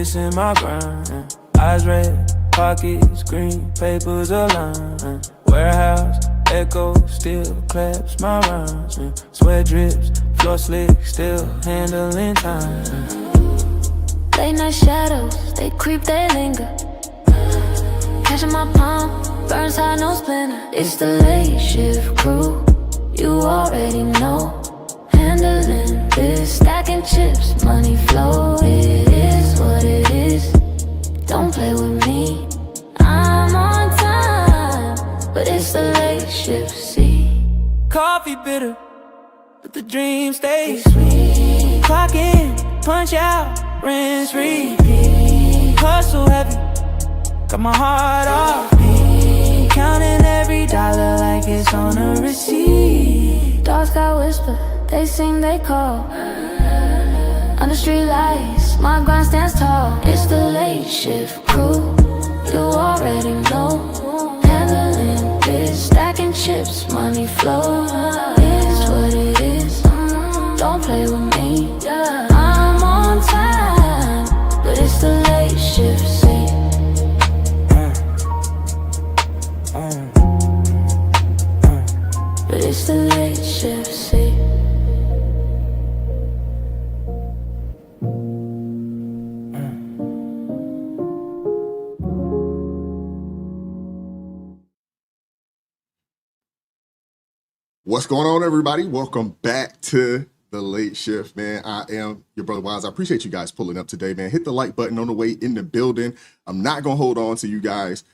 kissing my grind. Eyes red, pockets green, papers aligned. Warehouse, echo, still claps my rhymes. Sweat drips, floor slick, still handling time. Late night shadows, they creep, they linger. Catching my palm, burns hot, no splinter. It's the late shift crew, you already know. Handling this, stacking chips, money flow. It is what it is, don't play with me. I'm on time, but it's the late shift, see. Coffee bitter, but the dream stays sweet. Clock in, punch out, rinse, repeat. Hustle heavy, got my heart off beat. Counting every dollar like it's on a receipt. Dogs got whisper, they sing, they call. Under street lights, my grind stands tall. It's the late shift crew, you already know. Handling this, stacking chips, money flow. It's what it is, don't play with me. I'm on time, but it's the late shift, see. But it's the late shift, see. What's going on, everybody? Welcome back to the Late Shift, man. I am your brother Wise. I appreciate you guys pulling up today, man. Hit the like button on the way in the building. I'm not going to hold on to you guys.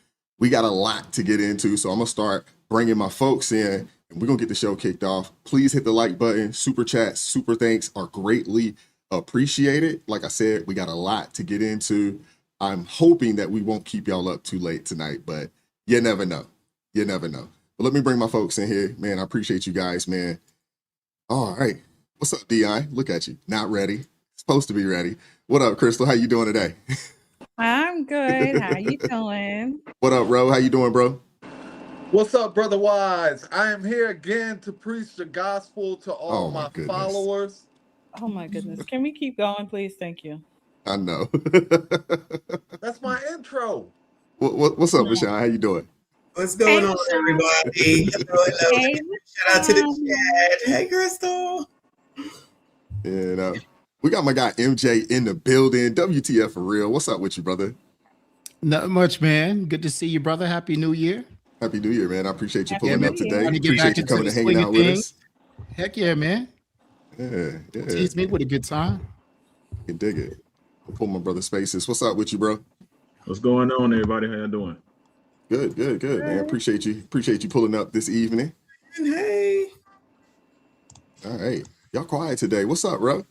We got a lot to get into, so I'm going to start bringing my folks in, and we're going to get the show kicked off. Please hit the like button. Super chats, super thanks are greatly appreciated. Like I said, we got a lot to get into. I'm hoping that we won't keep y'all up too late tonight, but you never know. You never know. But let me bring my folks in here. Man, I appreciate you guys, man. All right. What's up, Dion? Look at you. Not ready. Supposed to be ready. What up, Crystal? How you doing today? I'm good. How you doing? What up, bro? How you doing, bro? What's up, Brother Wise? I am here again to preach the gospel to all my followers. Oh, my goodness. Can we keep going, please? Thank you. I know. That's my intro. What's up, Michelle? How you doing? What's going on, everybody? Hey, Shout out to the chat. Hey, Crystal. And we got my guy MJ in the building. WTF for real. What's up with you, brother? Not much, man. Good to see you, brother. Happy New Year. Happy New Year, man. I appreciate you Happy pulling New up Year. today. Trying to get Appreciate back you into coming the and hanging swing out of with things. us. Heck yeah, man. Yeah. Tease me with a good time. You can dig it. I'll pull my brother Spaces. What's up with you, bro? What's going on, everybody? How you doing? Good, man. Appreciate you pulling up this evening. Hey. All right. Y'all quiet today. What's up, bro?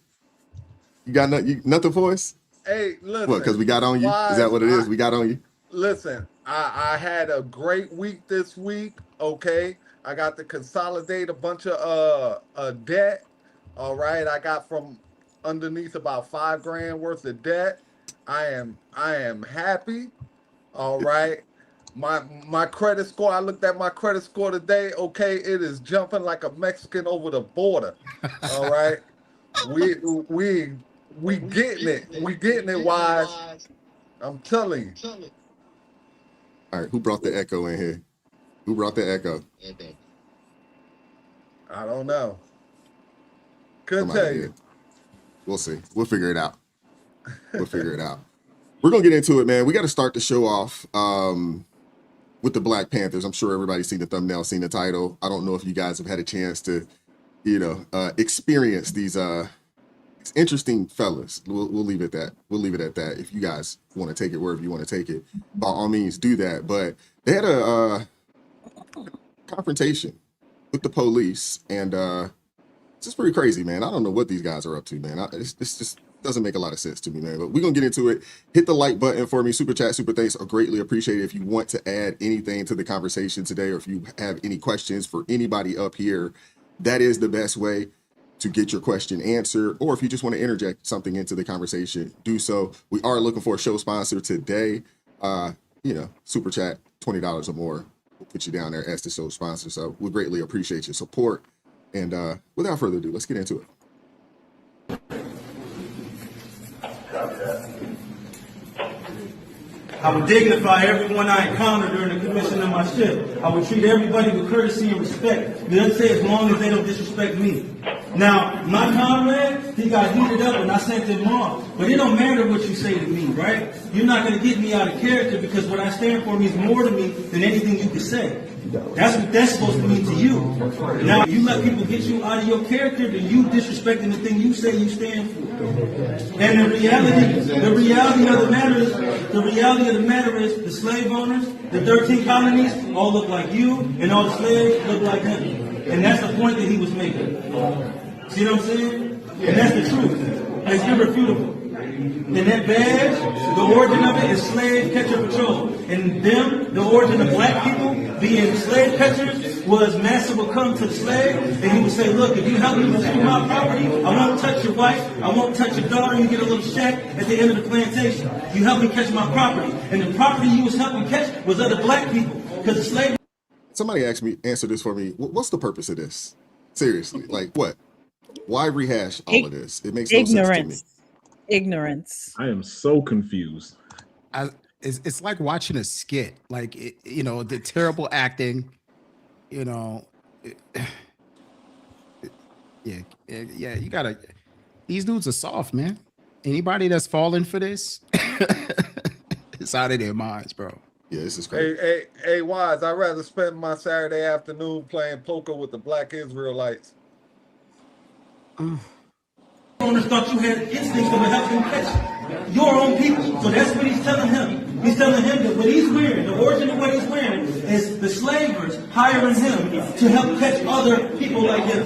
You got nothing for us? Hey, listen. What, because we got on you? Wise, Is that what it is? We got on you? Listen, I had a great week this week, okay? I got to consolidate a bunch of debt, all right? I got from underneath about $5,000 worth of debt. I am happy, all right? My credit score, I looked at my credit score today, okay? It is jumping like a Mexican over the border, all right? We getting it. We getting it, Wise. I'm telling you. All right. Who brought the echo in here? Who brought the echo? I don't know. Couldn't Somebody tell you. did. We'll see. We'll figure it out. We're going to get into it, man. We got to start the show off with the Black Panthers. I'm sure everybody's seen the thumbnail, seen the title. I don't know if you guys have had a chance to, experience these interesting fellas. We'll leave it at that. We'll leave it at that. If you guys want to take it wherever you want to take it, by all means do that. But they had a confrontation with the police, and it's just pretty crazy, man. I don't know what these guys are up to, man. This just doesn't make a lot of sense to me, man. But we're gonna get into it. Hit the like button for me. Super chat, super thanks are greatly appreciated. If you want to add anything to the conversation today, or if you have any questions for anybody up here, that is the best way to get your question answered. Or if you just want to interject something into the conversation, do so. We are looking for a show sponsor today. Super chat, $20 or more. We'll put you down there as the show sponsor. So we greatly appreciate your support. And without further ado, let's get into it. I would dignify everyone I encounter during the commission of my shift. I would treat everybody with courtesy and respect. It doesn't say as long as they don't disrespect me. Now, my comrade, he got heated up and I sent him off. But it don't matter what you say to me, right? You're not going to get me out of character because what I stand for means more to me than anything you can say. That's what that's supposed to mean to you. Now, you let people get you out of your character, then you disrespecting the thing you say you stand for. And the reality of the matter is, the slave owners, the 13 colonies, all look like you, and all the slaves look like him. And that's the point that he was making. See what I'm saying? And that's the truth. It's irrefutable. And that badge, the origin of it is slave catcher patrol. And them, the origin of black people being slave catchers was master would come to the slave and he would say, look, if you help me pursue my property, I won't touch your wife, I won't touch your daughter, you get a little shack at the end of the plantation. You help me catch my property. And the property you was helping catch was other black people. Because the slave. Somebody asked me, answer this for me. What's the purpose of this? Seriously, like what? Why rehash all of this? It makes no sense to me. Ignorance. I am so confused. It's like watching a skit, like the terrible acting, yeah. You gotta. These dudes are soft, man. Anybody that's falling for this, it's out of their minds, bro. Yeah, this is crazy. Hey, Wise, I'd rather spend my Saturday afternoon playing poker with the Black Israelites. Owners thought you had instincts that would help them catch your own people. So that's what he's telling him. He's telling him that what he's wearing, the origin of what he's wearing, is the slavers hiring him to help catch other people like him.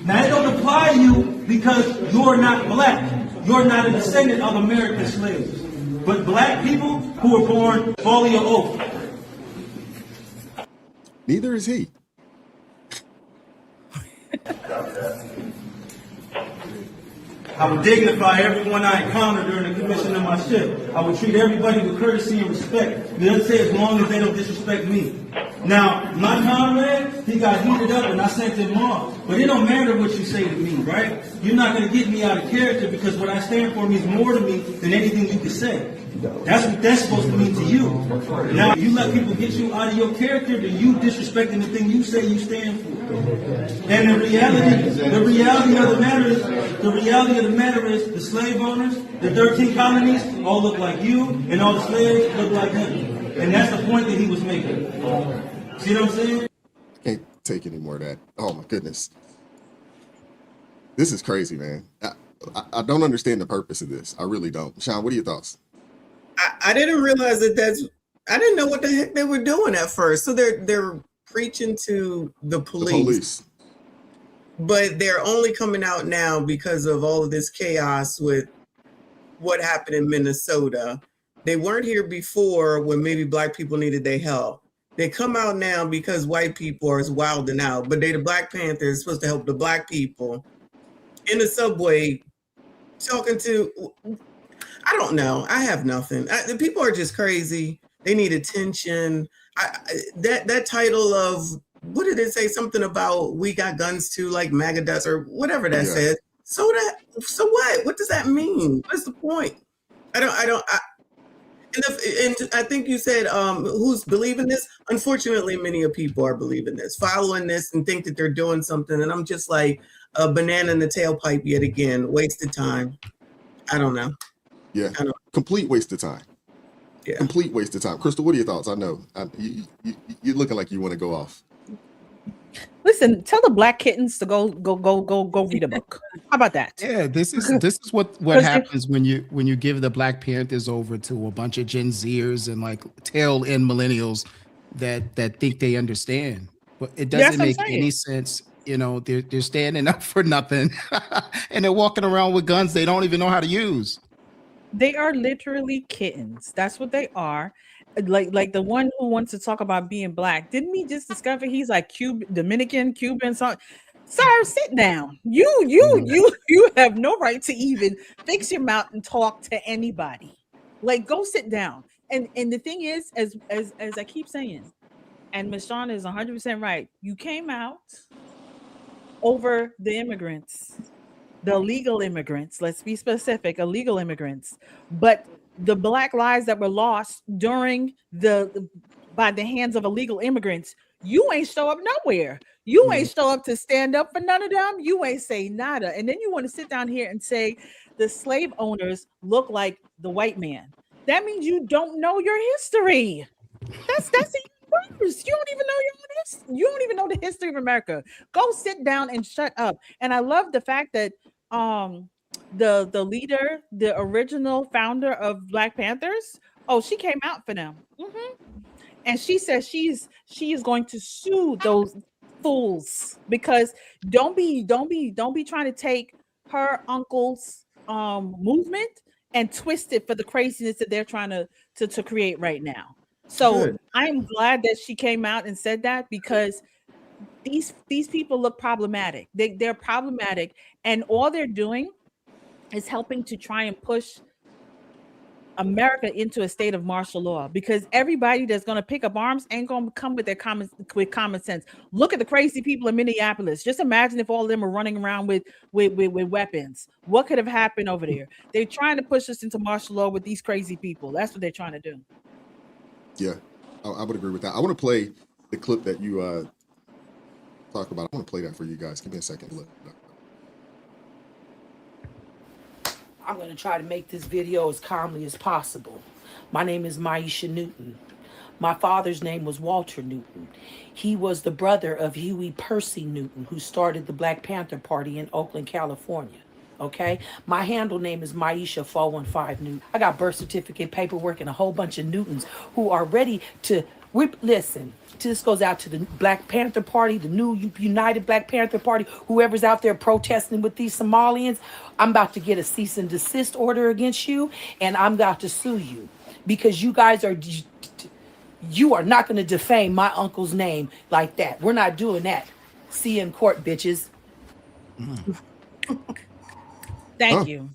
Now, it don't apply to you because you're not black. You're not a descendant of American slaves. But black people who were born follow your oath. Neither is he. I would dignify everyone I encounter during the commission of my shift. I would treat everybody with courtesy and respect. It doesn't say as long as they don't disrespect me. Now, my comrade, he got heated up and I sent him off. But it don't matter what you say to me, right? You're not going to get me out of character because what I stand for means more to me than anything you can say. That's what that's supposed to mean to you. Now, you let people get you out of your character, then you disrespecting the thing you say you stand for. And the reality of the matter is, the slave owners, the 13 colonies, all look like you, and all the slaves look like him. And that's the point that he was making. See what I'm saying? Can't take any more of that. Oh my goodness. This is crazy, man. I don't understand the purpose of this. I really don't. Sean, what are your thoughts? I didn't realize I didn't know what the heck they were doing at first. So they're preaching to the police. But they're only coming out now because of all of this chaos with what happened in Minnesota. They weren't here before when maybe black people needed their help. They come out now because white people are wilding out, but they the Black Panthers supposed to help the black people in the subway talking to, I don't know. I have nothing. The people are just crazy. They need attention. That title of, what did it say? Something about we got guns too, like MAGA does, or whatever that said. So what? What does that mean? What's the point? And I think you said, who's believing this? Unfortunately, many of people are believing this, following this, and think that they're doing something. And I'm just like a banana in the tailpipe yet again. Wasted time. I don't know. Yeah, complete waste of time. Yeah, complete waste of time. Crystal, what are your thoughts? I know you're looking like you want to go off. Listen, tell the black kittens to go read a book. How about that? Yeah, this is what happens when you give the Black Panthers over to a bunch of Gen Zers and like tail end millennials that think they understand, but it doesn't make any sense. You know, they're standing up for nothing, and they're walking around with guns they don't even know how to use. They are literally kittens. That's what they are. Like the one who wants to talk about being black. Didn't we just discover he's like Dominican, Cuban? Sir, sit down. You have no right to even fix your mouth and talk to anybody. Like, go sit down. And the thing is, as I keep saying, and Ms. Shawn is 100% right. You came out over the immigrants, the illegal immigrants. Let's be specific, illegal immigrants. But the Black lives that were lost during by the hands of illegal immigrants, you ain't show up nowhere. You ain't show up to stand up for none of them. You ain't say nada. And then you want to sit down here and say the slave owners look like the white man. That means you don't know your history. That's even worse. You don't even know your own history. You don't even know the history of America. Go sit down and shut up. And I love the fact that the leader, the original founder of Black Panthers, she came out for them. And she says she is going to sue those fools, because don't be trying to take her uncle's movement and twist it for the craziness that they're trying to create right now. So I'm glad that she came out and said that, because these people look problematic. They're problematic, and all they're doing is helping to try and push America into a state of martial law, because everybody that's going to pick up arms ain't going to come with common sense. Look at the crazy people in Minneapolis. Just imagine if all of them were running around with weapons. What could have happened over there? They're trying to push us into martial law with these crazy people. That's what they're trying to do. Yeah, I would agree with that. I want to play the clip that you talk about. I want to play that for you guys. Give me a second. Look. I'm going to try to make this video as calmly as possible. My name is Maisha Newton. My father's name was Walter Newton. He was the brother of Huey Percy Newton, who started the Black Panther Party in Oakland, California. Okay? My handle name is Maisha 415 Newton. I got birth certificate, paperwork, and a whole bunch of Newtons who are ready to listen. This goes out to the Black Panther Party, the new United Black Panther Party, whoever's out there protesting with these Somalians. I'm about to get a cease and desist order against you, and I'm about to sue you, because you guys you are not going to defame my uncle's name like that. We're not doing that. See you in court, bitches. Thank you.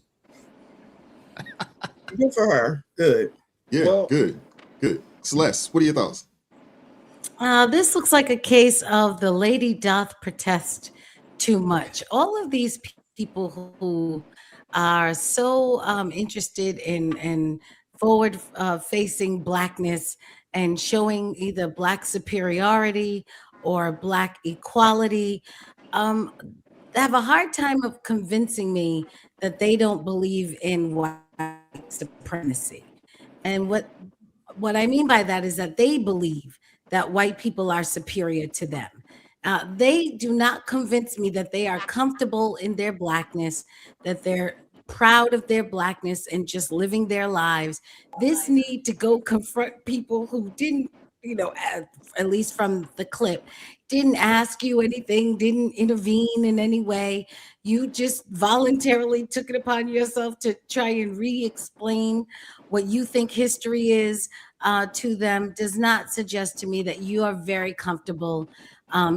Good for her. Good. Yeah, good. Celeste, what are your thoughts? This looks like a case of the lady doth protest too much. All of these people who are so interested in forward facing Blackness and showing either Black superiority or Black equality have a hard time of convincing me that they don't believe in white supremacy. And what I mean by that is that they believe that white people are superior to them. They do not convince me that they are comfortable in their Blackness, that they're proud of their Blackness and just living their lives. This need to go confront people who didn't, at least from the clip, didn't ask you anything, didn't intervene in any way. You just voluntarily took it upon yourself to try and re-explain what you think history is to them. Does not suggest to me that you are very comfortable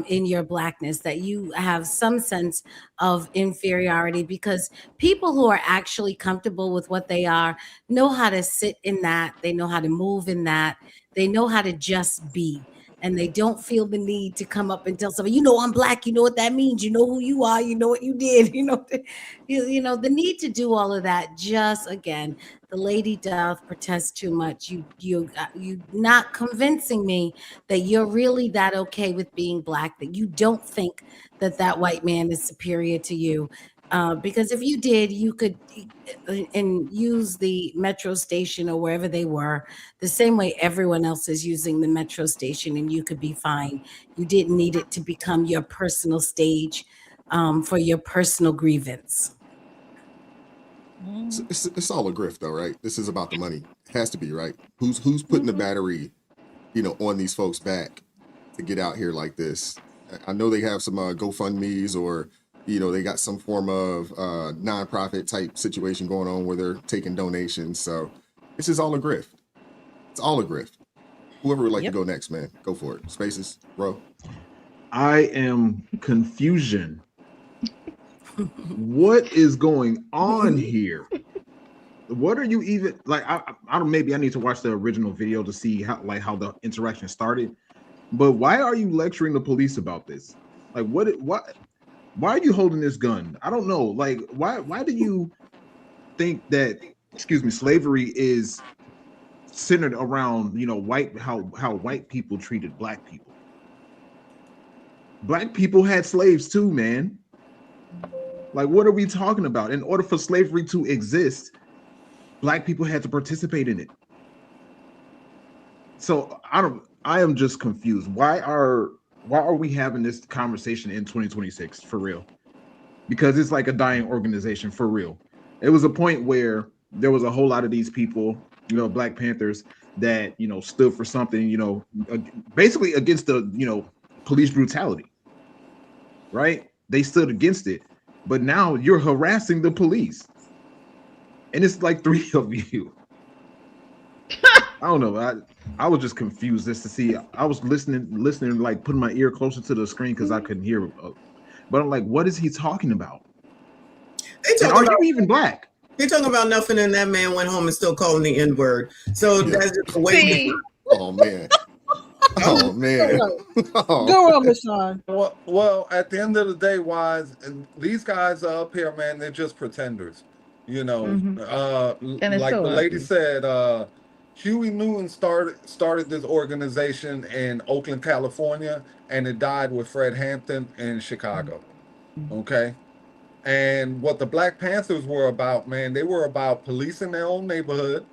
in your Blackness, that you have some sense of inferiority, because people who are actually comfortable with what they are know how to sit in that. They know how to move in that. They know how to just be. And they don't feel the need to come up and tell somebody, I'm Black, you know what that means, you know who you are, you know what you did, the need to do all of that. Just again, the lady doth protest too much. You not convincing me that you're really that okay with being Black, that you don't think that white man is superior to you. Because if you did, you could and use the metro station or wherever they were the same way everyone else is using the metro station, and you could be fine. You didn't need it to become your personal stage for your personal grievance. It's all a grift, though, right? This is about the money. It has to be, right? Who's putting the battery, on these folks' back to get out here like this? I know they have some GoFundMe's, or they got some form of nonprofit type situation going on where they're taking donations. So this is all a grift. It's all a grift. Whoever would like to go next, man, go for it. Spaces, bro. I am confusion. What is going on here? What are you even like? I don't. Maybe I need to watch the original video to see how the interaction started. But why are you lecturing the police about this? Like, what? Why are you holding this gun? I don't know. Like, why do you think that slavery is centered around, you know, how white people treated black people. Black people had slaves too, man. Like, what are we talking about? In order for slavery to exist, black people had to participate in it. So I am just confused. Why are we having this conversation in 2026 for real? Because it's like a dying organization for real. It was a point where there was a whole lot of these people, you know, Black Panthers, that, you know, stood for something, you know, basically against the, you know, police brutality, right? They stood against it. But now you're harassing the police. And it's like 3 of you. I don't know. I was just confused just to see. I was listening, like putting my ear closer to the screen because I couldn't hear. But I'm like, what is he talking about? Are you even black? They're talking about nothing, and that man went home and still calling the N-word. So that's just the way. Oh man. Oh man. Go on, Michon. Well, at the end of the day, Wise, these guys are up here, man. They're just pretenders. You know, like the lady said, Huey Newton started this organization in Oakland, California, and it died with Fred Hampton in Chicago. Okay. And what the Black Panthers were about, man, they were about policing their own neighborhood.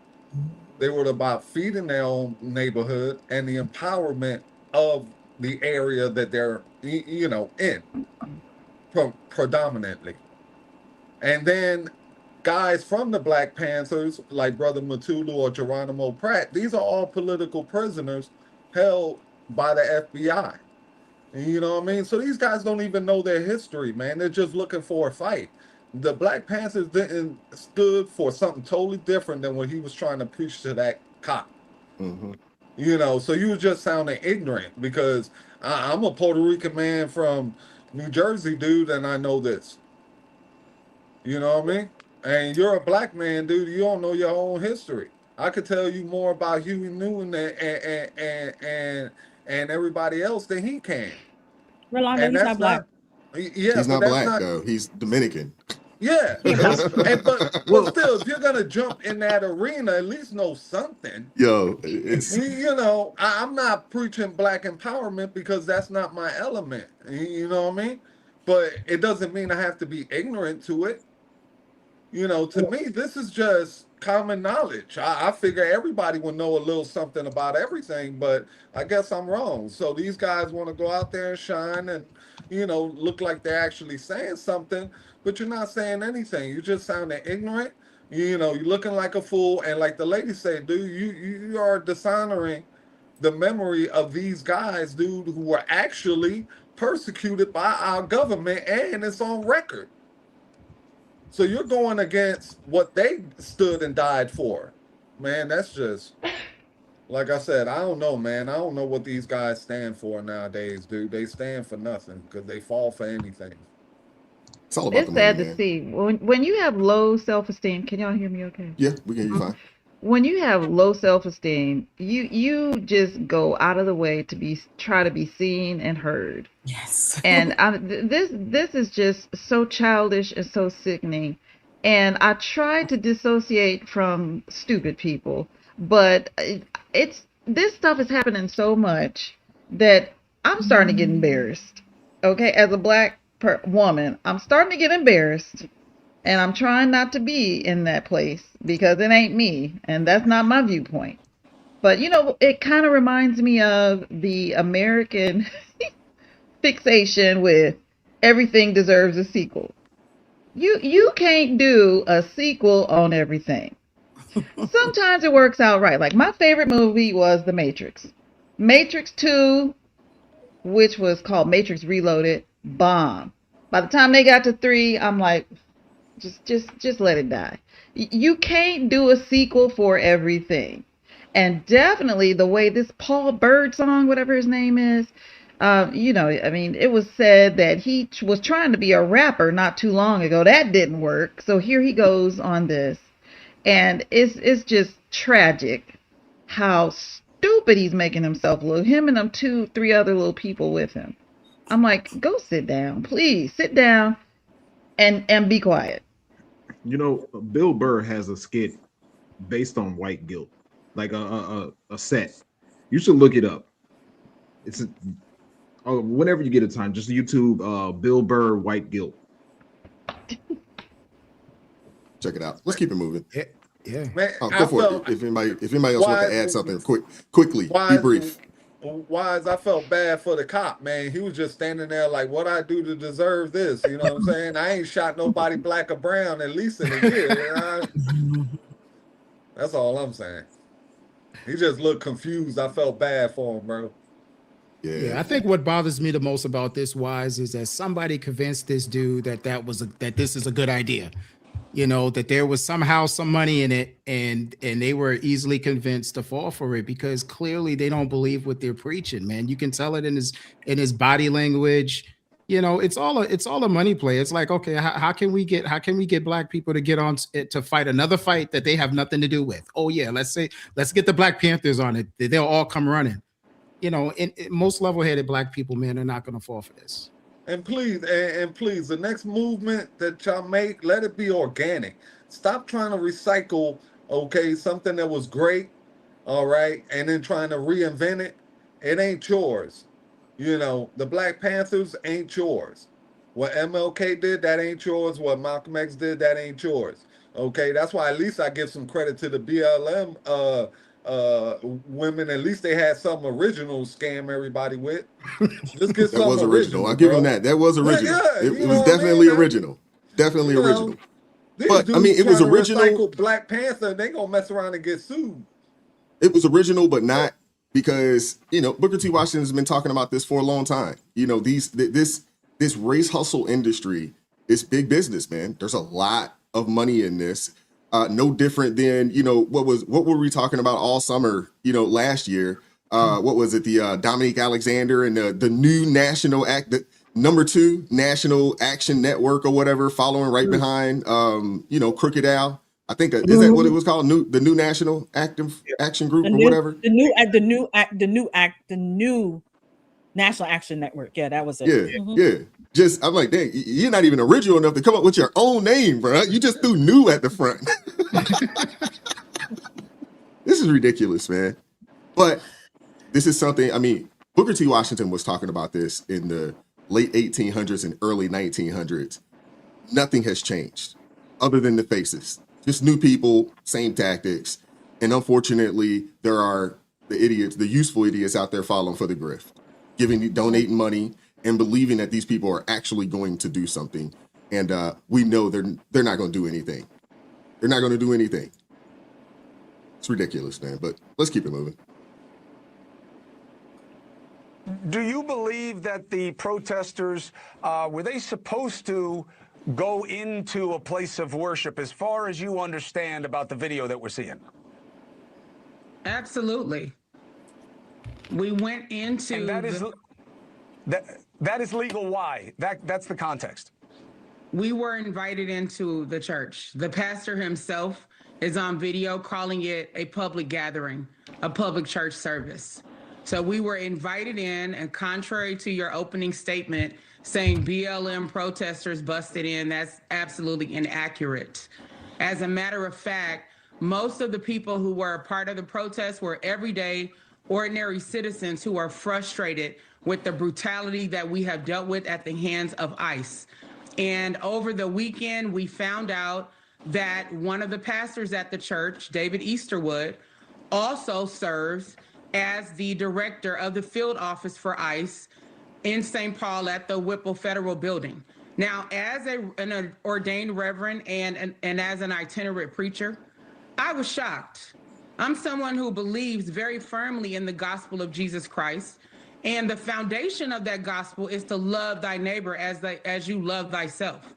They were about feeding their own neighborhood and the empowerment of the area that they're, you know, in predominantly. And then guys from the Black Panthers, like Brother Matulu or Geronimo Pratt, these are all political prisoners held by the FBI. You know what I mean? So these guys don't even know their history, man. They're just looking for a fight. The Black Panthers didn't stood for something totally different than what he was trying to preach to that cop. Mm-hmm. You know, so you were just sounding ignorant because I'm a Puerto Rican man from New Jersey, dude, and I know this. You know what I mean? And you're a black man, dude. You don't know your own history. I could tell you more about Huey Newton and everybody else than he can. Rolando, he's not black. Yeah, he's not black though. He's Dominican. Yeah, but still, if you're gonna jump in that arena, at least know something. Yo, it's you know, I'm not preaching black empowerment because that's not my element. You know what I mean? But it doesn't mean I have to be ignorant to it. You know, to me, this is just common knowledge. I figure everybody will know a little something about everything, but I guess I'm wrong. So these guys want to go out there and shine and, you know, look like they're actually saying something, but you're not saying anything. You're just sounding ignorant. You know, you're looking like a fool. And like the lady said, dude, you are dishonoring the memory of these guys, dude, who were actually persecuted by our government, and it's on record. So you're going against what they stood and died for. Man, that's just, like I said, I don't know, man. I don't know what these guys stand for nowadays, dude. They stand for nothing because they fall for anything. It's all about the money, sad man. to see. When you have low self-esteem, can y'all hear me okay? Yeah, we can hear you fine. When you have low self-esteem, you just go out of the way to try to be seen and heard. Yes. And this is just so childish and so sickening. And I try to dissociate from stupid people, but this stuff is happening so much that I'm starting to get embarrassed. Okay, as a black woman, I'm starting to get embarrassed. And I'm trying not to be in that place because it ain't me. And that's not my viewpoint. But, you know, it kind of reminds me of the American fixation with everything deserves a sequel. You can't do a sequel on everything. Sometimes it works out right. Like my favorite movie was The Matrix. Matrix 2, which was called Matrix Reloaded, bomb. By the time they got to 3, I'm like, just let it die. You can't do a sequel for everything. And definitely the way this Paul Bird song, whatever his name is, you know, I mean, it was said that he was trying to be a rapper not too long ago. That didn't work. So here he goes on this. And it's just tragic how stupid he's making himself look. Him and them 2-3 other little people with him. I'm like, go sit down. Please sit down and be quiet. You know, Bill Burr has a skit based on white guilt, like a set. You should look it up. It's whenever you get a time, just YouTube Bill Burr white guilt. Check it out. Let's keep it moving. Yeah. Man, Go for it. If anybody else wants to add something, quickly, be brief. Wise, I felt bad for the cop, man. He was just standing there like, what I do to deserve this? You know what I'm saying? I ain't shot nobody black or brown at least in a year. That's all I'm saying. He just looked confused. I felt bad for him, bro. Yeah, I think what bothers me the most about this, Wise, is that somebody convinced this dude that this is a good idea. You know, that there was somehow some money in it, and they were easily convinced to fall for it because clearly they don't believe what they're preaching, man. You can tell it in his body language. You know, it's all a money play. It's like, okay, how can we get black people to get on to fight another fight that they have nothing to do with? Oh yeah, let's get the Black Panthers on it. They'll all come running. You know, and most level-headed black people, man, are not going to fall for this. And please, the next movement that y'all make, let it be organic. Stop trying to recycle, okay, something that was great, all right, and then trying to reinvent it. It ain't yours. You know, the Black Panthers ain't yours. What MLK did, that ain't yours. What Malcolm X did, that ain't yours. Okay, that's why at least I give some credit to the BLM women. At least they had something original to scam everybody with. Just get that was original. I'll give them that. That was original. Yeah, it was definitely original. Definitely original. But I mean, it was original. Black Panther, they gonna mess around and get sued. It was original, but not because, you know, Booker T. Washington has been talking about this for a long time. You know, this race hustle industry is big business, man. There's a lot of money in this. No different than, you know, what were we talking about all summer, you know, last year? What was it? The Dominique Alexander and the new national the number 2 National Action Network or whatever, following right behind, you know, Crooked Al. I think is that what it was called? The new National Action Group or whatever. The new National Action Network. Yeah, that was it. Yeah, yeah. Just I'm like, dang, you're not even original enough to come up with your own name, bro. You just threw new at the front. This is ridiculous, man. But this is something. I mean, Booker T. Washington was talking about this in the late 1800s and early 1900s. Nothing has changed other than the faces. Just new people, same tactics. And unfortunately, there are the idiots, the useful idiots out there falling for the grift, donating money and believing that these people are actually going to do something. And we know they're not going to do anything. They're not going to do anything. It's ridiculous, man. But let's keep it moving. Do you believe that the protesters, were they supposed to go into a place of worship as far as you understand about the video that we're seeing? Absolutely. We went into and that is legal. Why? That's the context. We were invited into the church. The pastor himself is on video calling it a public gathering, a public church service. So we were invited in, and contrary to your opening statement saying BLM protesters busted in, that's absolutely inaccurate. As a matter of fact, most of the people who were a part of the protest were everyday, ordinary citizens who are frustrated with the brutality that we have dealt with at the hands of ICE. And over the weekend, we found out that one of the pastors at the church, David Easterwood, also serves as the director of the field office for ICE in St. Paul at the Whipple Federal Building. Now, as an ordained reverend and as an itinerant preacher, I was shocked. I'm someone who believes very firmly in the gospel of Jesus Christ. And the foundation of that gospel is to love thy neighbor as you love thyself.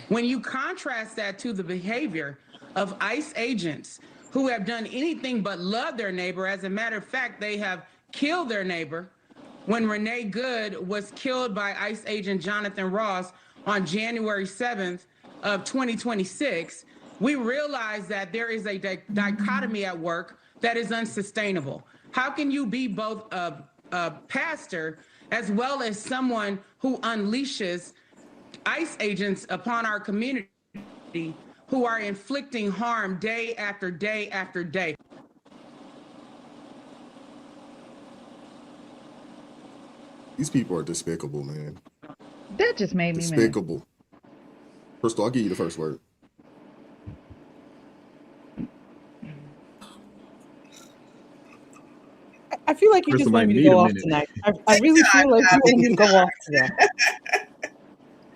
When you contrast that to the behavior of ICE agents who have done anything but love their neighbor, as a matter of fact, they have killed their neighbor. When Renee Good was killed by ICE agent Jonathan Ross on January 7th of 2026, we realized that there is a dichotomy at work that is unsustainable. How can you be both a pastor as well as someone who unleashes ICE agents upon our community who are inflicting harm day after day after day. These people are despicable, man. That just made me mad. Despicable. Crystal, I'll give you the first word. I feel like you just want me to go off tonight. I really feel like you want me to go off today.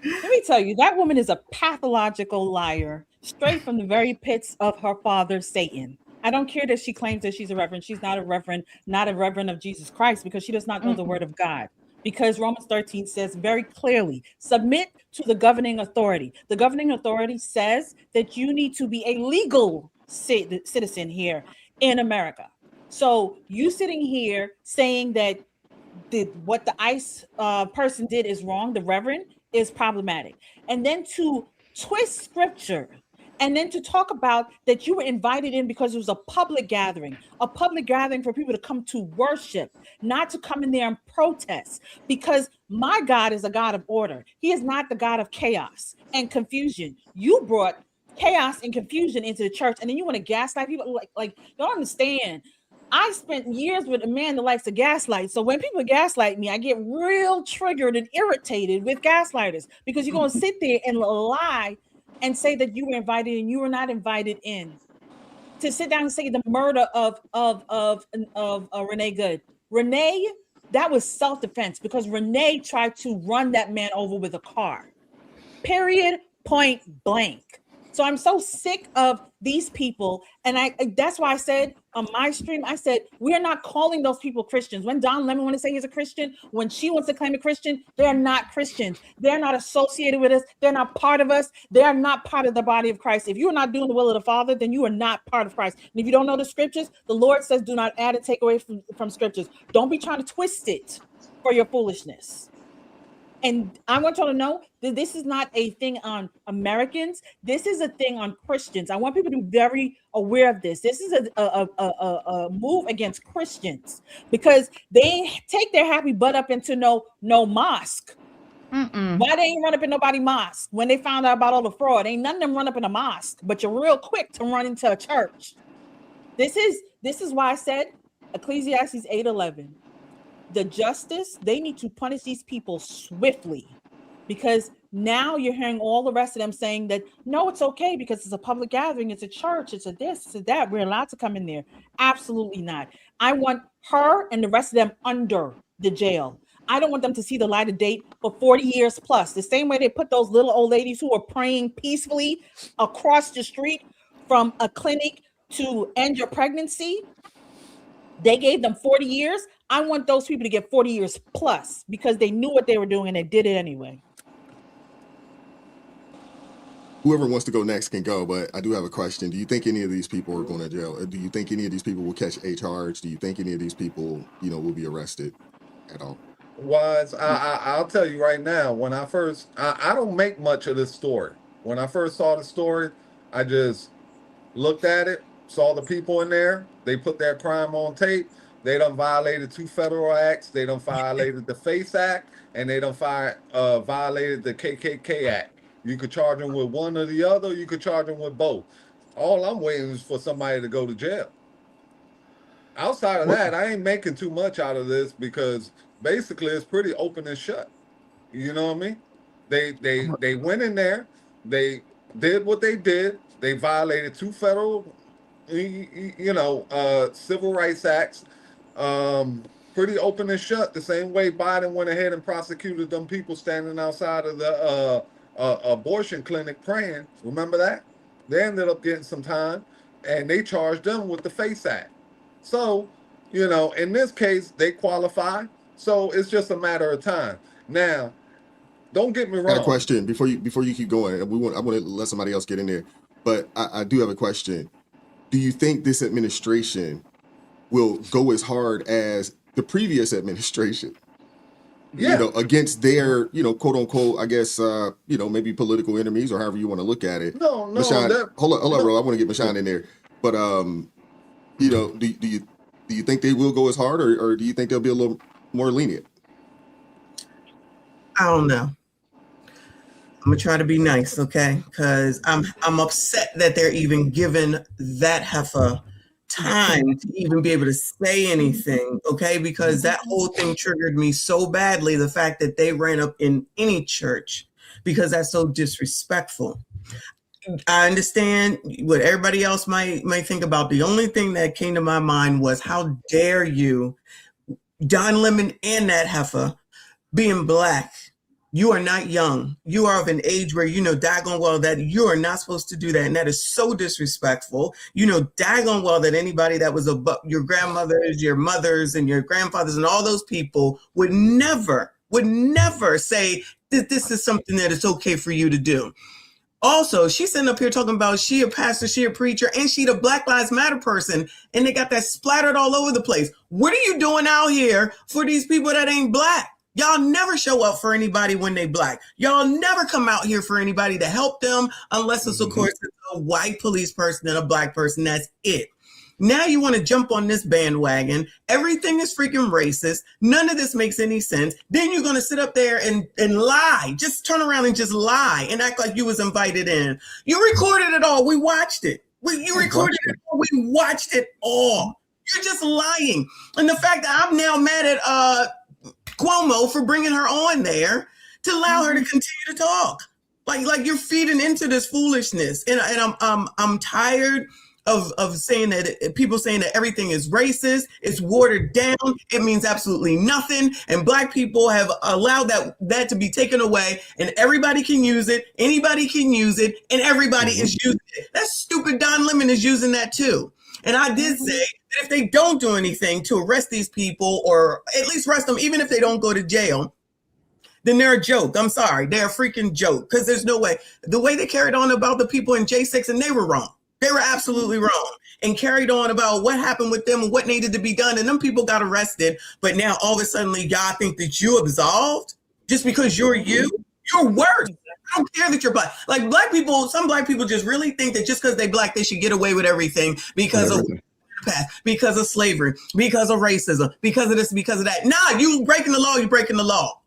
Let me tell you, that woman is a pathological liar, straight from the very pits of her father, Satan. I don't care that she claims that she's a reverend. She's not a reverend of Jesus Christ, because she does not know the word of God. Because Romans 13 says very clearly, submit to the governing authority. The governing authority says that you need to be a legal citizen here in America. So you sitting here saying that what the ICE person did is wrong, the reverend, is problematic. And then to twist scripture, and then to talk about that you were invited in because it was a public gathering for people to come to worship, not to come in there and protest, because my God is a God of order. He is not the God of chaos and confusion. You brought chaos and confusion into the church, and then you want to gaslight people. Like don't understand. I spent years with a man that likes to gaslight. So when people gaslight me, I get real triggered and irritated with gaslighters, because you're going to sit there and lie and say that you were invited and you were not invited in. To sit down and say the murder of Renee Good. Renee, that was self-defense, because Renee tried to run that man over with a car. Period. Point blank. So I'm so sick of these people. And that's why I said on my stream, I said, we're not calling those people Christians. When Don Lemon wants to say he's a Christian, when she wants to claim a Christian, they're not Christians. They're not associated with us. They're not part of us. They are not part of the body of Christ. If you are not doing the will of the Father, then you are not part of Christ. And if you don't know the scriptures, the Lord says, do not add or take away from scriptures. Don't be trying to twist it for your foolishness. And I want y'all to know that this is not a thing on Americans. This is a thing on Christians. I want people to be very aware of this. This is a move against Christians, because they take their happy butt up into no mosque. Why they ain't run up in nobody mosque when they found out about all the fraud? Ain't none of them run up in a mosque, but you're real quick to run into a church. This is why I said Ecclesiastes 8:11. The justice, they need to punish these people swiftly, because now you're hearing all the rest of them saying that, no, it's okay because it's a public gathering, it's a church, it's a this, it's a that, we're allowed to come in there. Absolutely not. I want her and the rest of them under the jail. I don't want them to see the light of day for 40 years plus. The same way they put those little old ladies who are praying peacefully across the street from a clinic to end your pregnancy. They gave them 40 years. I want those people to get 40 years plus, because they knew what they were doing and they did it anyway. Whoever wants to go next can go, but I do have a question. Do you think any of these people are going to jail? Do you think any of these people will catch a charge? Do you think any of these people, will be arrested at all? Wise, I'll tell you right now, when I don't make much of this story. When I first saw the story, I just looked at it, saw the people in there. They put their crime on tape. They done violated 2 federal acts. They done violated the FACE Act, and they done violated the KKK Act. You could charge them with one or the other. You could charge them with both. All I'm waiting is for somebody to go to jail. Outside of that, I ain't making too much out of this, because basically it's pretty open and shut. You know what I mean? They went in there. They did what they did. They violated 2 federal, civil rights acts. Pretty open and shut. The same way Biden went ahead and prosecuted them people standing outside of the abortion clinic praying. Remember that? They ended up getting some time, and they charged them with the FACE Act. So, in this case, they qualify. So it's just a matter of time. Now, don't get me wrong. I got a question before you keep going. I want to let somebody else get in there, but I do have a question. Do you think this administration will go as hard as the previous administration? Yeah. Against their, quote unquote, I guess, maybe political enemies, or however you want to look at it. No. Michonne, hold on, bro. I want to get Michonne in there. But, do you think they will go as hard, or do you think they'll be a little more lenient? I don't know. I'm gonna try to be nice, okay? Because I'm upset that they're even given that heifer time to even be able to say anything, okay? Because that whole thing triggered me so badly, the fact that they ran up in any church, because that's so disrespectful. I understand what everybody else might think about. The only thing that came to my mind was, how dare you, Don Lemon and that heifer, being Black. You are not young. You are of an age where you know daggone well that you are not supposed to do that. And that is so disrespectful. You know daggone well that anybody that was above your grandmothers, your mothers, and your grandfathers, and all those people would never say that this is something that is okay for you to do. Also, she's sitting up here talking about she a pastor, she a preacher, and she the Black Lives Matter person, and they got that splattered all over the place. What are you doing out here for these people that ain't Black? Y'all never show up for anybody when they Black. Y'all never come out here for anybody to help them, unless it's, of course, a white police person and a Black person. That's it. Now you want to jump on this bandwagon. Everything is freaking racist. None of this makes any sense. Then you're going to sit up there and lie. Just turn around and just lie and act like you was invited in. You recorded it all. We watched it. You recorded it all. We watched it all. You're just lying. And the fact that I'm now mad at Cuomo for bringing her on there to allow her to continue to talk, like you're feeding into this foolishness, and I'm tired of saying that people saying that everything is racist. It's watered down. It means absolutely nothing, and Black people have allowed that to be taken away, and everybody can use it. Anybody can use it, and everybody is using it. That stupid Don Lemon is using that too. And I did say that if they don't do anything to arrest these people, or at least arrest them, even if they don't go to jail, then they're a joke. I'm sorry. They're a freaking joke, because there's no way. The way they carried on about the people in J6, and they were wrong. They were absolutely wrong, and carried on about what happened with them and what needed to be done. And them people got arrested. But now all of a sudden y'all think that you absolved just because you're you? You're worse. I don't care that you're Black. Like Black people, some Black people just really think that just because they Black, they should get away with everything because of past, because of slavery, because of racism, because of this, because of that. Nah, you breaking the law, you're breaking the law.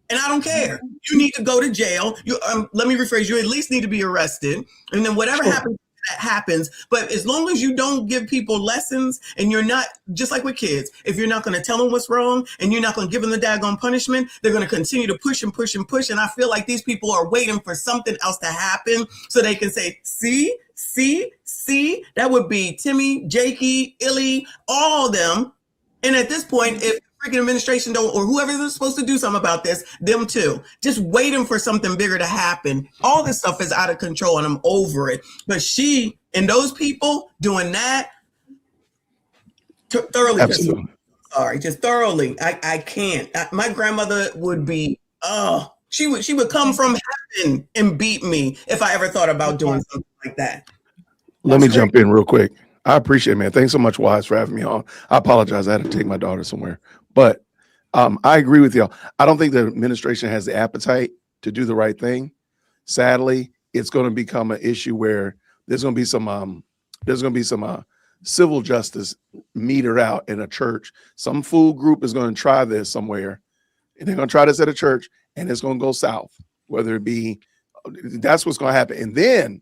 And I don't care. You need to go to jail. You let me rephrase, you at least need to be arrested. And then whatever happens, that happens. But as long as you don't give people lessons, and you're not, just like with kids, if you're not going to tell them what's wrong and you're not going to give them the daggone punishment, they're going to continue to push and push and push. And I feel like these people are waiting for something else to happen so they can say, see, that would be Timmy, Jakey, Illy, all of them. And at this point, if freaking administration don't, or whoever is supposed to do something about this, them too, just waiting for something bigger to happen. All this stuff is out of control, and I'm over it. But she and those people doing that thoroughly. Absolutely. Sorry, just thoroughly. I can't. My grandmother would be, she would come from heaven and beat me if I ever thought about doing something like that. Let me jump in real quick. I appreciate it, man. Thanks so much, Wise, for having me on. I apologize. I had to take my daughter somewhere. But I agree with y'all. I don't think the administration has the appetite to do the right thing. Sadly, it's going to become an issue where there's going to be some civil justice metered out in a church. Some fool group is going to try this somewhere, and they're going to try this at a church, and it's going to go south. Whether it be, that's what's going to happen, and then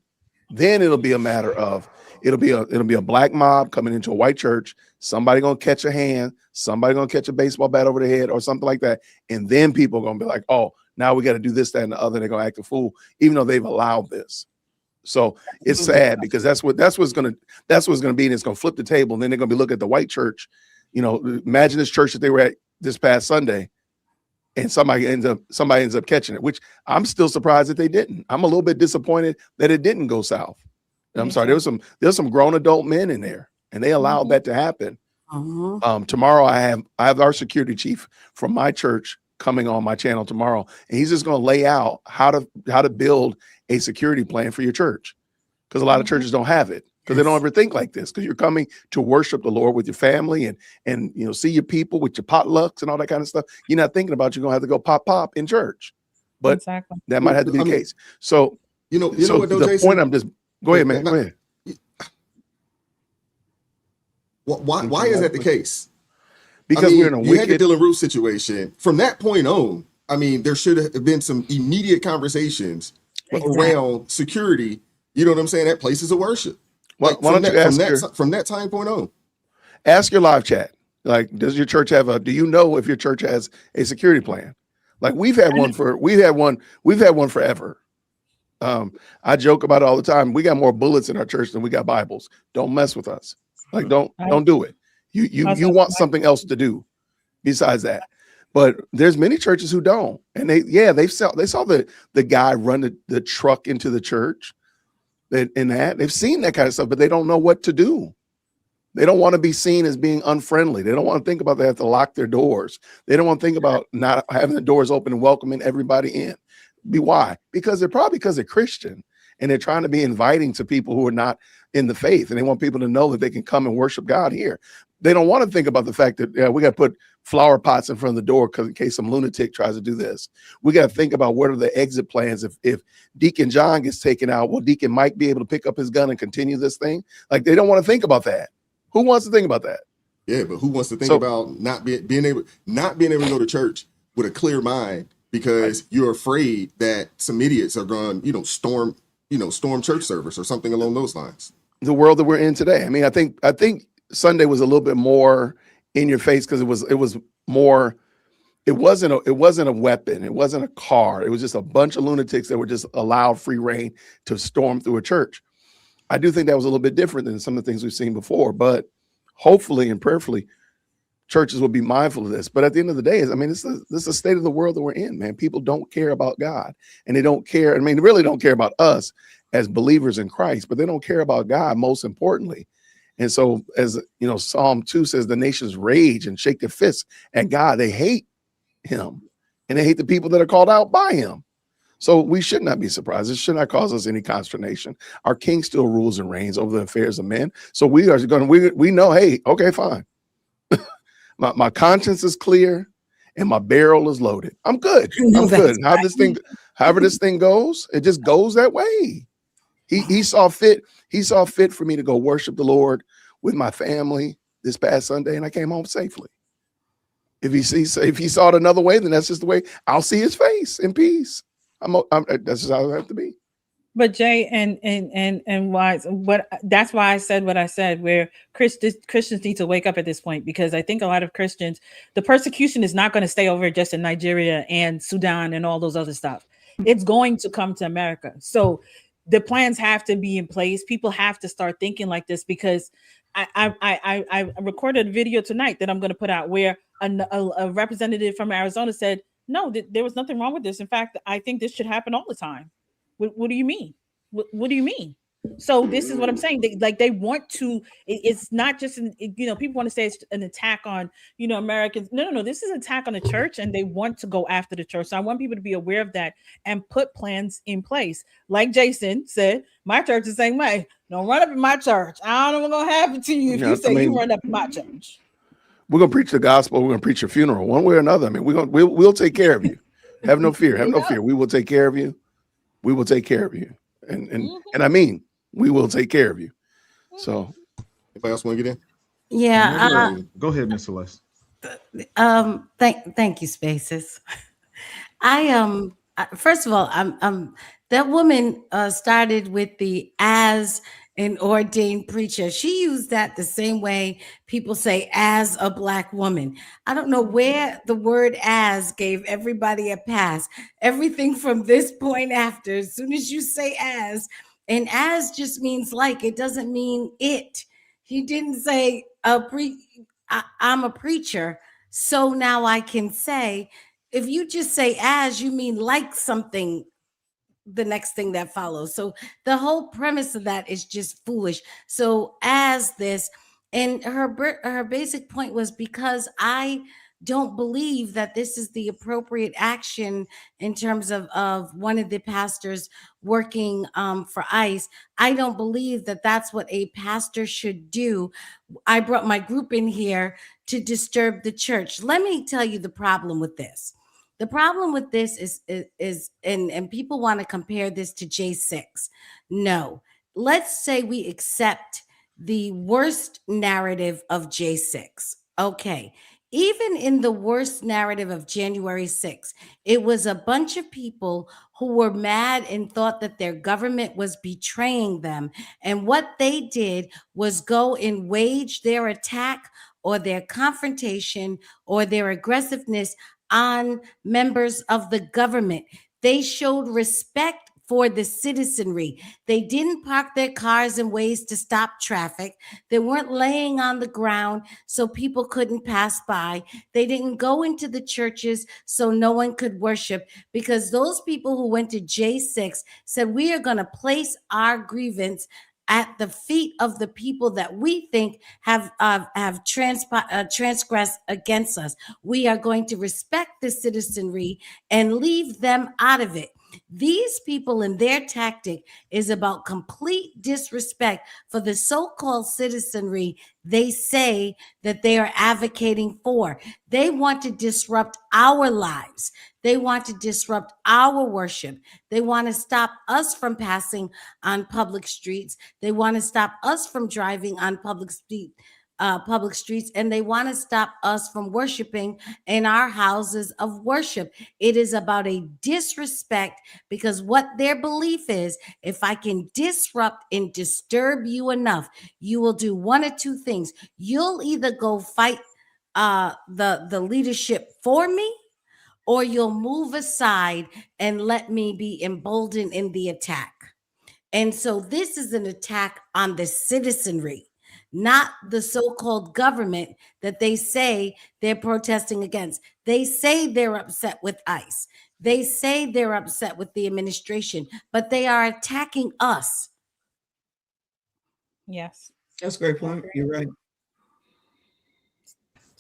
it'll be a matter of it'll be a black mob coming into a white church. Somebody gonna catch a hand. Somebody gonna catch a baseball bat over the head or something like that, and then people are gonna be like, "Oh, now we got to do this, that, and the other." They're gonna act a fool, even though they've allowed this. So it's sad because that's what's gonna be, and it's gonna flip the table. And then they're gonna be looking at the white church. You know, imagine this church that they were at this past Sunday, and somebody ends up catching it, which I'm still surprised that they didn't. I'm a little bit disappointed that it didn't go south. I'm sorry. There's some grown adult men in there, and they allowed that to happen. Tomorrow I have our security chief from my church coming on my channel tomorrow, and he's just going to lay out how to build a security plan for your church, because a lot of churches don't have it, because they don't ever think like this, because you're coming to worship the Lord with your family and you know, see your people with your potlucks and all that kind of stuff. You're not thinking about you're going to have to go pop in church, but that might have to be the case. So you know what, though, the Jason? point I'm just go ahead, man. Go ahead. Why is that the case? Because we're in a you had the Dylan Roof situation. From that point on, I mean, there should have been some immediate conversations around security. You know what I'm saying? At places of worship. Why don't you ask from that time point on? Ask your live chat. Like, does your church do you know if your church has a security plan? Like we've had one forever. I joke about it all the time. We got more bullets in our church than we got Bibles. Don't mess with us. Like, don't do it. You want something else to do besides that. But there's many churches who don't. And they saw the guy run the truck into the church. They've seen that kind of stuff, but they don't know what to do. They don't want to be seen as being unfriendly. They don't want to think about they have to lock their doors. They don't want to think about not having the doors open and welcoming everybody in. Why? Because they're Christian and they're trying to be inviting to people who are not in the faith, and they want people to know that they can come and worship God here. They don't want to think about the fact that we got to put flower pots in front of the door because in case some lunatic tries to do this. We got to think about what are the exit plans if Deacon John gets taken out. Will Deacon Mike be able to pick up his gun and continue this thing? Like, they don't want to think about that. Who wants to think about that? Yeah, but who wants to think about not being able to go to church with a clear mind because you're afraid that some idiots are going, storm church service or something along those lines? The world that we're in today. I mean, I think Sunday was a little bit more in your face because it was more. It wasn't a weapon. It wasn't a car. It was just a bunch of lunatics that were just allowed free reign to storm through a church. I do think that was a little bit different than some of the things we've seen before, but hopefully and prayerfully, churches will be mindful of this. But at the end of the day, this is the state of the world that we're in, man. People don't care about God, and they don't care. They really don't care about us as believers in Christ, but they don't care about God most importantly. And so, as you know, Psalm 2 says, the nations rage and shake their fists at God. They hate him, and they hate the people that are called out by him. So we should not be surprised. It should not cause us any consternation. Our king still rules and reigns over the affairs of men. So we know, hey, okay, fine. my conscience is clear and my barrel is loaded. I'm good. I'm good. However this thing goes, it just goes that way. He saw fit for me to go worship the Lord with my family this past Sunday, and I came home safely. If he saw it another way, then that's just the way I'll see his face in peace. That's just how it have to be. But Jay and Wise, that's why I said what I said, where Christians need to wake up at this point, because I think a lot of Christians, the persecution is not going to stay over just in Nigeria and Sudan and all those other stuff. It's going to come to America. So the plans have to be in place. People have to start thinking like this, because I recorded a video tonight that I'm going to put out where a representative from Arizona said, no, there was nothing wrong with this. In fact, I think this should happen all the time. What do you mean? What do you mean? So this is what I'm saying. They want to. It's not just people want to say it's an attack on Americans. No. This is an attack on the church, and they want to go after the church. So I want people to be aware of that and put plans in place. Like Jason said, my church is the same way. Don't run up in my church. I don't know what's gonna happen to you if you say you run up in my church. We're gonna preach the gospel. We're gonna preach your funeral, one way or another. I mean, we'll take care of you. Have no fear. Have no fear. We will take care of you. We will take care of you. And I mean, we will take care of you. So, anybody else want to get in? Yeah. Go ahead, Miss Celeste. Thank you, Spaces. First of all, that woman started with the as an ordained preacher. She used that the same way people say as a Black woman. I don't know where the word as gave everybody a pass. Everything from this point after, as soon as you say as, and as just means like, it doesn't mean it. He didn't say I'm a preacher, so now I can say. If you just say as, you mean like something, the next thing that follows. So the whole premise of that is just foolish. So as this, and her basic point was, because I don't believe that this is the appropriate action in terms of one of the pastors working for ICE. I don't believe that that's what a pastor should do. I brought my group in here to disturb the church. Let me tell you the problem with this. The problem with this is and people want to compare this to J6. No, let's say we accept the worst narrative of J6. Okay. Even in the worst narrative of January 6th, it was a bunch of people who were mad and thought that their government was betraying them. And what they did was go and wage their attack or their confrontation or their aggressiveness on members of the government. They showed respect for the citizenry. They didn't park their cars in ways to stop traffic. They weren't laying on the ground so people couldn't pass by. They didn't go into the churches so no one could worship, because those people who went to J6 said, we are going to place our grievance at the feet of the people that we think have transgressed against us. We are going to respect the citizenry and leave them out of it. These people and their tactic is about complete disrespect for the so-called citizenry they say that they are advocating for. They want to disrupt our lives. They want to disrupt our worship. They want to stop us from passing on public streets. They want to stop us from driving on public streets, and they want to stop us from worshiping in our houses of worship. It is about a disrespect, because what their belief is, if I can disrupt and disturb you enough, you will do one or two things. You'll either go fight the leadership for me, or you'll move aside and let me be emboldened in the attack. And so this is an attack on the citizenry, not the so-called government that they say they're protesting against. They say they're upset with ICE. They say they're upset with the administration, but they are attacking us. Yes. That's a great point. You're right.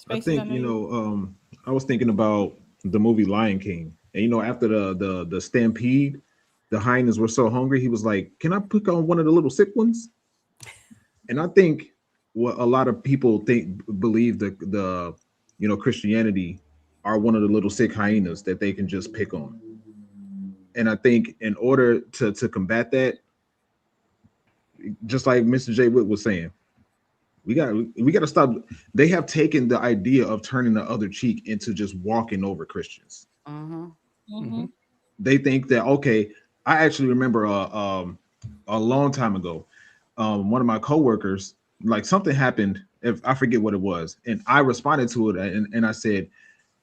I think, I was thinking about the movie Lion King. And, after the stampede, the hyenas were so hungry, he was like, can I pick on one of the little sick ones? And I think what a lot of people believe the Christianity are one of the little sick hyenas that they can just pick on. And I think in order to combat that, just like Mr. J. Witt was saying, we got to stop. They have taken the idea of turning the other cheek into just walking over Christians. They think that, okay, I actually remember a long time ago, one of my coworkers, like something happened, if I forget what it was, and I responded to it, and I said,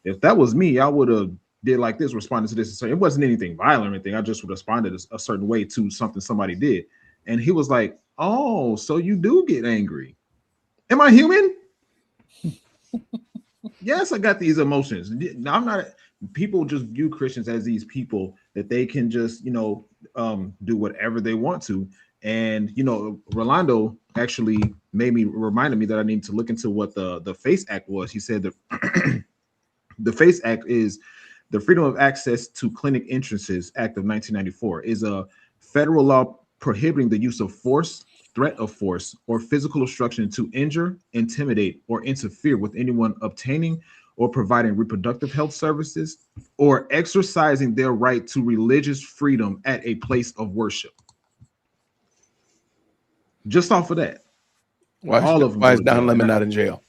if that was me, I would have did like this, responded to this. So it wasn't anything violent or anything. I just responded a certain way to something somebody did. And he was like, oh, so you do get angry. Am I human? Yes, I got these emotions. I'm not. People just view Christians as these people that they can just, do whatever they want to. And, Rolando actually reminded me that I need to look into what the FACE Act was. He said that the FACE Act is the Freedom of Access to Clinic Entrances Act of 1994, is a federal law prohibiting the use of force, threat of force, or physical obstruction to injure, intimidate, or interfere with anyone obtaining or providing reproductive health services or exercising their right to religious freedom at a place of worship. Just off of that. All of them. Why is Don Lemon not in jail?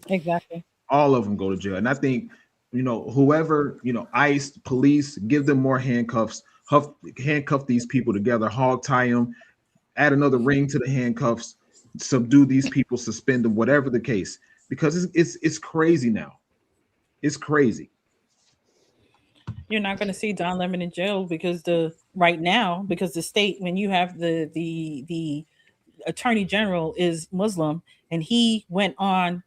Exactly. All of them go to jail. And I think, whoever, ICE, police, give them more handcuffs, handcuff these people together, hog tie them, add another ring to the handcuffs, subdue these people, suspend them, whatever the case, because it's crazy now. It's crazy. You're not going to see Don Lemon in jail because the state, when you have the attorney general is Muslim, and he went on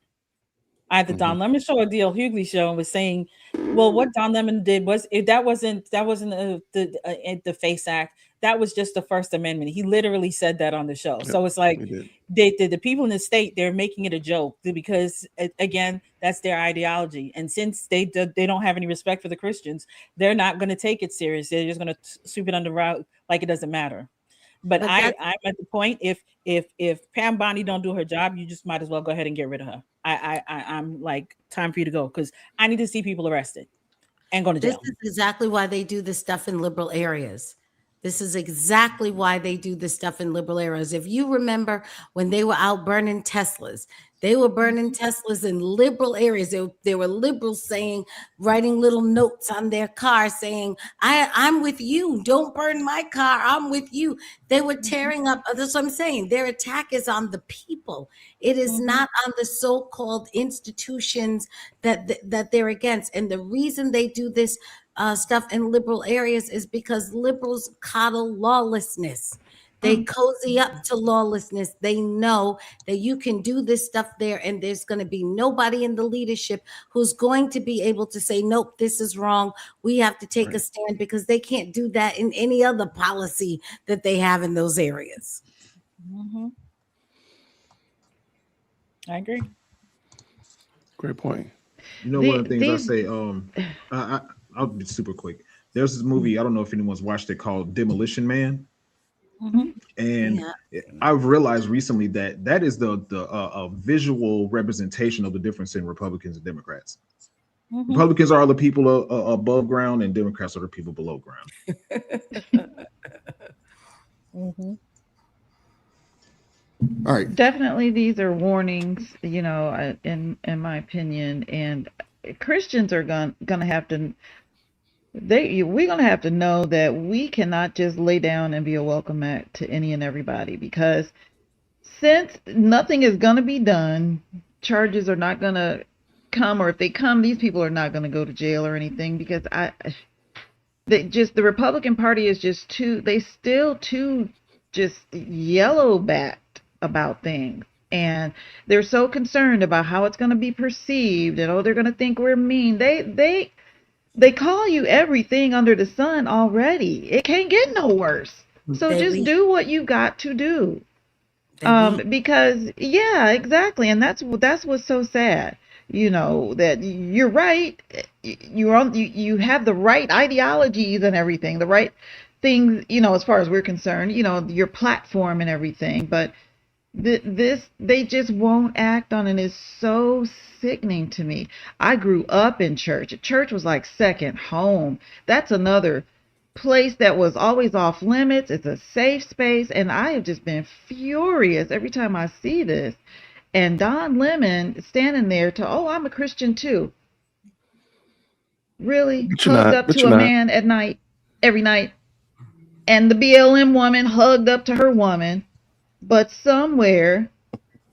either Don Lemon show or D.L. Hughley show and was saying, well, what Don Lemon did was that wasn't the FACE Act. That was just the First Amendment. He literally said that on the show. Yep, so it's like the people in the state, they're making it a joke because, again, that's their ideology. And since they don't have any respect for the Christians, they're not going to take it serious. They're just going to sweep it under the rug like it doesn't matter. But I'm at the point, if Pam Bondi don't do her job, you just might as well go ahead and get rid of her. I'm like, time for you to go, because I need to see people arrested and going to jail. This is exactly why they do this stuff in liberal areas. This is exactly why they do this stuff in liberal areas. If you remember when they were out burning Teslas, They were burning Teslas in liberal areas. There were liberals writing little notes on their car saying, I'm with you. Don't burn my car. I'm with you. They were tearing up. That's what I'm saying. Their attack is on the people. It is not on the so-called institutions that they're against. And the reason they do this stuff in liberal areas is because liberals coddle lawlessness. They cozy up to lawlessness. They know that you can do this stuff there, and there's going to be nobody in the leadership who's going to be able to say, nope, this is wrong. We have to take a stand, because they can't do that in any other policy that they have in those areas. I agree. Great point. You know, one of the things I say, I'll be super quick. There's this movie, I don't know if anyone's watched it, called Demolition Man. And I've realized recently that is the visual representation of the difference in Republicans and Democrats. Republicans are the people above ground, and Democrats are the people below ground. All right. Definitely, these are warnings, you know, in my opinion, and Christians are gonna have to. We're gonna have to know that we cannot just lay down and be a welcome mat to any and everybody, because since nothing is gonna be done, charges are not gonna come, or if they come, these people are not gonna go to jail or anything, because the Republican Party is just still too just yellow backed about things. And they're so concerned about how it's going to be perceived, and they're going to think we're mean. They call you everything under the sun already. It can't get no worse. So just do what you got to do. Because exactly. And that's what's so sad. You know, that you're right. You have the right ideologies and everything, the right things, you know, as far as we're concerned, you know, your platform and everything, but they just won't act on it. Is so sickening to me. I grew up in church. Church was like second home. That's another place that was always off limits. It's a safe space, and I have just been furious every time I see this. And Don Lemon standing there I'm a Christian too. Really? Hugged up to a man at night, every night. And the BLM woman hugged up to her woman. But somewhere,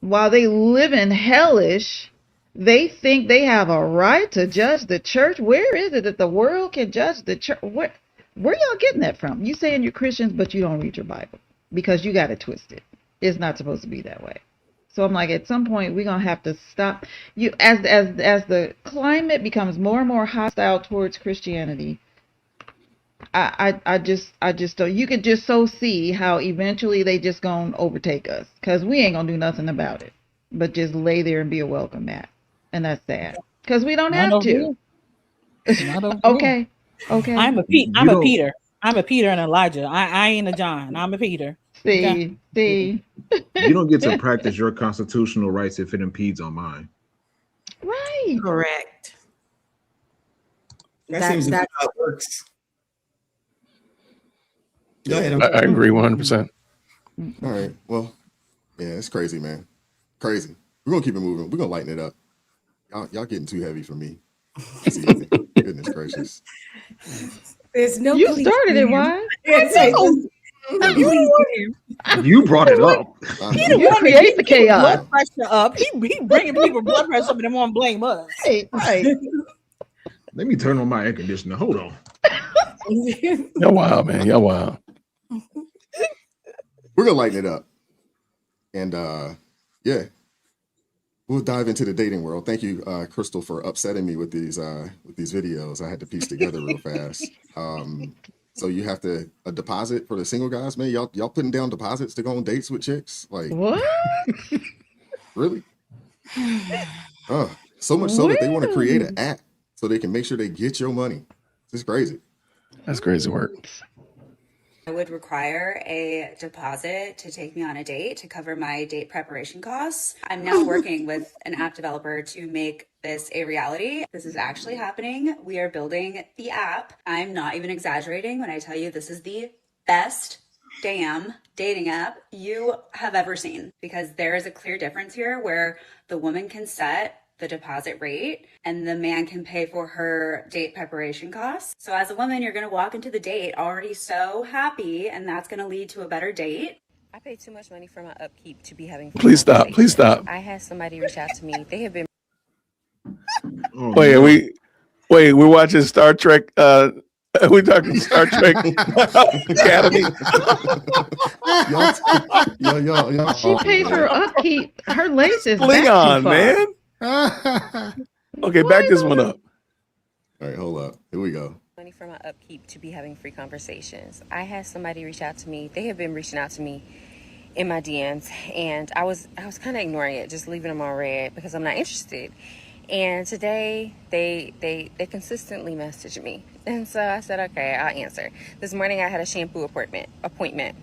while they live in hellish, they think they have a right to judge the church. Where is it that the world can judge the church? Where y'all getting that from? You saying you're Christians, but you don't read your Bible because you got it twisted. It's not supposed to be that way. So I'm like, at some point, we're gonna have to stop. As the climate becomes more and more hostile towards Christianity, I just don't. You could just see how eventually they just gonna overtake us, because we ain't gonna do nothing about it, but just lay there and be a welcome mat, and that's sad because we don't have to. Okay. I'm a Peter. I'm a Peter and Elijah. I ain't a John. I'm a Peter. See. You don't get to practice your constitutional rights if it impedes on mine. Right. Correct. That seems how it works. Go ahead. I agree 100%. All right. Well, yeah, it's crazy, man. Crazy. We're gonna keep it moving. We're gonna lighten it up. Y'all getting too heavy for me. Goodness gracious. There's no. You started it. Why? You brought it up. You create the chaos. Blood pressure up. He bringing people blood pressure up, and they want to blame us. Right. Let me turn on my air conditioner. Hold on. Y'all wild, man. Y'all wild. We're gonna lighten it up, and we'll dive into the dating world. Thank you, Crystal, for upsetting me with these videos. I had to piece together real fast. So you have a deposit for the single guys, man. Y'all putting down deposits to go on dates with chicks? Like what? Really? So much so that they want to create an app so they can make sure they get your money. This is crazy. That's crazy work. I would require a deposit to take me on a date to cover my date preparation costs. I'm now working with an app developer to make this a reality. This is actually happening. We are building the app. I'm not even exaggerating when I tell you this is the best damn dating app you have ever seen, because there is a clear difference here where the woman can set the deposit rate and the man can pay for her date preparation costs. So as a woman, you're going to walk into the date already so happy, and that's going to lead to a better date. I pay too much money for my upkeep to be having free Please stop. Please conversations. stop. I had somebody reach out to me. They have been Oh, Wait, no. we're watching Star Trek. We talking Star Trek Academy. Y'all. She paid her upkeep. Her lace is Fling back on, too far. man. Okay, back this one up. All right, hold up. Here we go. money for my upkeep to be having free conversations. I had somebody reach out to me. They have been reaching out to me in my DMs, and I was kind of ignoring it, just leaving them on red because I'm not interested. And today they consistently message me, and so I said, okay, I'll answer. This morning I had a shampoo appointment,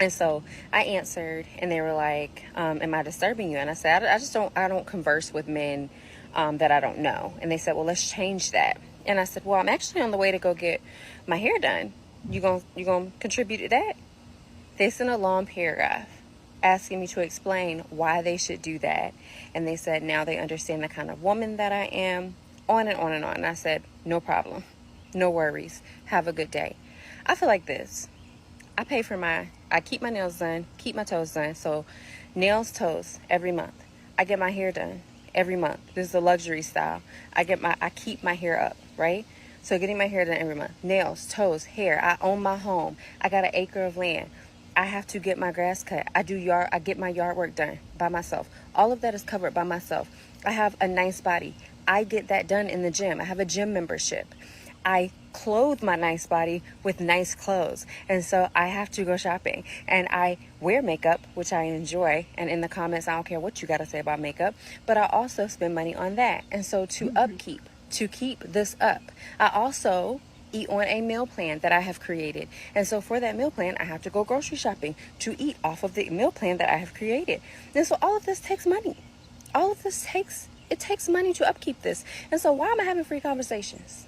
and so I answered, and they were like, am I disturbing you? And I said, I don't converse with men that I don't know. And they said, well, let's change that. And I said, well, I'm actually on the way to go get my hair done. You gonna contribute to that? They sent a long paragraph asking me to explain why they should do that. And they said now they understand the kind of woman that I am, on and on and on. And I said, no problem, no worries, have a good day. I feel like this. I keep my nails done, keep my toes done. So nails, toes, every month. I get my hair done every month. This is a luxury style. I keep my hair up, right? So getting my hair done every month. Nails, toes, hair. I own my home. I got an acre of land. I have to get my grass cut. I get my yard work done by myself. All of that is covered by myself. I have a nice body. I get that done in the gym. I have a gym membership. I clothe my nice body with nice clothes. And so I have to go shopping. And I wear makeup, which I enjoy. And in the comments, I don't care what you got to say about makeup. But I also spend money on that. And so to keep this up, I also eat on a meal plan that I have created. And so for that meal plan, I have to go grocery shopping to eat off of the meal plan that I have created. And so all of this takes money. It takes money to upkeep this. And so why am I having free conversations?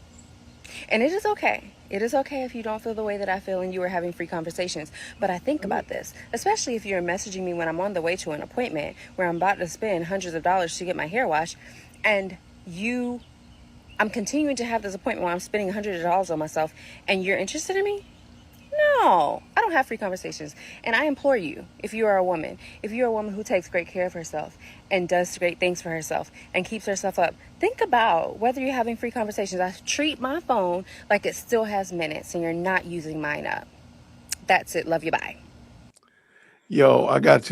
And it is okay. It is okay if you don't feel the way that I feel and you are having free conversations. But I think about this, especially if you're messaging me when I'm on the way to an appointment where I'm about to spend hundreds of dollars to get my hair washed, and I'm continuing to have this appointment where I'm spending hundreds of dollars on myself, and you're interested in me? No, I don't have free conversations. And I implore you, if you're a woman who takes great care of herself and does great things for herself and keeps herself up, think about whether you're having free conversations. I treat my phone like it still has minutes and you're not using mine up. That's it. Love you. Bye. Yo, I got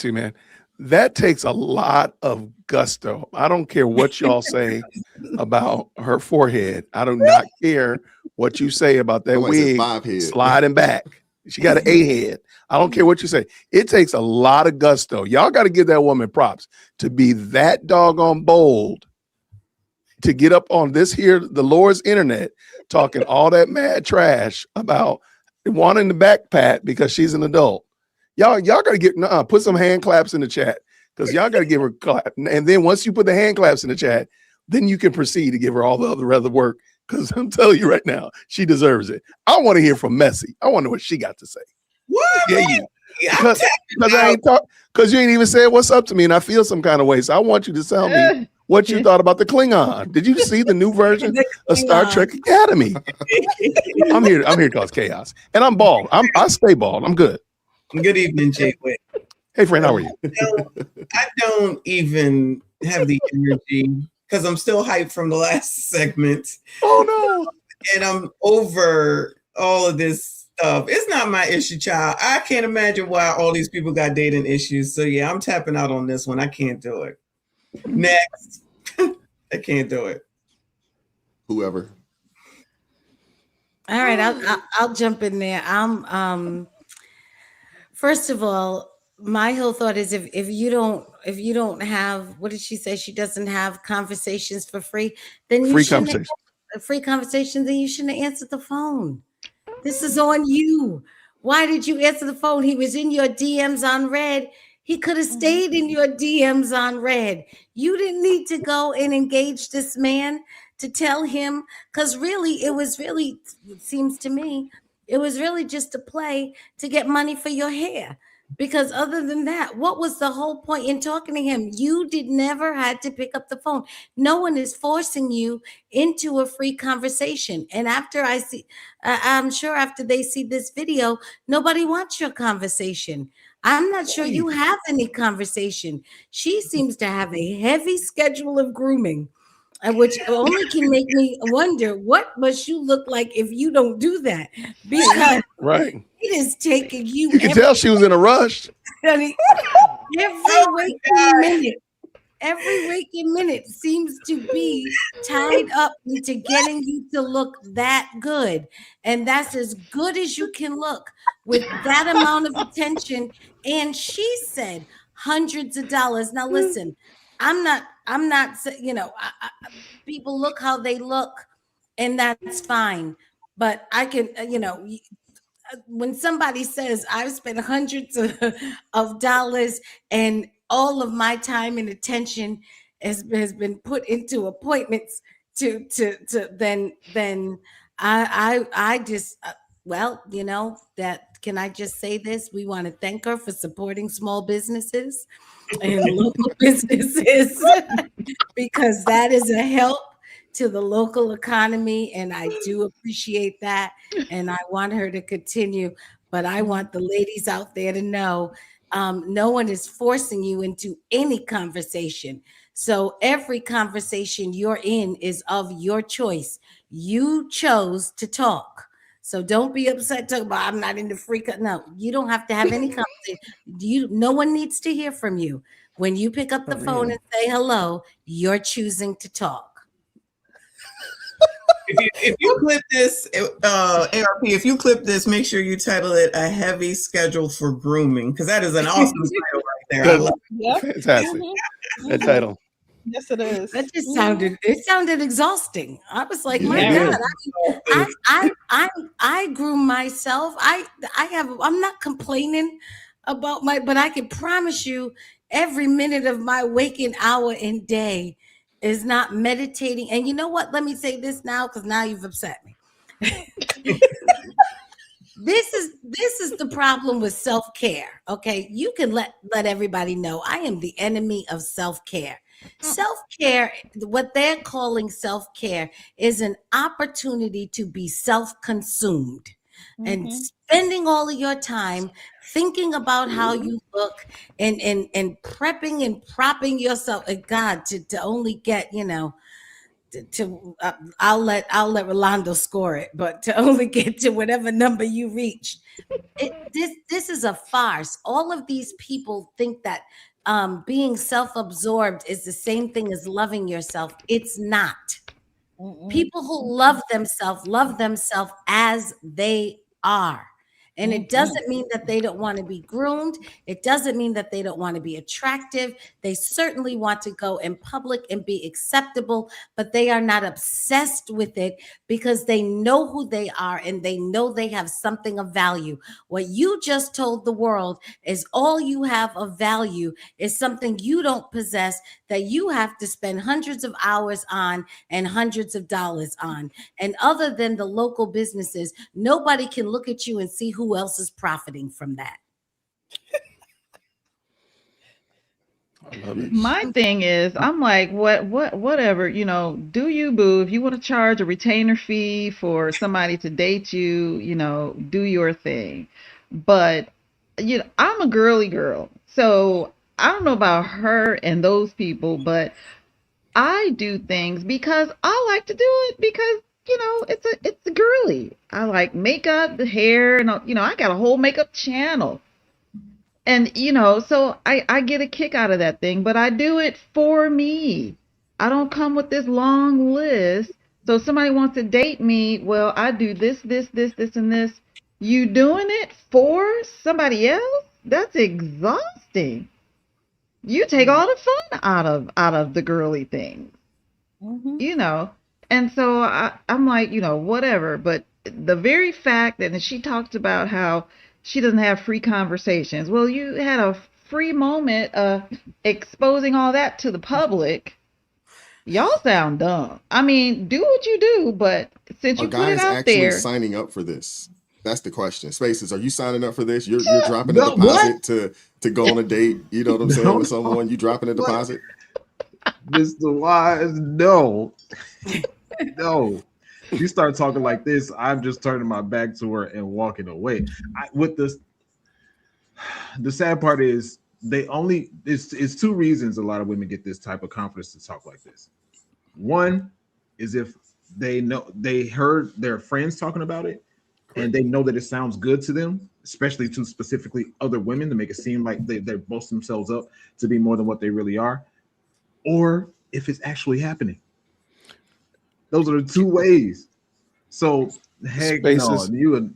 you, man. That takes a lot of gusto. I don't care what y'all say about her forehead. I do not care what you say about that wig sliding back. She got an A head. I don't care what you say. It takes a lot of gusto. Y'all got to give that woman props to be that doggone bold to get up on this here, the Lord's internet, talking all that mad trash about wanting the back pat because she's an adult. Y'all got to get put some hand claps in the chat, because y'all got to give her clap. And then once you put the hand claps in the chat, then you can proceed to give her all the other work. Because I'm telling you right now, she deserves it. I want to hear from Messy. I want to know what she got to say. What? Yeah, because you ain't even said what's up to me, and I feel some kind of way. So I want you to tell me what you thought about the Klingon. Did you see the new version of Star Trek Academy? I'm here to cause chaos, and I'm bald. I stay bald. I'm good. Good evening, Jay. Hey, friend, how are you? I don't even have the energy because I'm still hyped from the last segment. Oh no! And I'm over all of this stuff. It's not my issue, child. I can't imagine why all these people got dating issues. So yeah, I'm tapping out on this one. I can't do it. Next, I can't do it. Whoever. All right, I'll jump in there. First of all, my whole thought is if you don't have, what did she say? She doesn't have conversations for free. Then you shouldn't have free conversations. Then you shouldn't have answered the phone. This is on you. Why did you answer the phone? He was in your DMs on red. He could have stayed in your DMs on red. You didn't need to go and engage this man to tell him, because really, it seems to me, It was really just a play to get money for your hair. Because other than that, what was the whole point in talking to him? You did never had to pick up the phone. No one is forcing you into a free conversation. And after I'm sure after they see this video, nobody wants your conversation. I'm not sure you have any conversation. She seems to have a heavy schedule of grooming, which only can make me wonder what must you look like if you don't do that, because Right. it is taking you. You can tell she was in a rush. Honey, every waking minute seems to be tied up into getting you to look that good, and that's as good as you can look with that amount of attention. And she said hundreds of dollars. Now listen, I'm not people look how they look, and that's fine, but I can when somebody says I've spent hundreds of dollars and all of my time and attention has been put into appointments to then I just well, that can I just say this? We want to thank her for supporting small businesses and local businesses because that is a help to the local economy, and I do appreciate that, and I want her to continue. But I want the ladies out there to know no one is forcing you into any conversation. So every conversation you're in is of your choice. You chose to talk. So don't be upset talking about I'm not into free. No, you don't have to have any conversation. No one needs to hear from you. When you pick up the phone and say hello, you're choosing to talk. If you clip this, ARP, if you clip this, make sure you title it "A Heavy Schedule for Grooming," because that is an awesome title right there. I love it. Fantastic. That title. Yes, it is. That just sounded exhausting. I was like, my God, I groom myself. I'm not complaining about but I can promise you every minute of my waking hour and day is not meditating. And you know what? Let me say this now, because now you've upset me. This is the problem with self-care. Okay. You can let everybody know I am the enemy of self-care. Self-care, what they're calling self-care, is an opportunity to be self-consumed and spending all of your time thinking about how you look and prepping and propping yourself at God to only get, I'll let Rolando score it, but to only get to whatever number you reach. This is a farce. All of these people think that being self-absorbed is the same thing as loving yourself. It's not. People who love themselves as they are. And it doesn't mean that they don't want to be groomed. It doesn't mean that they don't want to be attractive. They certainly want to go in public and be acceptable, but they are not obsessed with it because they know who they are and they know they have something of value. What you just told the world is all you have of value is something you don't possess that you have to spend hundreds of hours on and hundreds of dollars on. And other than the local businesses, nobody can look at you and see who else is profiting from that. My thing is, I'm like, whatever, do you, boo? If you want to charge a retainer fee for somebody to date you, do your thing. But, I'm a girly girl. So I don't know about her and those people, but I do things because I like to do it because, it's girly. I like makeup, the hair, and, I got a whole makeup channel. And, so I get a kick out of that thing, but I do it for me. I don't come with this long list. So if somebody wants to date me, well, I do this, and this. You doing it for somebody else? That's exhausting. You take all the fun out of the girly things, And so I'm like, whatever. But the very fact that she talks about how she doesn't have free conversations. Well, you had a free moment of exposing all that to the public. Y'all sound dumb. I mean, do what you do, but since you put it out there, guys actually signing up for this. That's the question. Spaces, are you signing up for this? You're dropping a deposit to go on a date. You know what I'm saying with someone. You dropping a deposit. Mr. Wise, no. No. You start talking like this, I'm just turning my back to her and walking away. The sad part is it's two reasons a lot of women get this type of confidence to talk like this. One is if they heard their friends talking about it and they know that it sounds good to them, especially to specifically other women, to make it seem like they're boasting themselves up to be more than what they really are, or if it's actually happening. Those are the two ways. So, heck Spaces, no.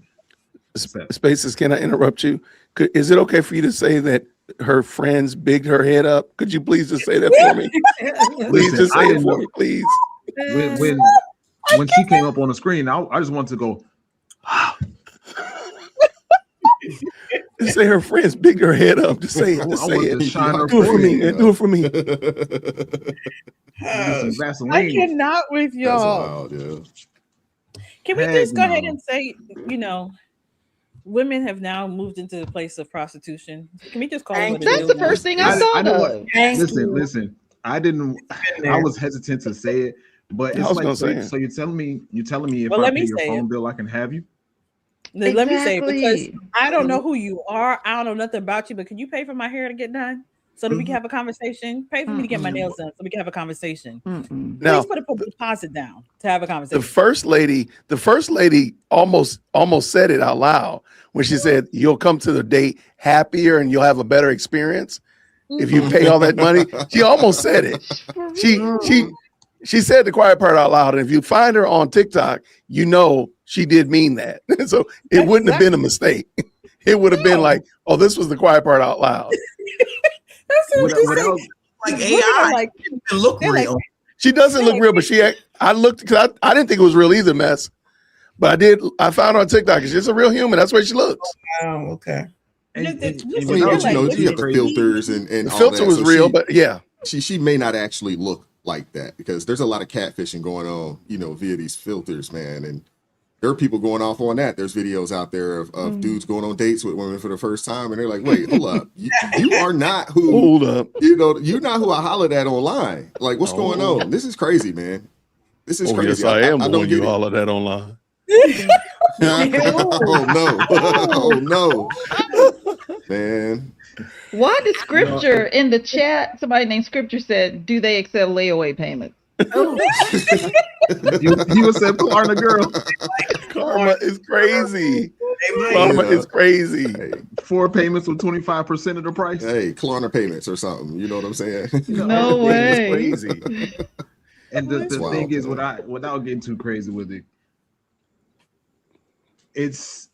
Spaces, can I interrupt you? Is it okay for you to say that her friends bigged her head up? Could you please just say that for me? Please just say it for me, please. When she came up on the screen, I just wanted to go. Just say her friends bigged her head up. Just say it. Just say it. Do it for me. Do it for me. I cannot with y'all. That's wild, yeah. Can we just go ahead and say, women have now moved into the place of prostitution? Can we just call it what it is? That's the first thing I thought of. Listen. I was hesitant to say it, but it's like, so you're telling me if I pay your phone bill, I can have you? Let me say it, because I don't know who you are. I don't know nothing about you, but can you pay for my hair to get done so that we can have a conversation? Pay for me to get my nails done so we can have a conversation. Now, please put a deposit down to have a conversation. The first lady almost said it out loud when she said, "You'll come to the date happier and you'll have a better experience if you pay all that money." She almost said it. She said the quiet part out loud, and if you find her on TikTok, you know she did mean that. So it wouldn't have been a mistake. It would have been like, "Oh, this was the quiet part out loud." Like AI, like, look real. She doesn't look real, but I looked because I didn't think it was real either, mess. But I found her on TikTok. She's just a real human. That's the way she looks. Oh, okay. You have the filters and the filter was real, but yeah, she may not actually look like that because there's a lot of catfishing going on, via these filters, man. And there are people going off on that. There's videos out there of dudes going on dates with women for the first time, and they're like, "Wait, hold up, you are not who. Hold up, you're not who I hollered at online. Like, what's going on? This is crazy, man. This is crazy. Yes, I am the one you hollered at online. Oh no! Oh no, man. Why did Scripture in the chat? Somebody named Scripture said, "Do they accept layaway payments?" You said Klarna girl. Karma is crazy. Karma is crazy. Hey, 4 payments with 25% of the price. Hey, Klarna payments or something. You know what I'm saying? No way. It's crazy. And the thing is, without getting too crazy with it, it's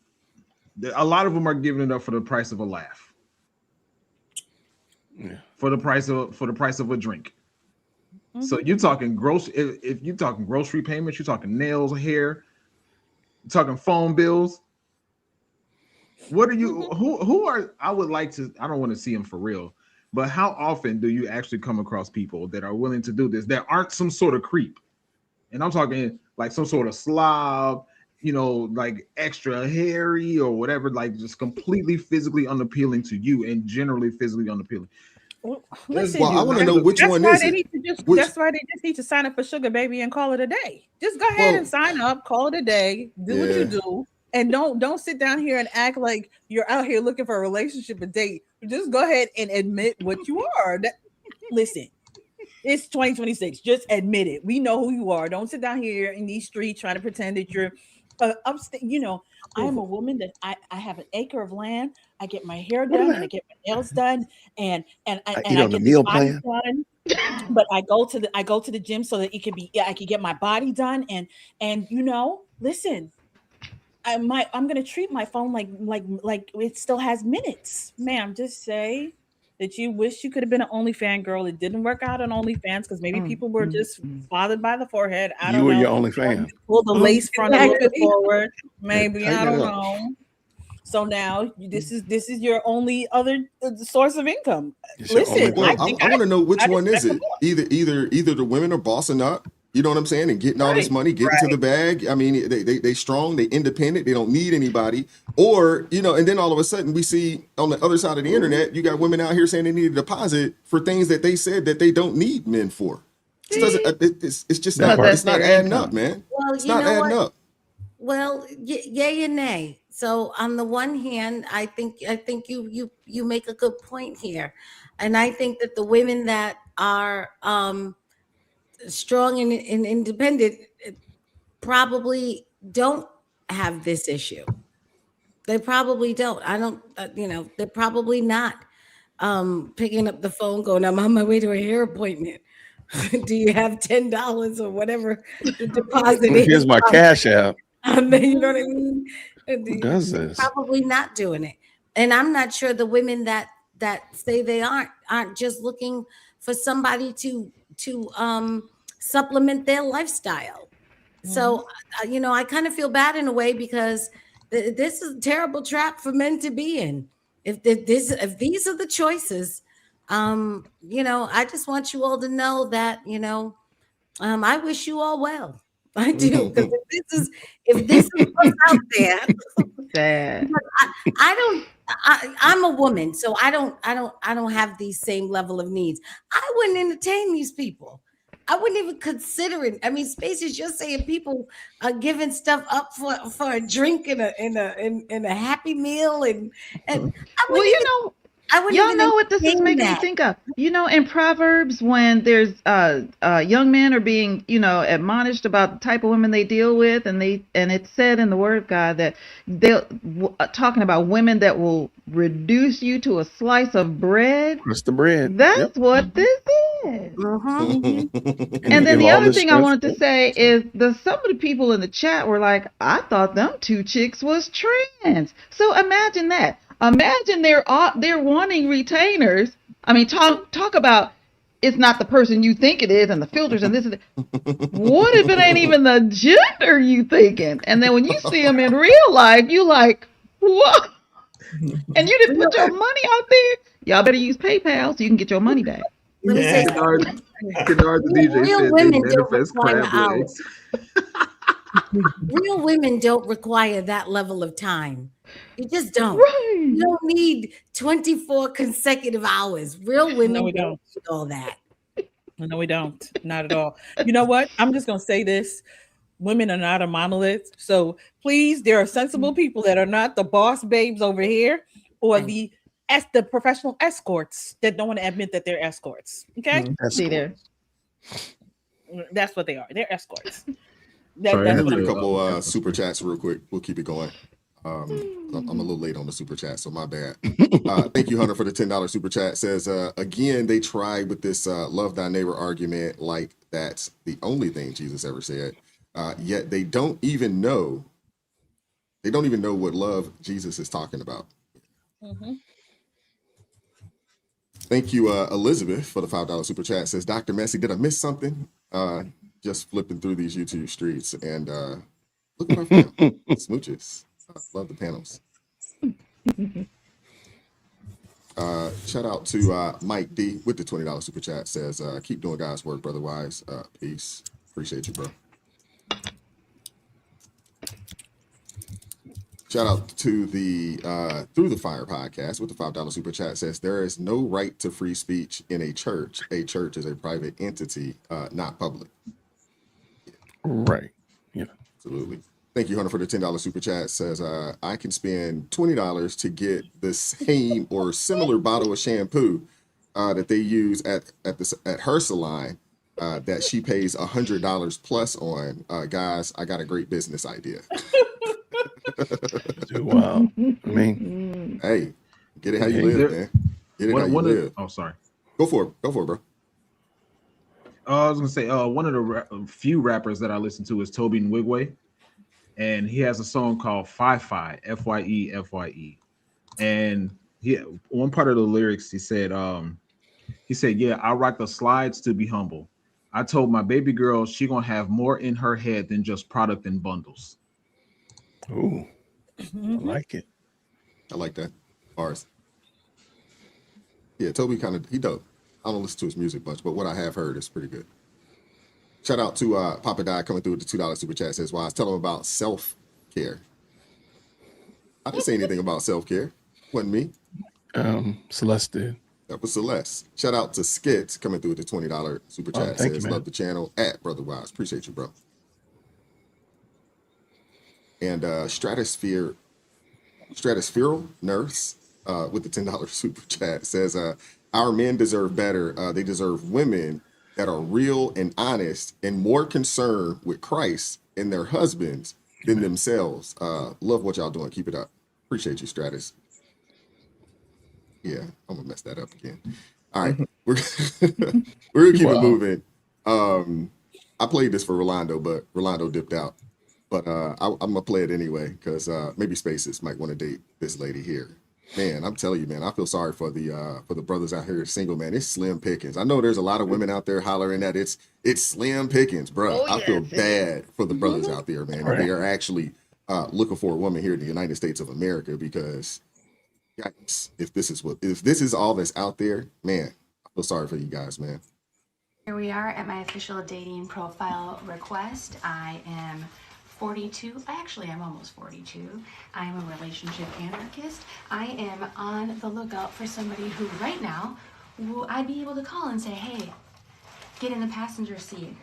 a lot of them are giving it up for the price of a laugh. Yeah. For the price of a drink. So you're talking if you're talking grocery payments, you're talking nails, hair, you're talking phone bills. What are you? Who are? I would like to. I don't want to see them for real. But how often do you actually come across people that are willing to do this that aren't some sort of creep? And I'm talking like some sort of slob, like extra hairy or whatever, like just completely physically unappealing to you and generally physically unappealing. Listen, I want to know which one is it. That's why they just need to sign up for Sugar Baby and call it a day. Just go ahead and sign up, call it a day, do what you do, and don't sit down here and act like you're out here looking for a relationship, a date. Just go ahead and admit what you are. Listen, it's 2026. Just admit it. We know who you are. Don't sit down here in these streets trying to pretend that you're upstate. I am a woman that I have an acre of land. I get my hair done and I get my nails done and I get the meal plan done. But I go to the gym so that I can get my body done and listen. I'm gonna treat my phone like it still has minutes, ma'am. Just say that you wish you could have been an OnlyFans girl. It didn't work out on OnlyFans because maybe people were just bothered by the forehead. I don't know. You were your OnlyFans. Pull the lace front a little bit forward. Maybe I don't know. So now this is your only other source of income. Listen, I want to know which one is it. Either the women are bossing up You know what I'm saying? And getting all this money, getting to the bag. I mean, they strong, they independent, they don't need anybody. Or, you know, and then all of a sudden we see on the other side of the internet, you got women out here saying they need a deposit for things that they said that they don't need men for. It doesn't, it's just not, it's not adding up, man. Well, It's you not know adding what? up. Well, yay and nay. So on the one hand, I think you make a good point here, and I think that the women that are strong and independent probably don't have this issue. They probably don't. I don't. You know, they're probably not picking up the phone, going, "I'm on my way to a hair appointment. Do you have $10 or whatever the deposit is?" Here's my cash app. You know what I mean? Who does They're this? probably not doing it. And I'm not sure the women that say they aren't just looking for somebody to supplement their lifestyle. So you know, I kind of feel bad in a way because this is a terrible trap for men to be in. If these are the choices, you know, I just want you all to know that, you know, I wish you all well. I do, because if this is what's out there, Sad. I'm a woman, so I don't have these same level of needs. I wouldn't entertain these people. I wouldn't even consider it. I mean, Spaces, you're saying people are giving stuff up for a drink and a happy meal, and I wouldn't Well, you even, know, I wouldn't y'all even know what this is entertain making me that. think of? You know, in Proverbs, when there's young men are being, you know, admonished about the type of women they deal with, and it's said in the Word of God that they're talking about women that will reduce you to a slice of bread. That's the bread. That's what this is. And then the other thing I wanted to say is some of the people in the chat were like, I thought them two chicks was trans. So imagine that. Imagine they're wanting retainers. I mean, talk about it's not the person you think it is and the filters and this and that. What if it ain't even the gender you thinking? And then when you see them in real life, you like, what? And you didn't put your money out there. Y'all better use PayPal so you can get your money back. Let me say something. Kennard the DJ Real said women they don't manifest require crab hours. legs. Real women don't require that level of time. You just don't. Right. You don't need 24 consecutive hours. Real women we don't need all that. No, we don't. Not at all. You know what? I'm just going to say this. Women are not a monolith. So please, there are sensible people that are not the boss babes over here or the professional escorts that don't want to admit that they're escorts. Okay? See there. That's what they are. They're escorts. Sorry, That's I'm what gonna I'm read a couple super chats real quick. We'll keep it going. I'm a little late on the super chat, so my bad. Thank you, Hunter, for the $10 super chat. Says again, they tried with this love thy neighbor argument like that's the only thing Jesus ever said. Yet they don't even know what love Jesus is talking about. Thank you, Elizabeth, for the $5 super chat. Says Dr. Messi, did I miss something? Just flipping through these YouTube streets and look at our fam. Smooches. Love the panels. Shout out to Mike D with the $20 super chat. Says keep doing God's work, brother Wise. Peace. Appreciate you, bro. Shout out to the Through the Fire podcast with the $5 super chat. Says there is no right to free speech in a church. A church is a private entity, not public. Right. Yeah. Absolutely. Thank you, Hunter, for the $10 super chat. Says I can spend $20 to get the same or similar bottle of shampoo that they use at her salon that she pays $100 plus on. Guys, I got a great business idea. Wow. I mean, hey, get it how you live, man. Get it how you live. Oh, sorry. Go for it, bro. I was gonna say one of the few rappers that I listen to is Toby Nwigwe, and he has a song called Fi-Fi, Fye, Fye, and one part of the lyrics he said, yeah, I rock the slides to be humble. I told my baby girl she gonna have more in her head than just product and bundles. Ooh, I like it. I like that. Ours. Yeah, Toby he dope. I don't listen to his music much, but what I have heard is pretty good. Shout out to Papa Die coming through with the $2 super chat. Says, Wise, tell them about self-care. I didn't say anything about self-care. Wasn't me. Celeste did. That was Celeste. Shout out to Skits coming through with the $20 super chat. Thank Says, you, man. love the channel at Brother Wise. Appreciate you, bro. And Stratospheral Nurse with the $10 super chat says, our men deserve better. They deserve women that are real and honest and more concerned with Christ and their husbands than themselves. Love what y'all doing. Keep it up. Appreciate you, Stratus. Yeah, I'm gonna mess that up again. All right, we're gonna keep it moving. I played this for Rolando, but Rolando dipped out. But I'm gonna play it anyway because maybe Spaces might want to date this lady here. Man, I'm telling you, man, I feel sorry for the brothers out here single, man. It's slim pickings. I know there's a lot of women out there hollering that it's slim pickings, bro. I feel bad for the brothers out there, man. They are actually looking for a woman here in the United States of America because, yikes, if this is all that's out there, man, I feel sorry for you guys, man. Here we are at my official dating profile request. I am 42. Actually, I'm almost 42. I am a relationship anarchist. I am on the lookout for somebody who right now I'd be able to call and say, hey, get in the passenger seat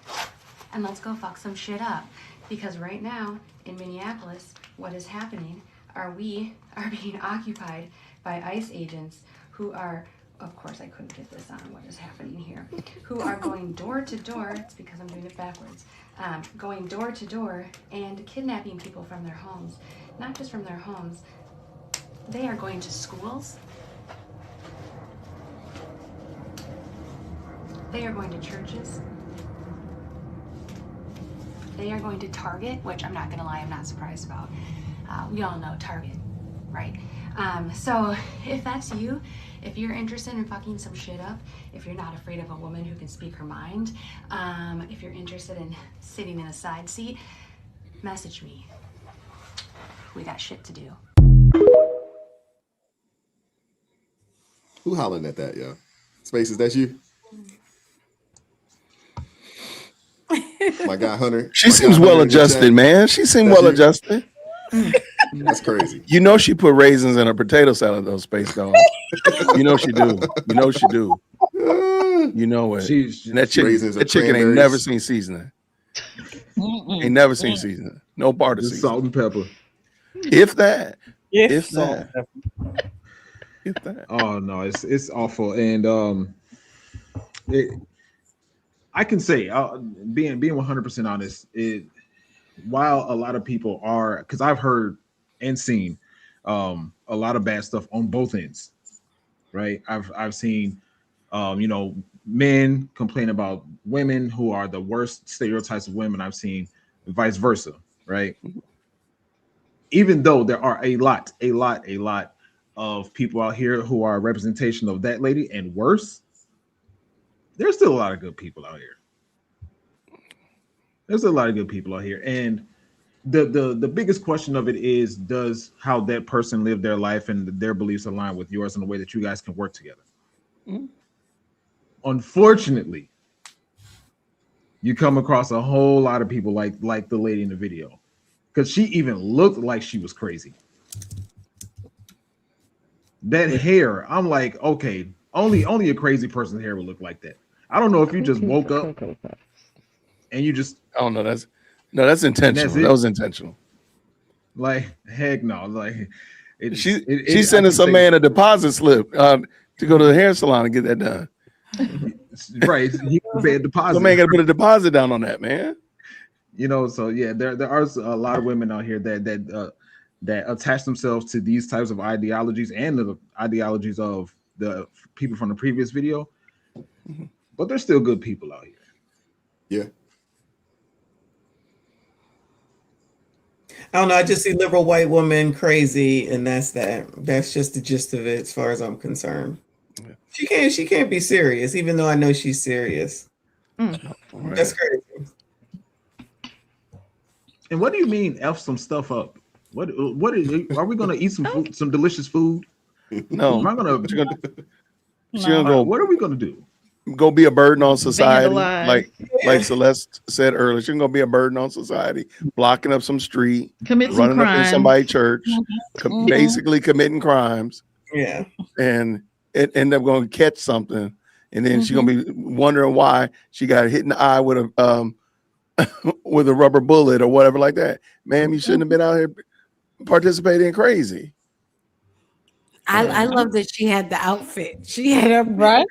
and let's go fuck some shit up. Because right now in Minneapolis, what is happening are we are being occupied by ICE agents who are, of course I couldn't get this on what is happening here, who are going door to door, it's because I'm doing it backwards, going door to door and kidnapping people from their homes. Not just from their homes, they are going to schools, they are going to churches, they are going to Target, which I'm not gonna lie, I'm not surprised about. We all know Target, right? So if that's you, if you're interested in fucking some shit up, if you're not afraid of a woman who can speak her mind, if you're interested in sitting in a side seat, message me. We got shit to do. Who hollering at that, yo? Spaces, that's you? My guy Hunter. She seems well adjusted, man. She seems well adjusted. That's crazy. You know she put raisins in a potato salad, though, Space Dog. You know she do. You know she do. You know it. And that chicken ain't never seen seasoning. Ain't never seen seasoning. No part of seasoning. Salt and pepper. If that. If that. If that. Oh no, it's awful. And I can say, being 100% honest, while a lot of people are, because I've heard and seen a lot of bad stuff on both ends, right? I've seen, men complain about women who are the worst stereotypes of women. I've seen vice versa, right? Even though there are a lot of people out here who are a representation of that lady and worse, there's still a lot of good people out here. There's a lot of good people out here. And the biggest question of it is, does how that person live their life and their beliefs align with yours in a way that you guys can work together? Mm-hmm. Unfortunately, you come across a whole lot of people like the lady in the video, because she even looked like she was crazy. That hair, I'm like, okay, only a crazy person's hair would look like that. I don't know if you just woke up and you just. Oh no, that's intentional. That was intentional. Like heck no, like she's sending some man a deposit slip to go to the hair salon and get that done. Right, he paid a deposit. Some man got to put a deposit down on that, man. So yeah, there are a lot of women out here that attach themselves to these types of ideologies and the ideologies of the people from the previous video, but there's still good people out here. Yeah. I don't know. I just see liberal white woman crazy, and that's that. That's just the gist of it, as far as I'm concerned. Yeah. She can't be serious, even though I know she's serious. Right. That's crazy. And what do you mean F some stuff up? What are we gonna eat some food, some delicious food? No. Am I gonna? What are we gonna do? go be a burden on society, Vandalize. like Celeste said earlier. She's gonna be a burden on society, blocking up some street, Commit some running up in crimes. somebody's church, basically committing crimes, Yeah. and it end up going to catch something, and then she's gonna be wondering why she got hit in the eye with a with a rubber bullet or whatever like that. Ma'am, you shouldn't have been out here participating crazy. I love that she had the outfit. She had her Right?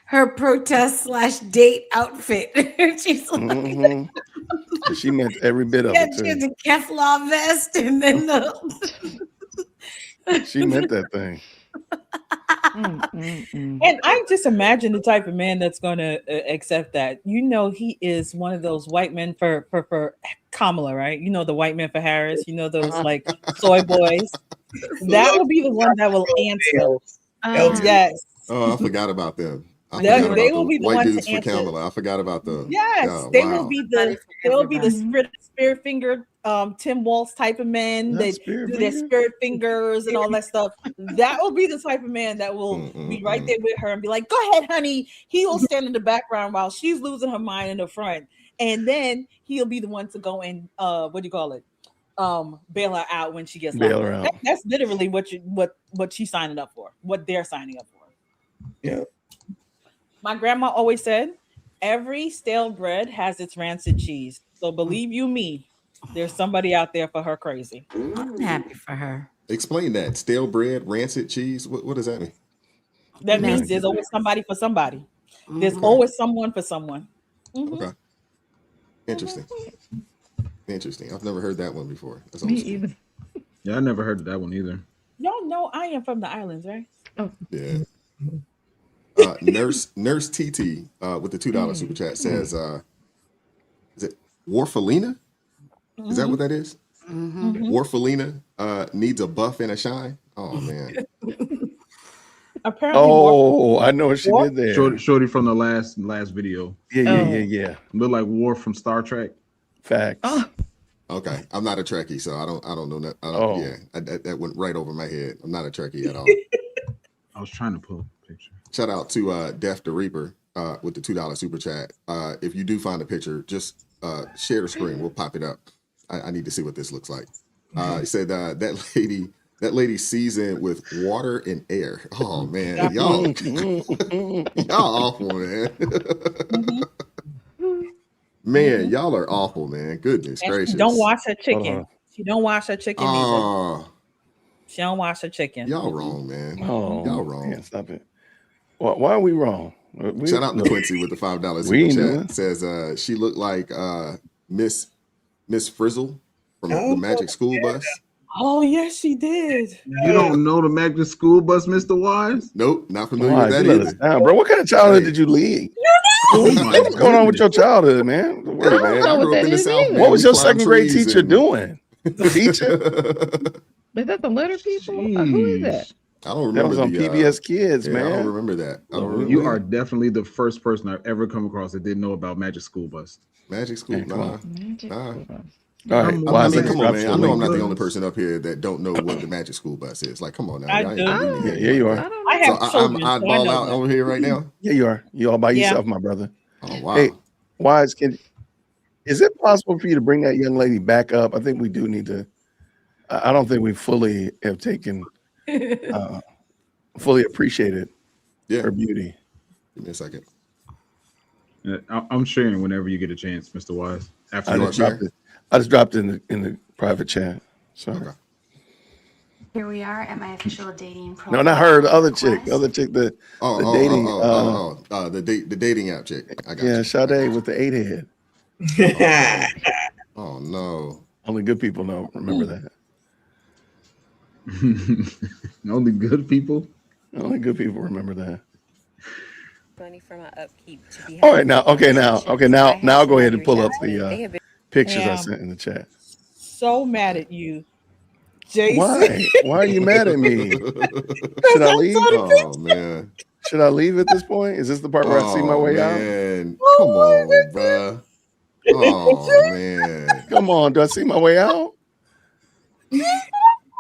her protest/date outfit. She's like, She meant every bit of yeah, it she had too. the Kevlar vest and then the She meant that thing. And I just imagine the type of man that's going to accept that. You know, he is one of those white men for Kamala, right? You know, the white men for Harris. You know, those like soy boys. That will be the one that will answer. Yes. Oh, I forgot about them. They will be the white one dudes to for answer. Kamala. I forgot about them. Yes, Oh, they wow. will be the spirit finger Tim Waltz type of men that do their spirit fingers and all that stuff. That will be the type of man that will be right there with her and be like, "Go ahead, honey." He will stand in the background while she's losing her mind in the front, and then he'll be the one to go and what do you call it? Bail her out when she gets Bail locked her up. out. That's literally what she's signing up for. What they're signing up for. Yeah. My grandma always said, every stale bread has its rancid cheese. So believe you me, there's somebody out there for her crazy. I'm happy for her. Explain that. Stale bread, rancid cheese. What does that mean? That Messy. means there's always somebody for somebody. There's always someone for someone. Okay. Interesting. Interesting. I've never heard that one before. That's Me awesome. either. Yeah, I never heard of that one either. Y'all know I am from the islands, right? Oh. Yeah. Nurse TT with the $2 super chat says, is it Warfelina? Is that what that is? Warfelina needs a buff and a shine. Oh man. Apparently, Oh, I know what she did there. Shorty from the last video. Yeah. Look like Worf from Star Trek. Facts. Oh. Okay, I'm not a Trekkie, so I don't know that. Yeah, that went right over my head. I'm not a Trekkie at all. I was trying to pull up a picture. Shout out to Def the Reaper with the $2 super chat. If you do find a picture, just share the screen. We'll pop it up. I need to see what this looks like. He said that lady seasoned with water and air. Oh man, y'all awful, man. Man, y'all are awful, man. Goodness and gracious. she don't wash her chicken. She don't wash her chicken either. Oh, She don't wash her chicken. y'all wrong, man. Oh, Y'all wrong. man, stop it. Why are we wrong? Shout out to Quincy with the $5 We super knew chat. it. Says she looked like Miss Frizzle from the Magic School Bus. Oh yes, she did. You don't know the Magic School Bus, Mr. Wise? Nope, not familiar Why, with that you let us either. down, bro. What kind of childhood did you lead? Oh my What's going on with your childhood, man? Hey, man, I grew up in the South. Man. What was We your climbed second grade trees teacher and- doing? Teacher? Is that the letter people? Who is that? I don't That remember was on PBS Kids, yeah, man. I don't remember that. I don't remember You that. are definitely the first person I've ever come across that didn't know about Magic School Bus. Magic School. Hey, come Nah. on. Magic Nah. School Bus. All right. I mean, come on, Drop man. your I know I'm link. not the only person up here that don't know what the Magic School Bus is. Like, come on now. I Y'all ain't do. gonna leave me Yeah, you are. I don't I know. have So I'm children. so I oddball know out that. over here right now. Yeah, you are. You all by Yeah. yourself, my brother. Oh wow. Hey, Wise, is it possible for you to bring that young lady back up? I think we do need to. I don't think we fully have taken, fully appreciated her beauty. Give me a second. I'm sharing whenever you get a chance, Mr. Wise. After I you just dropped it. I just dropped it in the private chat. Sorry. Okay. Here we are at my official dating profile. No, not her. The other chick. request. The other chick. The dating. The dating app chick. I got Yeah, you. Sade with the 8 head. Oh no. Only good people know. Remember that. Only good people. Only good people remember that. Money for my upkeep to be All right, now, happy in a now relationship. I'll go ahead and They pull up have the been- pictures I Damn. sent in the chat. So mad at you, Jason. Why? Why are you mad at me? Should I leave? Oh man. Should I leave at this point? Is this the part where I see my way out? Man. Come on, bruh. Oh man. Come on, do I see my way out?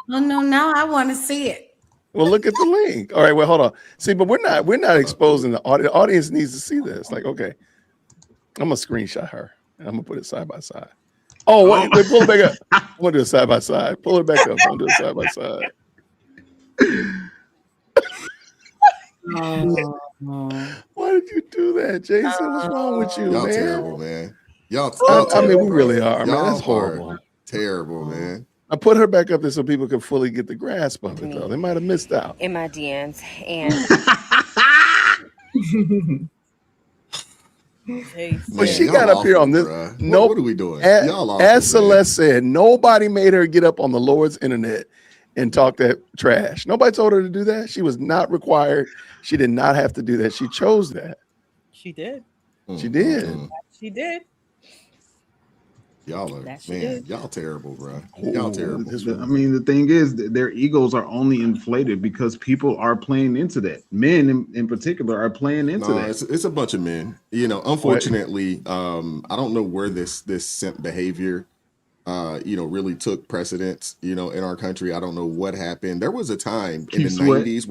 Oh no, now I want to see it. Well, look at the link. All right, well, hold on. See, but we're not exposing the audience. The audience needs to see this. Like, okay, I'm gonna screenshot her and I'm gonna put it side by side. Oh, wait, pull it back up. I'm gonna do it side by side. Pull it back up. I'm gonna do it side by side. Why did you do that, Jason? What's wrong with you, Y'all man? terrible, man. Y'all I mean, we terrible, really bro. are, man. That's horrible. Terrible, man. I put her back up there so people can fully get the grasp of it, though. They might have missed out. In my DMs, and But she got up here on this. No, what are we doing? Y'all awful, as Celeste said, nobody made her get up on the Lord's internet and talk that trash. Nobody told her to do that. She was not required. She did not have to do that. She chose that. She did. She did. She did. Y'all are, That she man, did. y'all terrible, bro. Y'all terrible. I mean, the thing is, their egos are only inflated because people are playing into that. Men, in particular, are playing into that. It's a bunch of men. You know, unfortunately, I don't know where this simp behavior, really took precedence. You know, in our country, I don't know what happened. There was a time in the '90s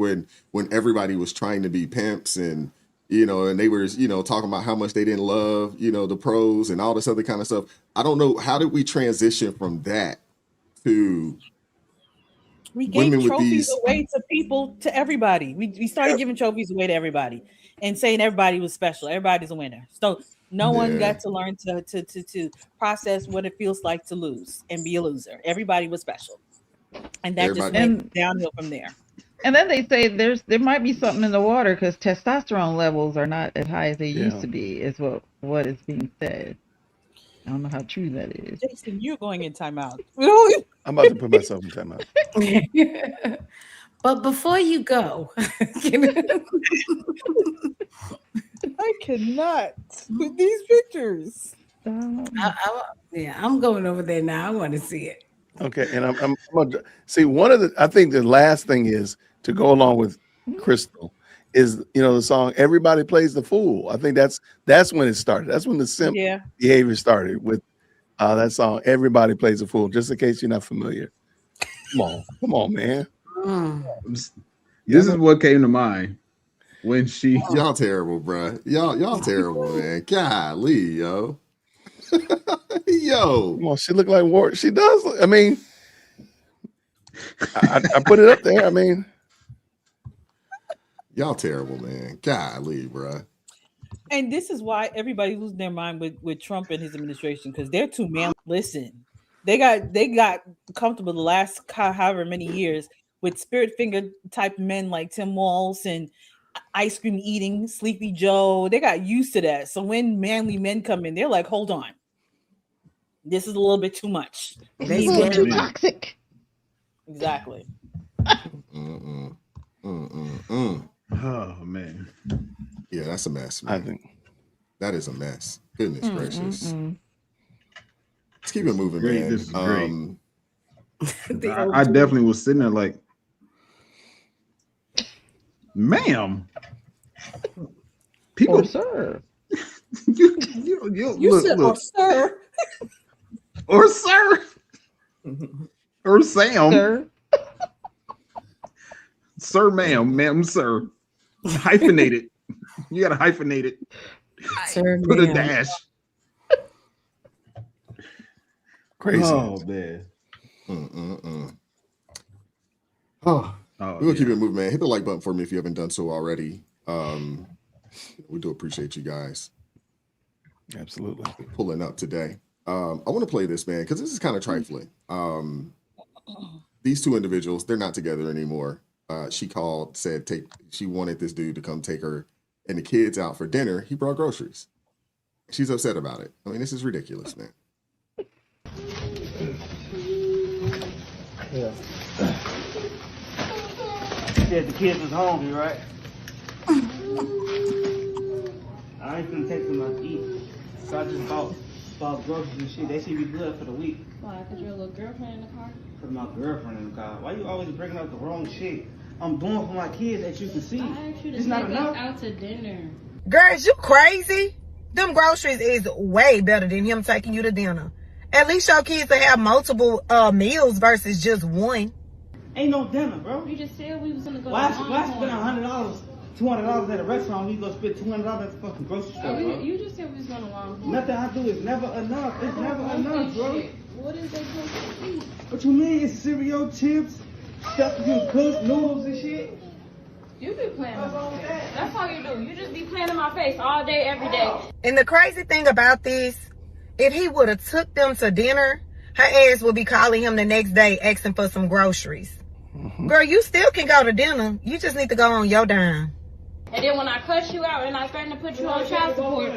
when everybody was trying to be pimps and. And they were, talking about how much they didn't love, the pros and all this other kind of stuff. I don't know. How did we transition from that to we gave women trophies with away to people, to everybody. We started giving trophies away to everybody and saying everybody was special. Everybody's a winner. So no one got to learn to process what it feels like to lose and be a loser. Everybody was special. And that just went downhill from there. And then they say there might be something in the water because testosterone levels are not as high as they used to be, is what is being said. I don't know how true that is. Jason, you're going in timeout. I'm about to put myself in timeout. But before you go, I cannot with these pictures. I'm going over there now. I want to see it. Okay, and I'm gonna see I think the last thing is to go along with Crystal is the song "Everybody Plays the Fool." I think that's when it started. That's when the simp behavior started with that song "Everybody Plays the Fool." Just in case you're not familiar, come on, man. This is what came to mind when she. Y'all terrible, bro. Y'all terrible, man. Golly, yo. Yo, well, she looked like War. She does. I mean, I put it up there. I mean, y'all terrible, man. Golly, bro. And this is why everybody losing their mind with Trump and his administration, because they're too man. Listen, they got comfortable the last however many years with spirit finger type men like Tim Walz and ice cream eating Sleepy Joe. They got used to that. So when manly men come in, they're like, hold on. This is a little bit too much. They were too toxic. Exactly. Oh man. Yeah, that's a mess, man. I think that is a mess. Goodness gracious. Let's keep it moving, man. This is great. I definitely was sitting there like, ma'am. People, sir. you said, look. sir. Or sir. Or Sam. Sir. Sir, ma'am, sir. Hyphenate it. You gotta hyphenate it. Sir, Put a ma'am. dash. crazy. Oh man. Oh, we'll keep it moving, man. Hit the like button for me if you haven't done so already. We do appreciate you guys. Absolutely. Pulling up today. I want to play this, man, because this is kind of trifling. These two individuals, they're not together anymore. She called, said she wanted this dude to come take her and the kids out for dinner. He brought groceries. She's upset about it. I mean, this is ridiculous, man. Yeah. Said the kids was hungry, right? I ain't gonna take them out to eat. So I just bought groceries and shit. They should be good for the week. Why? Cause your little girlfriend in the car? Cause my girlfriend in the car. Why you always bringing up the wrong shit? I'm doing for my kids that you can see. I asked you to It's take not us enough. out to dinner. Girls, you crazy? Them groceries is way better than him taking you to dinner. At least your kids will have multiple meals versus just one. Ain't no dinner, bro. You just said we was gonna go. Why spend $100, $200 at a restaurant? We gonna spend $200 at the fucking grocery store, bro. You just said we was going along. Nothing I do is never enough. It's never enough, bro. What is that supposed to be? What you mean? It's cereal, chips, stuff you cook, noodles and shit. You be playing in my face. That's all you do. You just be playing in my face all day, every day. And the crazy thing about this, if he would have took them to dinner, her ass would be calling him the next day asking for some groceries. Girl, you still can go to dinner. You just need to go on your dime. And then when I cut you out and I threaten to put you on child support,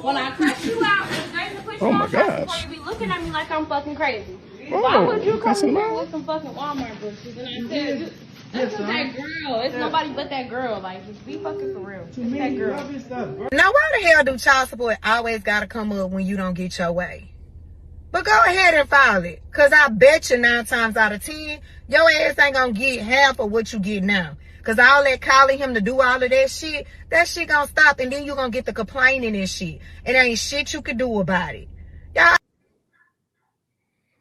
when I cut you out and threaten to put you on child support, you be looking at me like I'm fucking crazy. Why would you come in here with some fucking Walmart bushes? And I said, that's that girl. It's nobody but that girl. Like, just be fucking for real. It's that girl. Now, why the hell do child support always gotta come up when you don't get your way? But go ahead and file it. Because I bet you 9 times out of 10, your ass ain't gonna get half of what you get now. Because all that calling him to do all of that shit gonna stop. And then you gonna get the complaining and shit. And there ain't shit you could do about it. Y'all.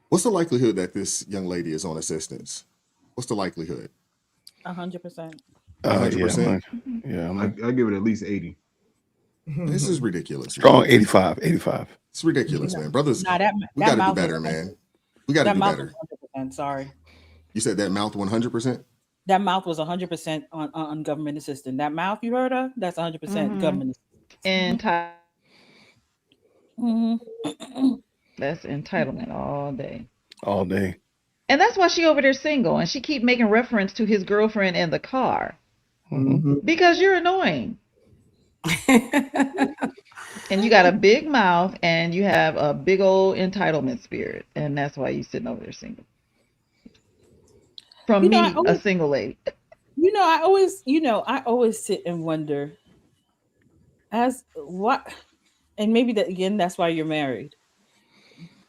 What's the likelihood that this young lady is on assistance? What's the likelihood? 100%. 100%. I give it at least 80. This is ridiculous. Strong 85. It's ridiculous, man. Brothers, Nah, we got to do better, man. We got to do better. 100%, sorry. You said that mouth 100%? That mouth was 100% on government assistance. That mouth you heard of, that's 100% government assistance. That's entitlement all day. All day. And that's why she over there single, and she keep making reference to his girlfriend in the car. Because you're annoying. And you got a big mouth and you have a big old entitlement spirit, and that's why you sitting over there single. From me, a single lady. I always sit and wonder as what, and maybe that again, that's why you're married.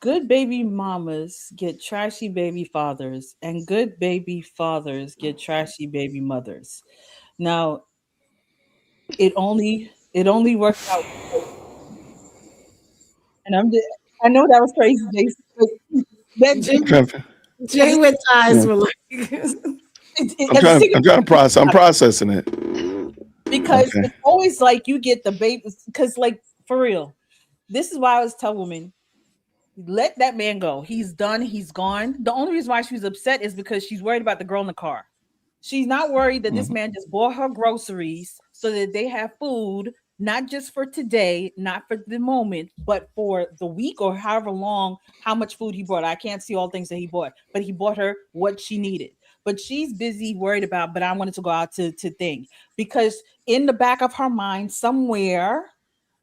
Good baby mamas get trashy baby fathers, and good baby fathers get trashy baby mothers. Now, it only works out. And I know that was crazy, Jason. Jay with eyes were like. I'm trying to process. I'm processing it because it's always like you get the babies. Because, like, for real, this is why I always tell women, let that man go. He's done. He's gone. The only reason why she's upset is because she's worried about the girl in the car. She's not worried that this man just bought her groceries so that they have food, not just for today, not for the moment, but for the week or however long, how much food he bought. I can't see all things that he bought, but he bought her what she needed. But she's busy worried about, but I wanted to go out to thing, because in the back of her mind somewhere,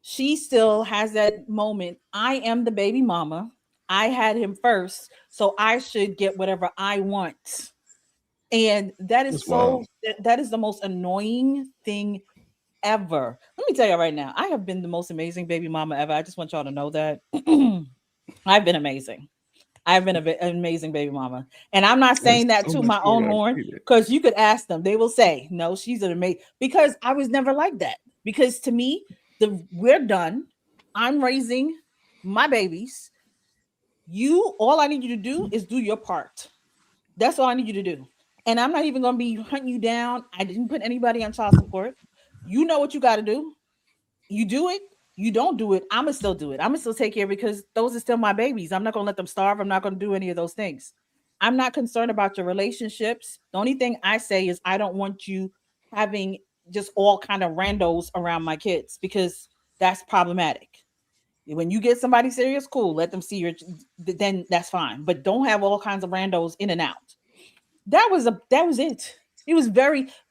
she still has that moment. I am the baby mama. I had him first, so I should get whatever I want. And that is that is the most annoying thing ever. Let me tell you right now, I have been the most amazing baby mama ever. I just want y'all to know that. I've been amazing. I've been an amazing baby mama. And I'm not saying that to my own horn, because you could ask them. They will say, no, she's an amazing, because I was never like that. Because to me, we're done. I'm raising my babies. All I need you to do is do your part. That's all I need you to do. And I'm not even going to be hunting you down. I didn't put anybody on child support. You know what you got to do. You do it. You don't do it. I'm going to still do it. I'm going to still take care, because those are still my babies. I'm not going to let them starve. I'm not going to do any of those things. I'm not concerned about your relationships. The only thing I say is I don't want you having just all kind of randos around my kids, because that's problematic. When you get somebody serious, cool. Let them see then that's fine. But don't have all kinds of randos in and out. That was it. It was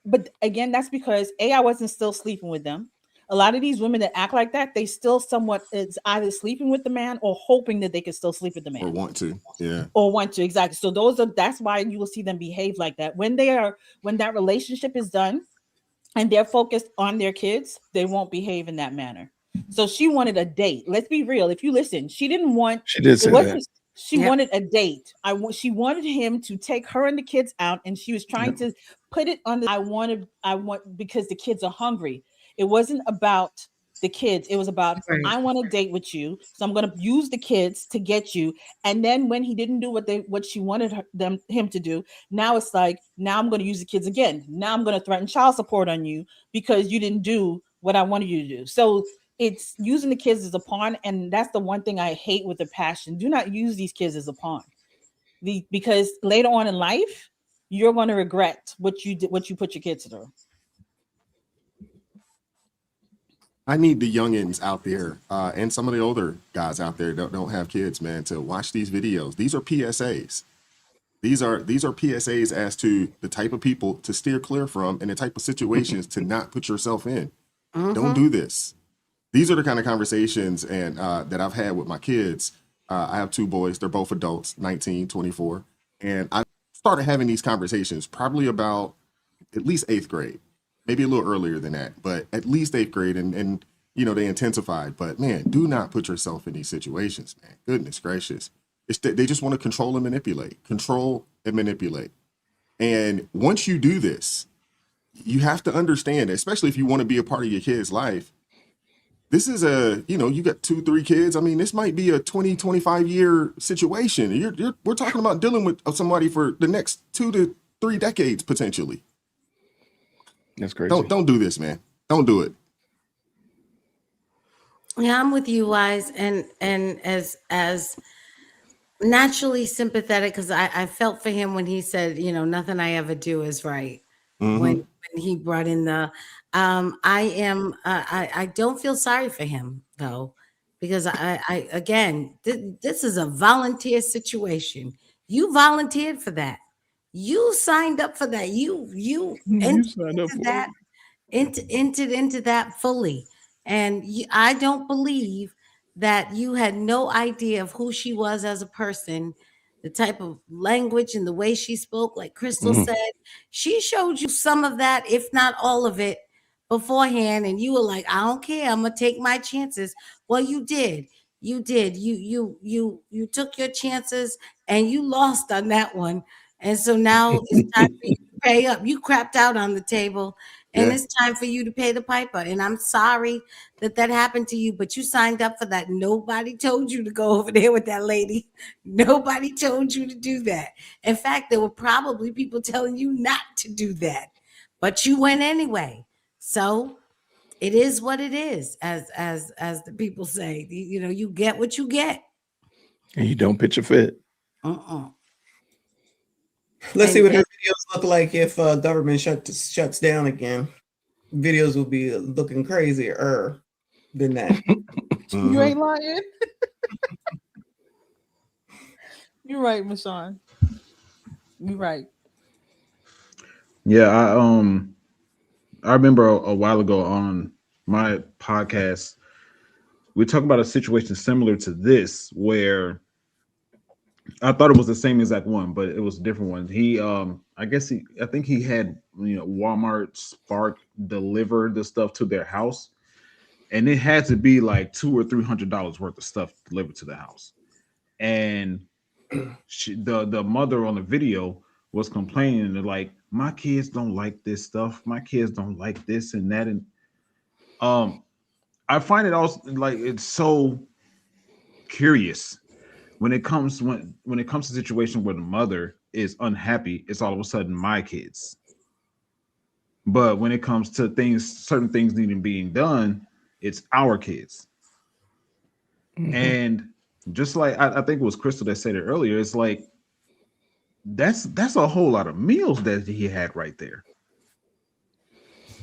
but again, that's because I wasn't still sleeping with them. A lot of these women that act like that, they still somewhat is either sleeping with the man or hoping that they can still sleep with the man. Or want to, yeah. Or want to, exactly. So that's why you will see them behave like that. When that relationship is done and they're focused on their kids, they won't behave in that manner. So she wanted a date. Let's be real. If you listen, she didn't want. She did say that. She wanted a date. She wanted him to take her and the kids out, and she was trying to put it on I want because the kids are hungry. It wasn't about the kids. It was about, I want to date with you, so I'm going to use the kids to get you. And then when he didn't do what she wanted him to do, now it's like, now I'm going to use the kids again. Now I'm going to threaten child support on you because you didn't do what I wanted you to do. So it's using the kids as a pawn, and that's the one thing I hate with the passion. Do not use these kids as a pawn. Because later on in life, you're going to regret what you did, what you put your kids through. I need the youngins out there and some of the older guys out there that don't have kids, man, to watch these videos. These are PSAs. These are PSAs as to the type of people to steer clear from and the type of situations to not put yourself in. Don't do this. These are the kind of conversations and that I've had with my kids. I have 2 boys. They're both adults, 19, 24. And I started having these conversations probably about at least 8th grade, maybe a little earlier than that, but at least 8th grade. And you know, they intensified. But man, do not put yourself in these situations, man. Goodness gracious. They just want to control and manipulate. Control and manipulate. And once you do this, you have to understand, especially if you want to be a part of your kid's life, this is you got 2, 3 kids. I mean, this might be a 20, 25 year situation. We're talking about dealing with somebody for the next 2 to 3 decades, potentially. That's crazy. Don't do this, man. Don't do it. Yeah, I'm with you, Wise, and as naturally sympathetic, because I felt for him when he said, nothing I ever do is right. When he brought in the I don't feel sorry for him though, because I again, this is a volunteer situation. You volunteered for that. You signed up for that. You signed up for that entered into that fully. And I don't believe that you had no idea of who she was as a person, the type of language and the way she spoke. Like Crystal said, she showed you some of that, if not all of it, beforehand. And you were like, I don't care. I'm gonna take my chances. Well, you did. You did. You took your chances and you lost on that one. And so now it's time for you to pay up. You crapped out on the table. And it's time for you to pay the piper. And I'm sorry that happened to you, but you signed up for that. Nobody told you to go over there with that lady. Nobody told you to do that. In fact, there were probably people telling you not to do that, but you went anyway. So it is what it is, as the people say. You get what you get. And you don't pitch a fit. Let's see what her videos look like if government shuts down again. Videos will be looking crazier than that. You ain't lying. You're right, Michonne. You're right. Yeah, I remember a while ago on my podcast, we talked about a situation similar to this where I thought it was the same exact one, but it was a different one. I think he had Walmart Spark deliver the stuff to their house, and it had to be like $200 or $300 worth of stuff delivered to the house. And the mother on the video was complaining, and like, my kids don't like this stuff. My kids don't like this and that. And I find it also like it's so curious. When it comes to a situation where the mother is unhappy, it's all of a sudden my kids. But when it comes to certain things needing being done, it's our kids. And just like I think it was Crystal that said it earlier, it's like that's a whole lot of meals that he had right there.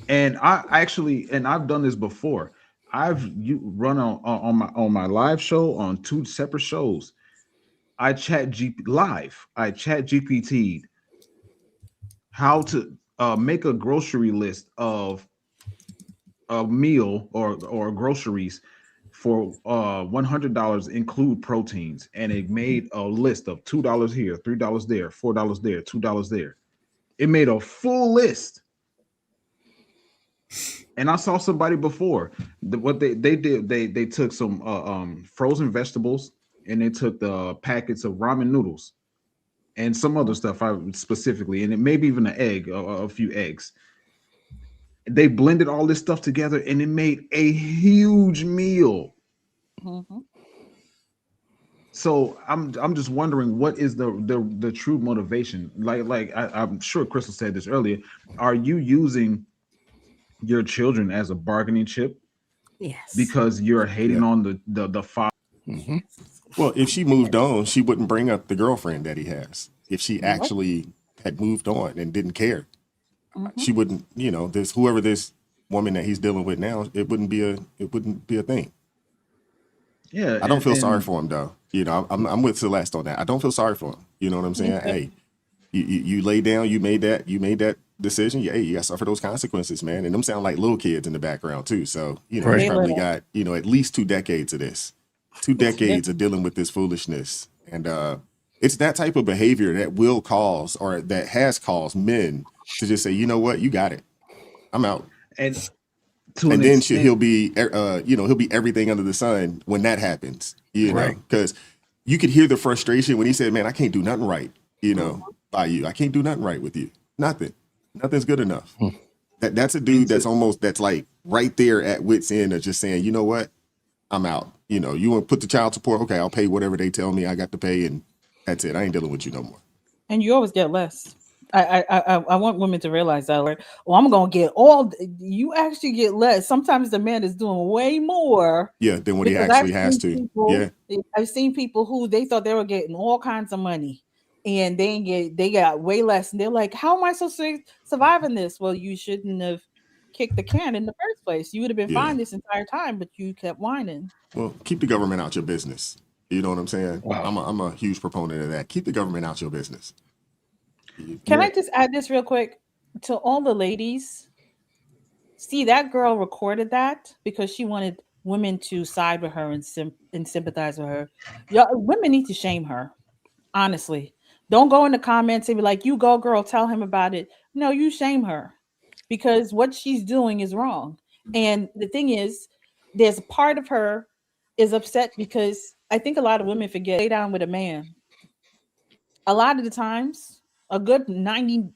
And I've done this before. I've run on my live show on 2 separate shows. I chat GPT'd how to make a grocery list of a meal or groceries for $100, include proteins, and it made a list of $2 here, $3 there, $4 there, $2 there. It made a full list. And I saw somebody before. What they did, they took some frozen vegetables, and they took the packets of ramen noodles and some other stuff specifically, and it maybe even an egg, a few eggs. they blended all this stuff together and it made a huge meal. Mm-hmm. So I'm just wondering, what is the true motivation? I'm sure Crystal said this earlier. Are you using your children as a bargaining chip? Yes. Because you're hating on the father. Mm-hmm. Well, if she moved on, she wouldn't bring up the girlfriend that he has. If she actually had moved on and didn't care, she wouldn't. You know, whoever this woman that he's dealing with now, it wouldn't be a thing. Yeah, I don't feel sorry for him though. You know, I'm with Celeste on that. I don't feel sorry for him. You know what I'm saying? Hey, you lay down, you made that decision. Yeah, hey, you got to suffer those consequences, man. And them sound like little kids in the background too. So you know, he's probably got at least 2 decades of this, 2 decades of dealing with this foolishness, and it's that type of behavior that will cause, or that has caused, men to just say, you know what, you got it, I'm out. And then he'll be he'll be everything under the sun when that happens, you know, because you could hear the frustration when he said, man, I can't do nothing right, by you. I can't do nothing right with you. Nothing's good enough. That's a dude that's like right there at wit's end of just saying, you know what, I'm out. You know, you want to put the child support, okay, I'll pay whatever they tell me I got to pay, and that's it. I ain't dealing with you no more. And you always get less. I want women to realize that. Like, I'm gonna get all. You actually get less. Sometimes the man is doing way more. Yeah, than what he actually has to. I've seen people who they thought they were getting all kinds of money, and they got way less, and they're like, "How am I supposed to survive in this?" Well, you shouldn't have kicked the can in the first place. You would have been fine this entire time, but you kept whining. Well, keep the government out your business. You know what I'm saying? Wow. I'm a huge proponent of that. Keep the government out your business. Can I just add this real quick to all the ladies? See, that girl recorded that because she wanted women to side with her and sympathize with her. Y'all, women need to shame her. Honestly, don't go in the comments and be like, "You go, girl, tell him about it." No, you shame her because what she's doing is wrong. And the thing is, there's a part of her is upset because I think a lot of women forget lay down with a man. A lot of the times, a good 90%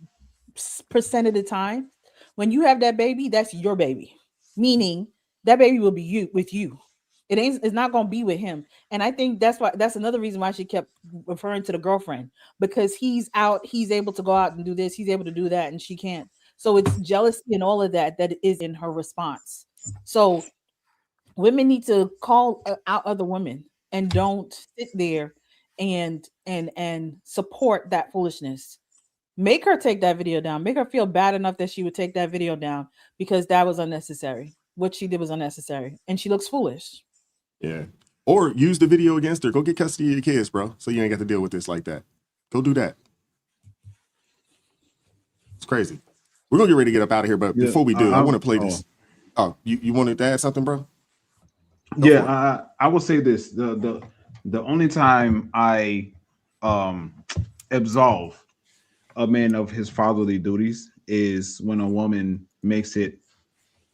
of the time, when you have that baby, that's your baby. Meaning that baby will be with you. It's not going to be with him. And I think that's another reason why she kept referring to the girlfriend, because he's out, he's able to go out and do this, he's able to do that, and she can't. So it's jealousy and all of that is in her response. So women need to call out other women and don't sit there and support that foolishness. Make her take that video down. Make her feel bad enough that she would take that video down, because that was unnecessary. What she did was unnecessary, and she looks foolish. Yeah. Or use the video against her. Go get custody of your kids, bro, so you ain't got to deal with this like that. Go do that. It's crazy. We're gonna get ready to get up out of here, but before we do, I want to play this. Oh, you wanted to add something, bro? I will say this: the only time I absolve a man of his fatherly duties is when a woman makes it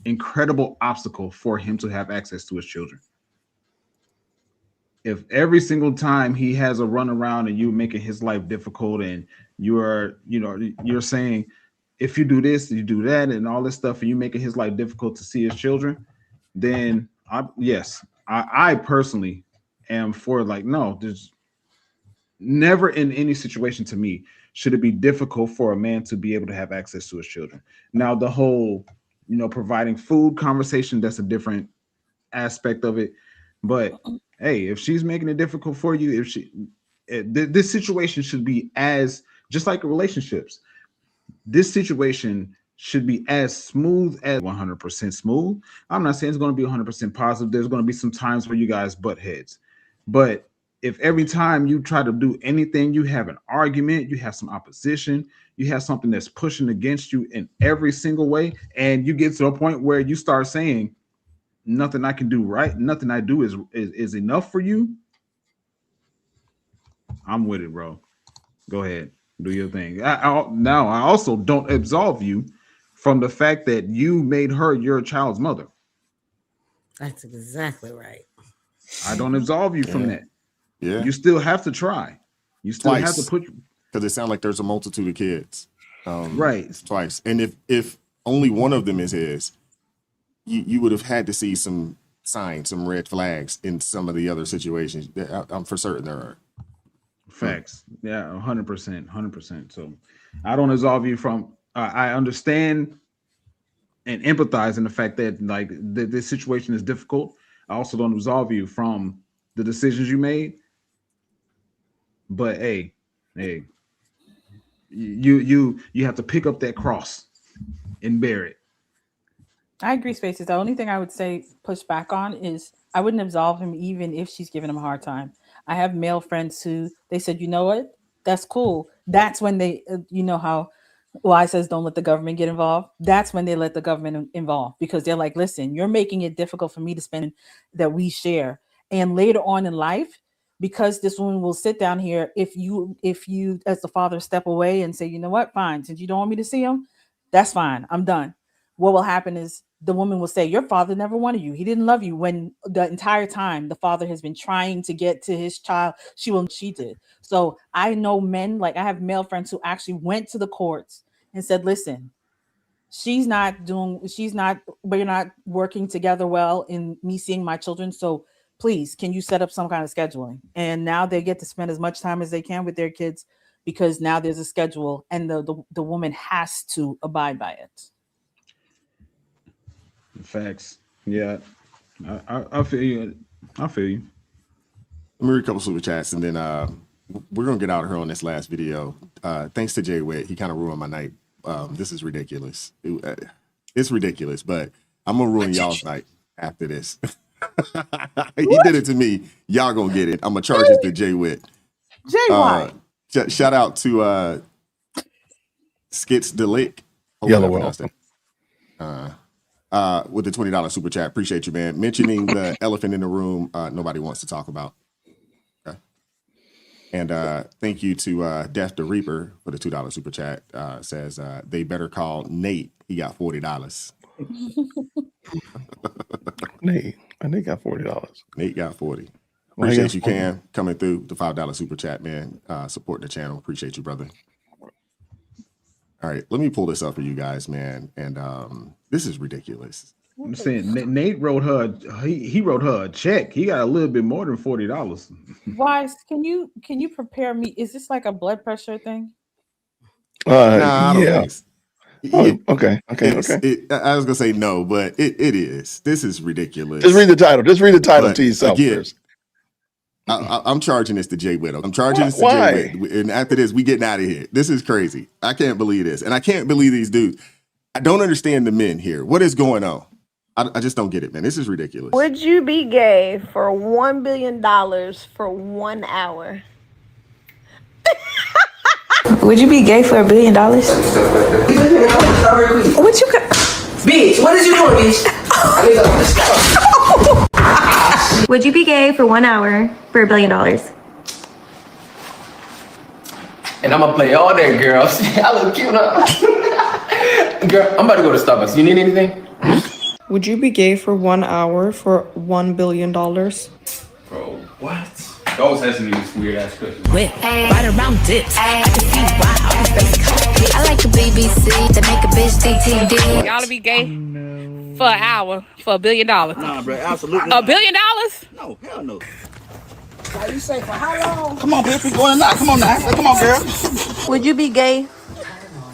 incredible obstacle for him to have access to his children. If every single time he has a run around and you making his life difficult, and you're saying, if you do this, you do that, and all this stuff, and you making his life difficult to see his children, then I personally am for, like, no, there's never in any situation, to me, should it be difficult for a man to be able to have access to his children. Now, the whole, providing food conversation, that's a different aspect of it. But hey, if she's making it difficult for you, this situation should be just like relationships. This situation should be as smooth as 100% smooth. I'm not saying it's going to be 100% positive. There's going to be some times where you guys butt heads. But if every time you try to do anything, you have an argument, you have some opposition, you have something that's pushing against you in every single way, and you get to a point where you start saying, nothing I can do right, nothing I do is enough for you, I'm with it, bro. Go ahead, do your thing. Now, I also don't absolve you from the fact that you made her your child's mother. That's exactly right. I don't absolve you from that. Yeah. You still have to try. You still have to put, because it sounds like there's a multitude of kids. Right. Twice. And if only one of them is his, you would have had to see some signs, some red flags in some of the other situations. I'm for certain there are. Facts. Yeah, 100%, 100%. So I don't absolve you from. I understand and empathize in the fact that like this situation is difficult. I also don't absolve you from the decisions you made. But hey, you have to pick up that cross and bear it. I agree, Spaces. The only thing I would say push back on is I wouldn't absolve him even if she's giving him a hard time. I have male friends who they said, you know what, that's cool. That's when they, you know how why says don't let the government get involved. That's when they let the government involve because they're like, listen, you're making it difficult for me to spend that we share. And later on in life, because this woman will sit down here, if you as the father step away and say, you know what, fine, since you don't want me to see him, that's fine, I'm done. What will happen is the woman will say, your father never wanted you. He didn't love you, when the entire time the father has been trying to get to his child. She did. So I know men, like I have male friends who actually went to the courts and said, listen, we're not working together well in me seeing my children. So please, can you set up some kind of scheduling? And now they get to spend as much time as they can with their kids because now there's a schedule and the woman has to abide by it. Facts. Yeah, I feel you. I feel you. Let me read a couple super chats and then we're gonna get out of here on this last video. Thanks to Jay Witt, he kind of ruined my night. This is ridiculous. It's ridiculous, but I'm gonna ruin y'all's night after this. He did it to me. Y'all gonna get it. I'm gonna charge it to Jay Witt. Jay White. Shout out to Skits Delick. Yellow Well. With the $20 super chat. Appreciate you, man. Mentioning the elephant in the room nobody wants to talk about. Okay. And thank you to Death the Reaper for the $2 super chat. Says they better call Nate. He got $40. Nate got $40. Nate got 40. Appreciate you, Cam, coming through the $5 super chat, man. Support the channel. Appreciate you, brother. All right, let me pull this up for you guys, man. And this is ridiculous. I'm saying Nate wrote her. He wrote her a check. He got a little bit more than $40. Wise, can you prepare me? Is this like a blood pressure thing? Nah, I don't yeah. think so. Okay. I was gonna say no, but it is. This is ridiculous. Just read the title. Just read the title to yourself first. I'm charging this to Jay Widow. I'm charging this to Jay Widow. And after this, we getting out of here. This is crazy. I can't believe this. And I can't believe these dudes. I don't understand the men here. What is going on? I just don't get it, man. This is ridiculous. Would you be gay for $1 billion for 1 hour? Would you be gay for $1 billion? What you got? Bitch, what is you doing, bitch? Would you be gay for 1 hour for $1 billion? And I'm gonna play all that, girls. I look cute, huh? Girl, I'm about to go to Starbucks. You need anything? Would you be gay for 1 hour for $1 billion? Bro, what? Those has to be this weird ass questions. Right around dips. I can see why all the face I like the BBC to make a bitch DTD. Y'all to be gay for an hour for $1 billion. Nah, bro, absolutely. $1 billion? No, hell no. Why you say for how long? Come on, bitch, we going now. Come on now. Come on, girl. Would you be gay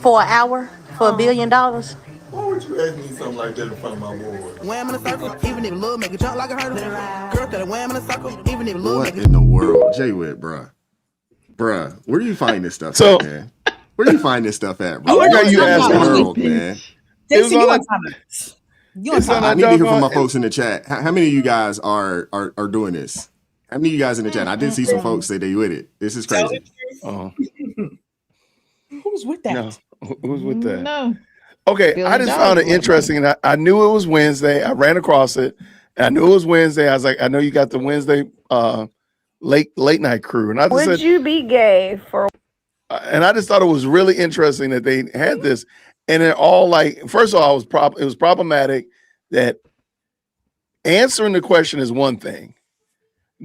for an hour for $1 billion? Why would you ask me something like that in front of my boy? Wham in a circle, even if love make a jump like a hurdle. Girl, that wham in a circle, even if love What in the world? Jay Witt, bruh, where do you find this stuff at, man? Where do you find this stuff at, bro? I like how you asked the world, man. I need to hear from my folks in the chat. How many of you guys are doing this? How many of you guys in the chat? I did see some folks say they with it. This is crazy. Who's with that? No. Who's with that? No. Okay, I just found it interesting. And I knew it was Wednesday. I ran across it. And I knew it was Wednesday. I was like, I know you got the Wednesday late night crew. And I just Would you be gay for? And I just thought it was really interesting that they had this. And they're all like, first of all, it was problematic that answering the question is one thing.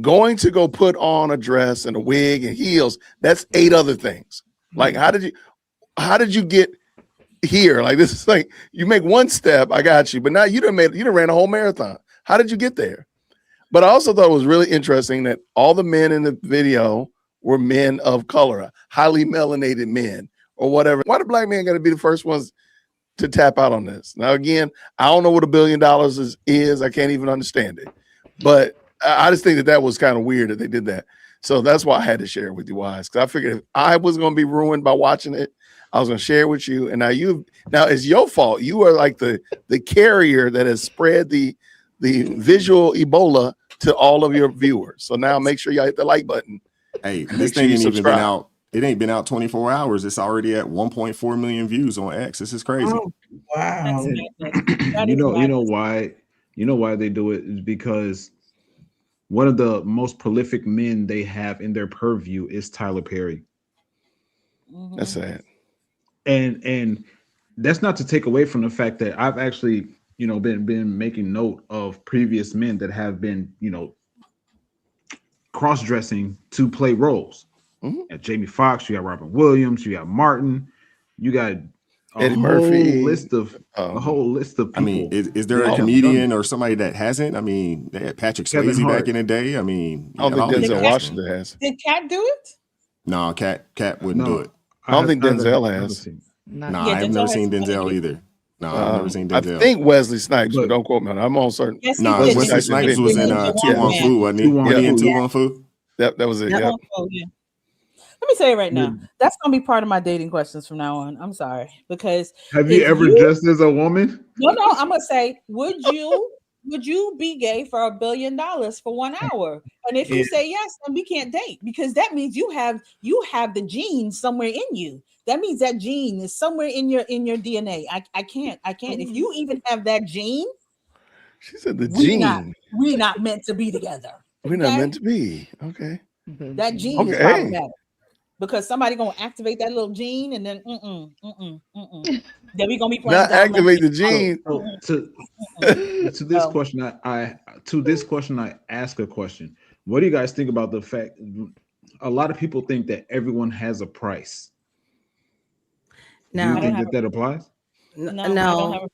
Going to go put on a dress and a wig and heels, that's 8 other things. Like, how did you get here. Like this is like you make one step, I got you. But now you done ran a whole marathon. How did you get there? But I also thought it was really interesting that all the men in the video were men of color, highly melanated men or whatever. Why do black men got to be the first ones to tap out on this? Now, again, I don't know what $1 billion is. I can't even understand it. But I just think that was kind of weird that they did that. So that's why I had to share it with you, Wise, because I figured if I was going to be ruined by watching it, I was going to share it with you. And now it's your fault. You are like the carrier that has spread the visual Ebola to all of your viewers. So now make sure y'all hit the like button. Hey, this thing ain't even been out. It ain't been out 24 hours. It's already at 1.4 million views on X. This is crazy. Oh, wow. You know why? You know why they do it is because one of the most prolific men they have in their purview is Tyler Perry. That's sad. And that's not to take away from the fact that I've actually, been making note of previous men that have been, cross-dressing to play roles. At Jamie Foxx, you got Robin Williams, you got Martin, you got Eddie Murphy, a whole list of people. I mean, is there a comedian or somebody that hasn't? I mean, they had Patrick Swayze back in the day. I mean, I don't think Denzel Washington has. Did Cat do it? No, Cat wouldn't do it. I don't think Denzel has. No, I've never seen Denzel either. No, I've never seen Denzel. I think Wesley Snipes, but don't quote me on it. I'm on certain. Yes, No, Wesley Snipes was in 2-1-Fu, wasn't he? Was he in 2-1-Fu? That was it. Yeah. Let me say it right now. That's gonna be part of my dating questions from now on. I'm sorry, because have you ever dressed as a woman? No. I'm gonna say, would you be gay for $1 billion for 1 hour? And if you say yes, then we can't date, because that means you have the gene somewhere in you. That means that gene is somewhere in your DNA. I can't. If you even have that gene, she said the gene. We're not meant to be together. We're not meant to be. Okay. That gene is problematic. Because somebody gonna activate that little gene, and then then we gonna be playing. Not activate the gene. To this question, I ask a question. What do you guys think about the fact a lot of people think that everyone has a price? No, do you think that applies? No.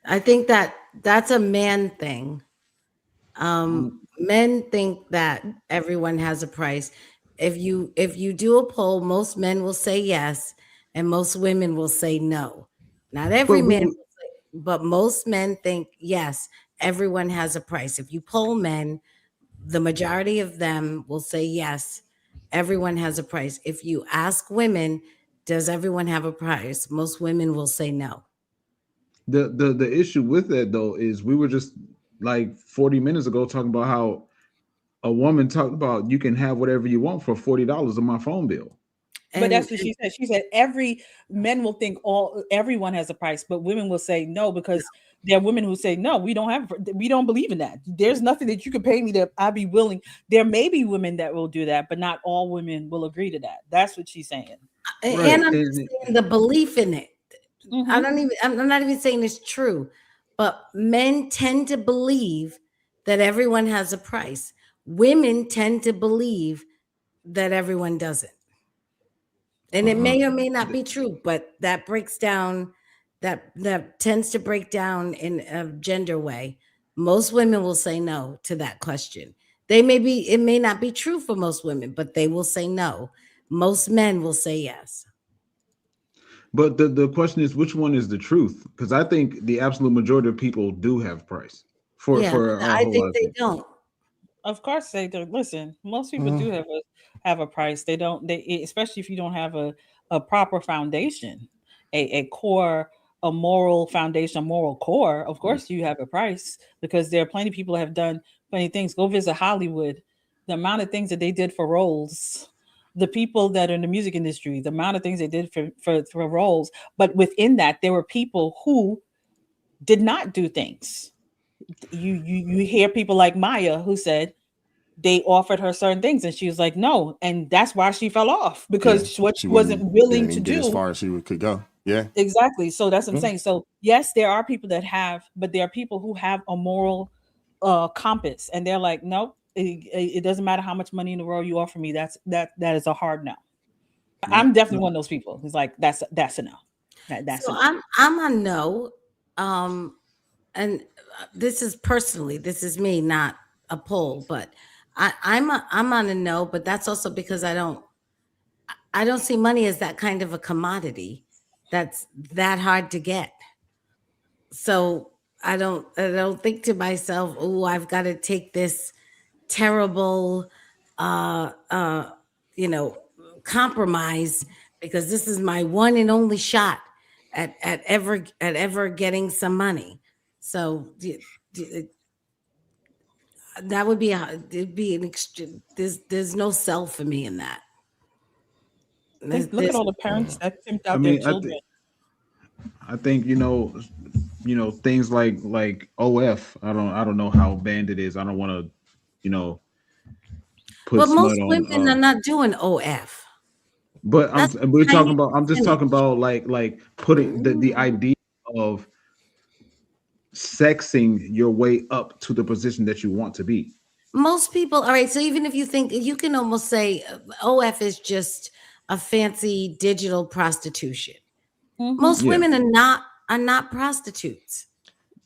I think that's a man thing. Men think that everyone has a price. If you do a poll, most men will say yes, and most women will say no. Not every man, but most men think yes, everyone has a price. If you poll men, the majority of them will say yes, everyone has a price. If you ask women, does everyone have a price? Most women will say no. The issue with that though is we were just like 40 minutes ago talking about how a woman talked about you can have whatever you want for $40 on my phone bill. But that's what she said. She said men will think everyone has a price, but women will say no, because there are women who say no, we don't believe in that. There's nothing that you could pay me that I'd be willing. There may be women that will do that, but not all women will agree to that. That's what she's saying. And I'm just saying the belief in it. I'm not even saying it's true, but men tend to believe that everyone has a price. Women tend to believe that everyone doesn't. And it may or may not be true, but that breaks down, that tends to break down in a gender way. Most women will say no to that question. It may not be true for most women, but they will say no. Most men will say yes. But the question is, which one is the truth? Because I think the absolute majority of people do have price. I think they don't. Of course they do. Listen, most people do have a price. They don't. Especially if you don't have a proper foundation, a core, a moral foundation, a moral core. Of course you have a price, because there are plenty of people that have done plenty of things. Go visit Hollywood. The amount of things that they did for roles. The people that are in the music industry, the amount of things they did for roles. But within that, there were people who did not do things. You hear people like Maya who said they offered her certain things and she was like no, and that's why she fell off, because what she wasn't willing to do as far as she could go. Yeah, exactly. So that's what I'm saying. So yes, there are people that have, but there are people who have a moral compass, and they're like, nope, it doesn't matter how much money in the world you offer me. That is a hard no. I'm definitely one of those people who's like, that's a no. That's So I'm on no, and this is personally, this is me, not a poll, but I'm on a no, but that's also because I don't see money as that kind of a commodity that's that hard to get. So I don't think to myself, oh, I've got to take this terrible uh uh you know compromise because this is my one and only shot at ever getting some money. So that would be it'd be an extreme. There's no sell for me in that. Look at all the parents that pimped out their children. I think things like OF. I don't know how banned it is. I don't want to put but most smut on. women are not doing OF. But I'm just talking about like putting the idea of sexing your way up to the position that you want to be. Most people, all right. So even if you think you can almost say OF is just a fancy digital prostitution. Most women are not prostitutes.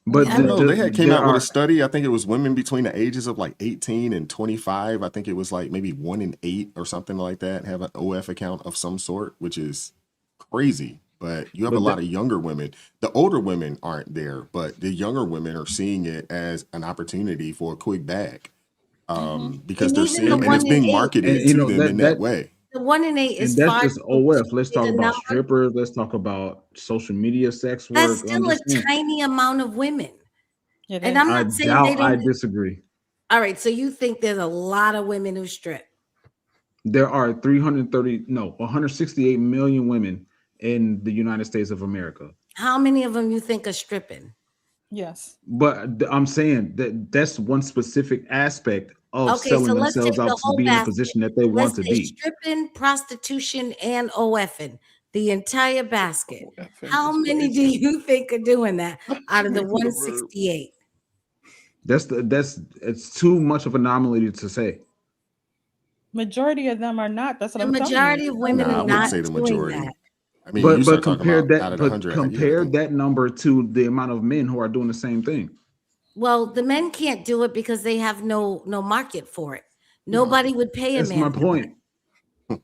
But I know they had came out with a study. I think it was women between the ages of like 18 and 25. I think it was like maybe 1 in 8 or something like that have an OF account of some sort, which is crazy. But you have a lot of younger women. The older women aren't there, but the younger women are seeing it as an opportunity for a quick bag because they're seeing and it's being marketed to them in that way. The 1 in 8 is and that's just OF. Let's talk about strippers. Let's talk about social media sex work. That's still a tiny amount of women. And I'm not saying they don't. I disagree. All right, so you think there's a lot of women who strip? There are 168 million women in the United States of America. How many of them you think are stripping? Yes. But I'm saying that's one specific aspect of selling themselves out to be in a position that they want to be. Stripping, prostitution, and OFing. The entire basket. How many do you think are doing that out of the 168? It's too much of an anomaly to say. Majority of them are not. That's what the I'm telling you. majority of women are not say the majority. doing that. I mean, but compare that number to the amount of men who are doing the same thing. Well, the men can't do it because they have no market for it. Nobody would pay a man. That's my point.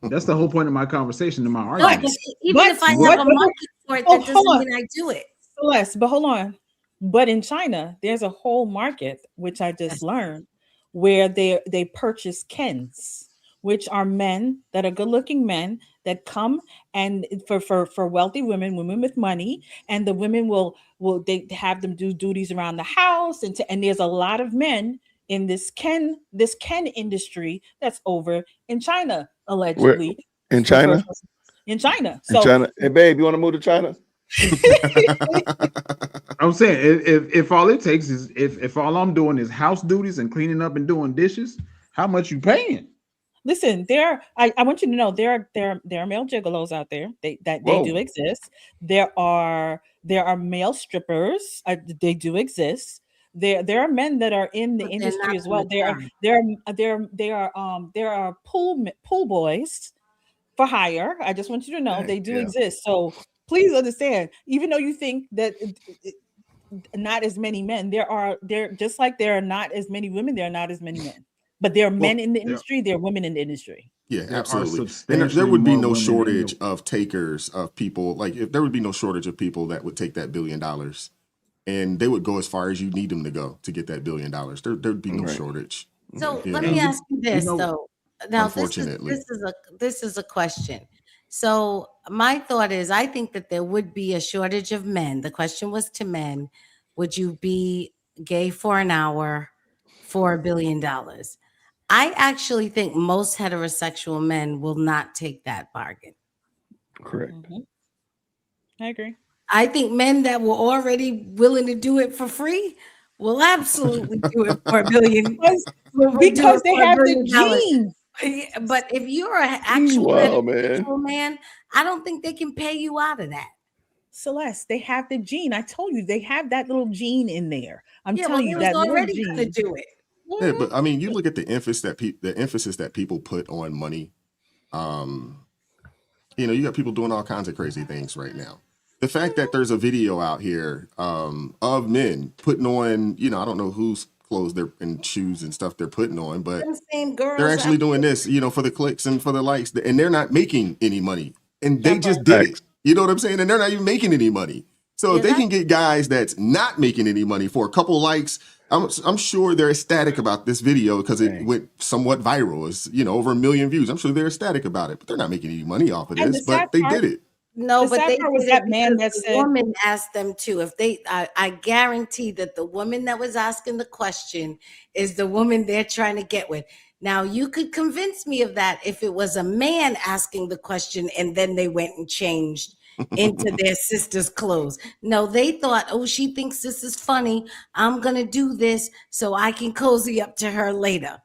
That's the whole point of my conversation and my argument. No, even if I have a market for it, that doesn't mean I do it. Celeste, but hold on. But in China, there's a whole market, which I just learned, where they purchase Kens, which are men that are good-looking men that come and for wealthy women with money, and the women will they have them do duties around the house, and there's a lot of men in this Ken industry that's over in China, allegedly. In China? In China. So, China. Hey, babe, you want to move to China? I'm saying if all it takes is if all I'm doing is house duties and cleaning up and doing dishes, how much you paying? Listen, I want you to know there are male gigolos out there. They do exist. There are male strippers. They do exist. There are men that are in the industry as well. There are pool boys for hire. I just want you to know they do exist. So please understand, even though you think that not as many men, there just like there are not as many women, there are not as many men. But there are men in the industry, there are women in the industry. Yeah, absolutely. And there would be no shortage of takers of people. Like if there would be no shortage of people that would take that $1 billion, and they would go as far as you need them to go to get that $1 billion. There'd be no shortage. So let me ask you this though. Now this is a question. So my thought is, I think that there would be a shortage of men. The question was to men: would you be gay for an hour for $1 billion? I actually think most heterosexual men will not take that bargain. Correct. Mm-hmm. I agree. I think men that were already willing to do it for free will absolutely do it for $1 billion. Because they have the gene. But if you're an actual heterosexual man, I don't think they can pay you out of that. Celeste, they have the gene. I told you they have that little gene in there. I'm telling you that already going to do it. Yeah, but I mean, you look at the emphasis that people put on money. You got people doing all kinds of crazy things right now. the fact that there's a video out here of men putting on, you know, I don't know whose clothes they're and shoes and stuff they're putting on, but Them same girls they're actually doing out- this, you know, for the clicks and for the likes, and they're not making any money, and they That just part. did Facts. it. You know what I'm saying? And they're not even making any money. So if Yeah, they can get guys that's not making any money for a couple likes, I'm sure they're ecstatic about this video because it went somewhat viral. It's, you know, over 1 million views. I'm sure they're ecstatic about it, but they're not making any money off of And this. the sad But they part, did it. No, the but sad they part was did it that man because that the said, woman asked them to. If they, I guarantee that the woman that was asking the question is the woman they're trying to get with. Now, you could convince me of that if it was a man asking the question and then they went and changed into their sister's clothes. No, they thought, oh, she thinks this is funny. I'm going to do this so I can cozy up to her later.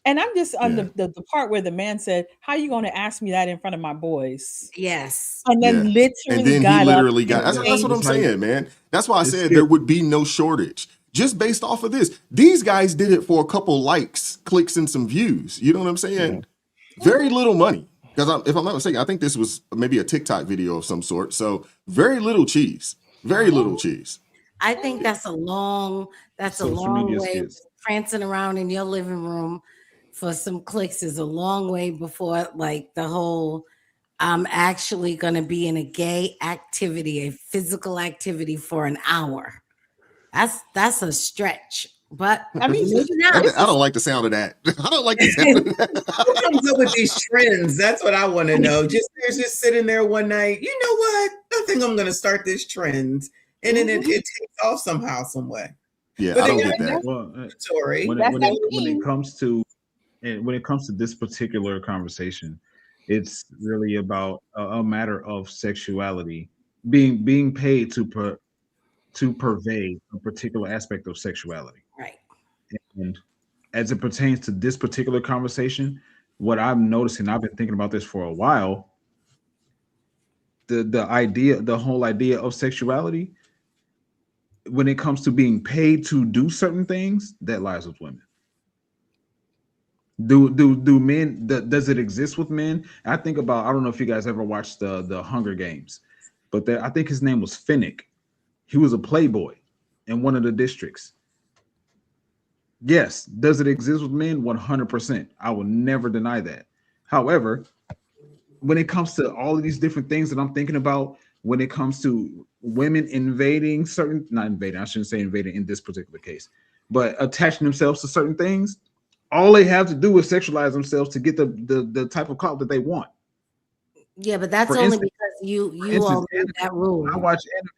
and I'm just on Yeah. the part where the man said, "How you going to ask me that in front of my boys?" Yes. And then Yeah. literally And then he got up literally and got, that's what I'm changed. saying, man. That's why I It's said scary. there would be no shortage just based off of this. These guys did it for a couple likes, clicks, and some views. You know what I'm saying? Very little money. Because if I'm not mistaken, I think this was maybe a TikTok video of some sort. So very little cheese. Very little cheese. I think that's a long Social media way. skits. Prancing around in your living room for some clicks is a long way before like the whole I'm actually going to be in a gay activity, a physical activity for an hour. That's a stretch, but I mean, maybe not. I don't like the sound of that. I don't like the sound of that. Who comes up with these trends? That's what I want to know. They're just sitting there one night. You know what? I think I'm going to start this trend, and then it takes off somehow, some way. Yeah, But I they don't got get that. Well, mandatory. when That's it, when what it, I when mean. it comes to and when it comes to this particular conversation, it's really about a matter of sexuality being paid to purvey a particular aspect of sexuality. Right. And as it pertains to this particular conversation, what I'm noticing, I've been thinking about this for a while. The whole idea of sexuality, when it comes to being paid to do certain things, that lies with women. Do men, does it exist with men? I think about, I don't know if you guys ever watched the Hunger Games, but I think his name was Finnick. He was a playboy in one of the districts. Yes, does it exist with men? 100%. I will never deny that. However, when it comes to all of these different things that I'm thinking about, when it comes to women invading certain, not invading, I shouldn't say invading in this particular case, but attaching themselves to certain things, all they have to do is sexualize themselves to get the type of clout that they want. Yeah, but that's For only instance- because you instance, all made that rule. I watch anime.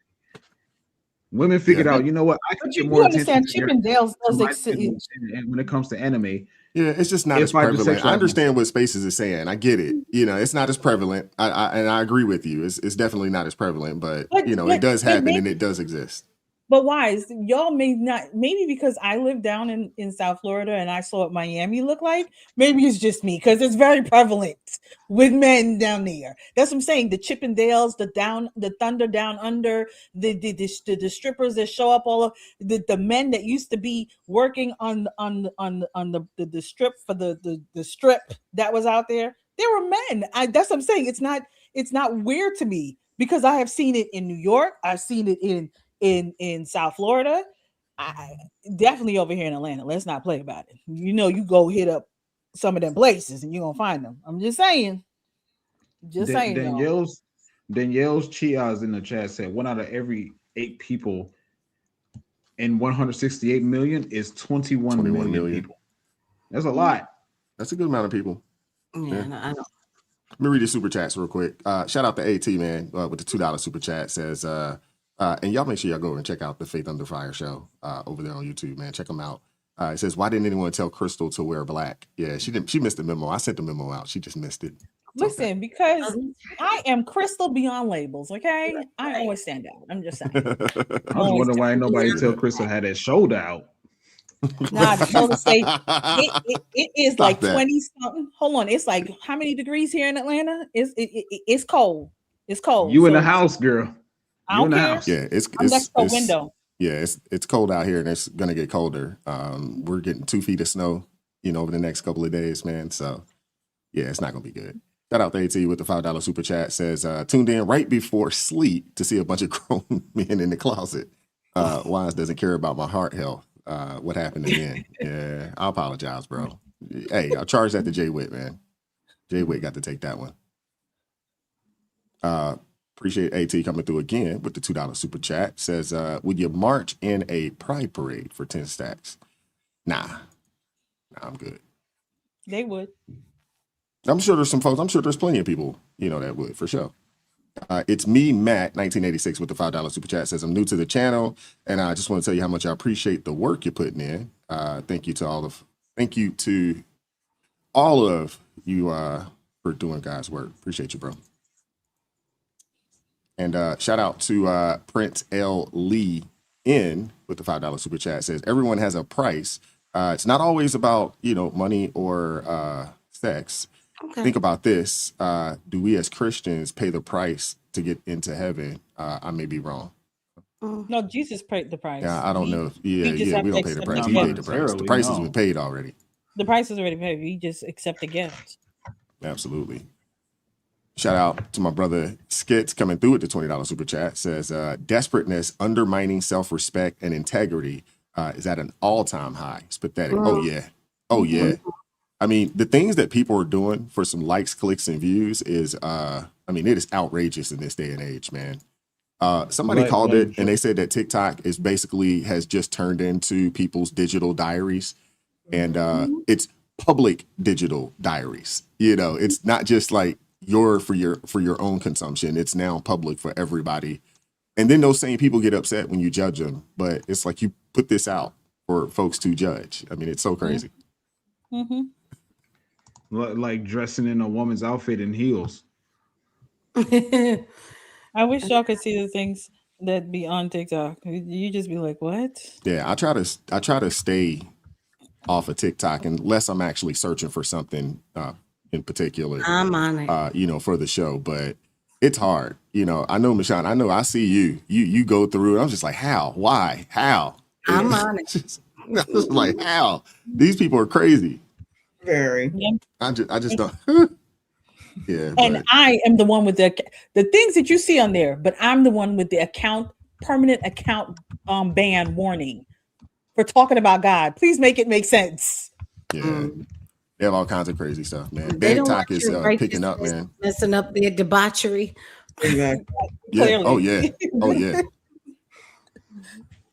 Women figured out, you know what, I can But get you more understand, attention Chippendales does to exist. and when it comes to anime. Yeah, it's just not as If I just prevalent. I sexualize understand what Spaces is saying. I get it. You know, it's not as prevalent. And I agree with you. It's definitely not as prevalent, but you know, it does happen and it does exist. But why? Y'all may not, maybe because I live down in South Florida and I saw what Miami look like. Maybe it's just me because it's very prevalent with men down there. That's what I'm saying. The Chippendales, the Thunder Down Under, the strippers that show up, all of the men that used to be working on the strip for the strip that was out there. They were men. That's what I'm saying. It's not weird to me because I have seen it in New York. I've seen it in South Florida. I definitely over here in Atlanta. Let's not play about it. You know, you go hit up some of them places and you're gonna find them. I'm just saying. Danielle's Chiaz in the chat said 1 out of every 8 people in 168 million is 21 million people. That's a lot. That's a good amount of people. Yeah. No, I don't. Let me read the super chats real quick. Shout out to AT, man, with the $2 super chat. Says, and y'all make sure y'all go over and check out the Faith Under Fire show over there on YouTube, man. Check them out. It says, why didn't anyone tell Crystal to wear black? Yeah, she didn't. She missed the memo. I sent the memo out. She just missed it. Listen, because I am crystal beyond labels, okay? I always stand out. I'm just saying. I was wondering why nobody tell Crystal had that shoulder out. Nah, the shoulder say it is Stop like that. 20 something. Hold on, it's like how many degrees here in Atlanta? It's cold. It's cold. You in So the house, girl. I You in don't the care. house. Yeah, I'm next to a window. Yeah, it's cold out here and it's gonna get colder. We're getting 2 feet of snow, over the next couple of days, man. So yeah, it's not gonna be good. Shout out to AT with the $5 super chat. Says, tuned in right before sleep to see a bunch of grown men in the closet. Wise doesn't care about my heart health. What happened again? Yeah, I apologize, bro. Hey, I'll charge that to Jay Witt, man. Jay Witt got to take that one. Appreciate AT coming through again with the $2 super chat. Says, would you march in a pride parade for 10 stacks? Nah, I'm good. They would. I'm sure there's some folks. I'm sure there's plenty of people, that would for sure. It's me, Matt, 1986 with the $5 super chat. Says, I'm new to the channel, and I just want to tell you how much I appreciate the work you're putting in. Thank you to all of you for doing God's work. Appreciate you, bro. And shout out to Prince L. Lee in with the $5 super chat. Says, everyone has a price. It's not always about money or sex. Okay. Think about this. Do we as Christians pay the price to get into heaven? I may be wrong. No, Jesus paid the price. Yeah, I don't know. We don't pay the price. He paid the price. The price has been paid already. The price is already paid. We just accept the gift. Absolutely. Shout out to my brother Skits coming through with the $20 super chat. Says, desperateness, undermining self-respect and integrity is at an all-time high. It's pathetic. Oh, yeah. I mean, the things that people are doing for some likes, clicks, and views is, it is outrageous in this day and age, man. Somebody called it, and they said that TikTok has just turned into people's digital diaries, and it's public digital diaries. It's not just like for your own consumption. It's now public for everybody. And then those same people get upset when you judge them, but it's like you put this out for folks to judge. I mean, it's so crazy. Mm-hmm. Like dressing in a woman's outfit in heels. I wish y'all could see the things that be on TikTok. You just be like, what? Yeah, I try to stay off of TikTok unless I'm actually searching for something in particular. I'm on it. For the show, but it's hard. I know, Michonne, I see you. You go through it. I'm just like, how? Why? How? I'm on it. I was like, how? These people are crazy. Very. I just don't. Yeah. And I am the one with the things that you see on there, but I'm the one with the permanent account ban warning for talking about God. Please make it make sense. Yeah. They have all kinds of crazy stuff, man. TikTok is picking up, man. Messing up their debauchery. Yeah. Clearly. Oh yeah. Oh yeah.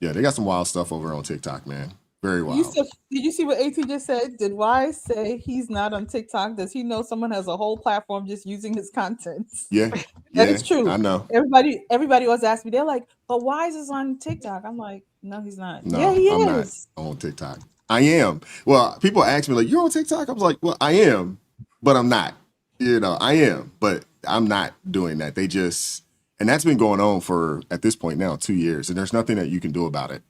Yeah, they got some wild stuff over on TikTok, man. Very wild. Did you see what AT just said? Did Wise say he's not on TikTok? Does he know someone has a whole platform just using his content? Yeah. That is true. I know. Everybody was asking me. They're like, but Wise is on TikTok. I'm like, no, he's not. No, yeah, he I'm is. not on TikTok. I am. Well, people ask me like, you're on TikTok? I was like, well, I am, but I'm not. I am, but I'm not doing that. And that's been going on for, at this point now, 2 years. And there's nothing that you can do about it.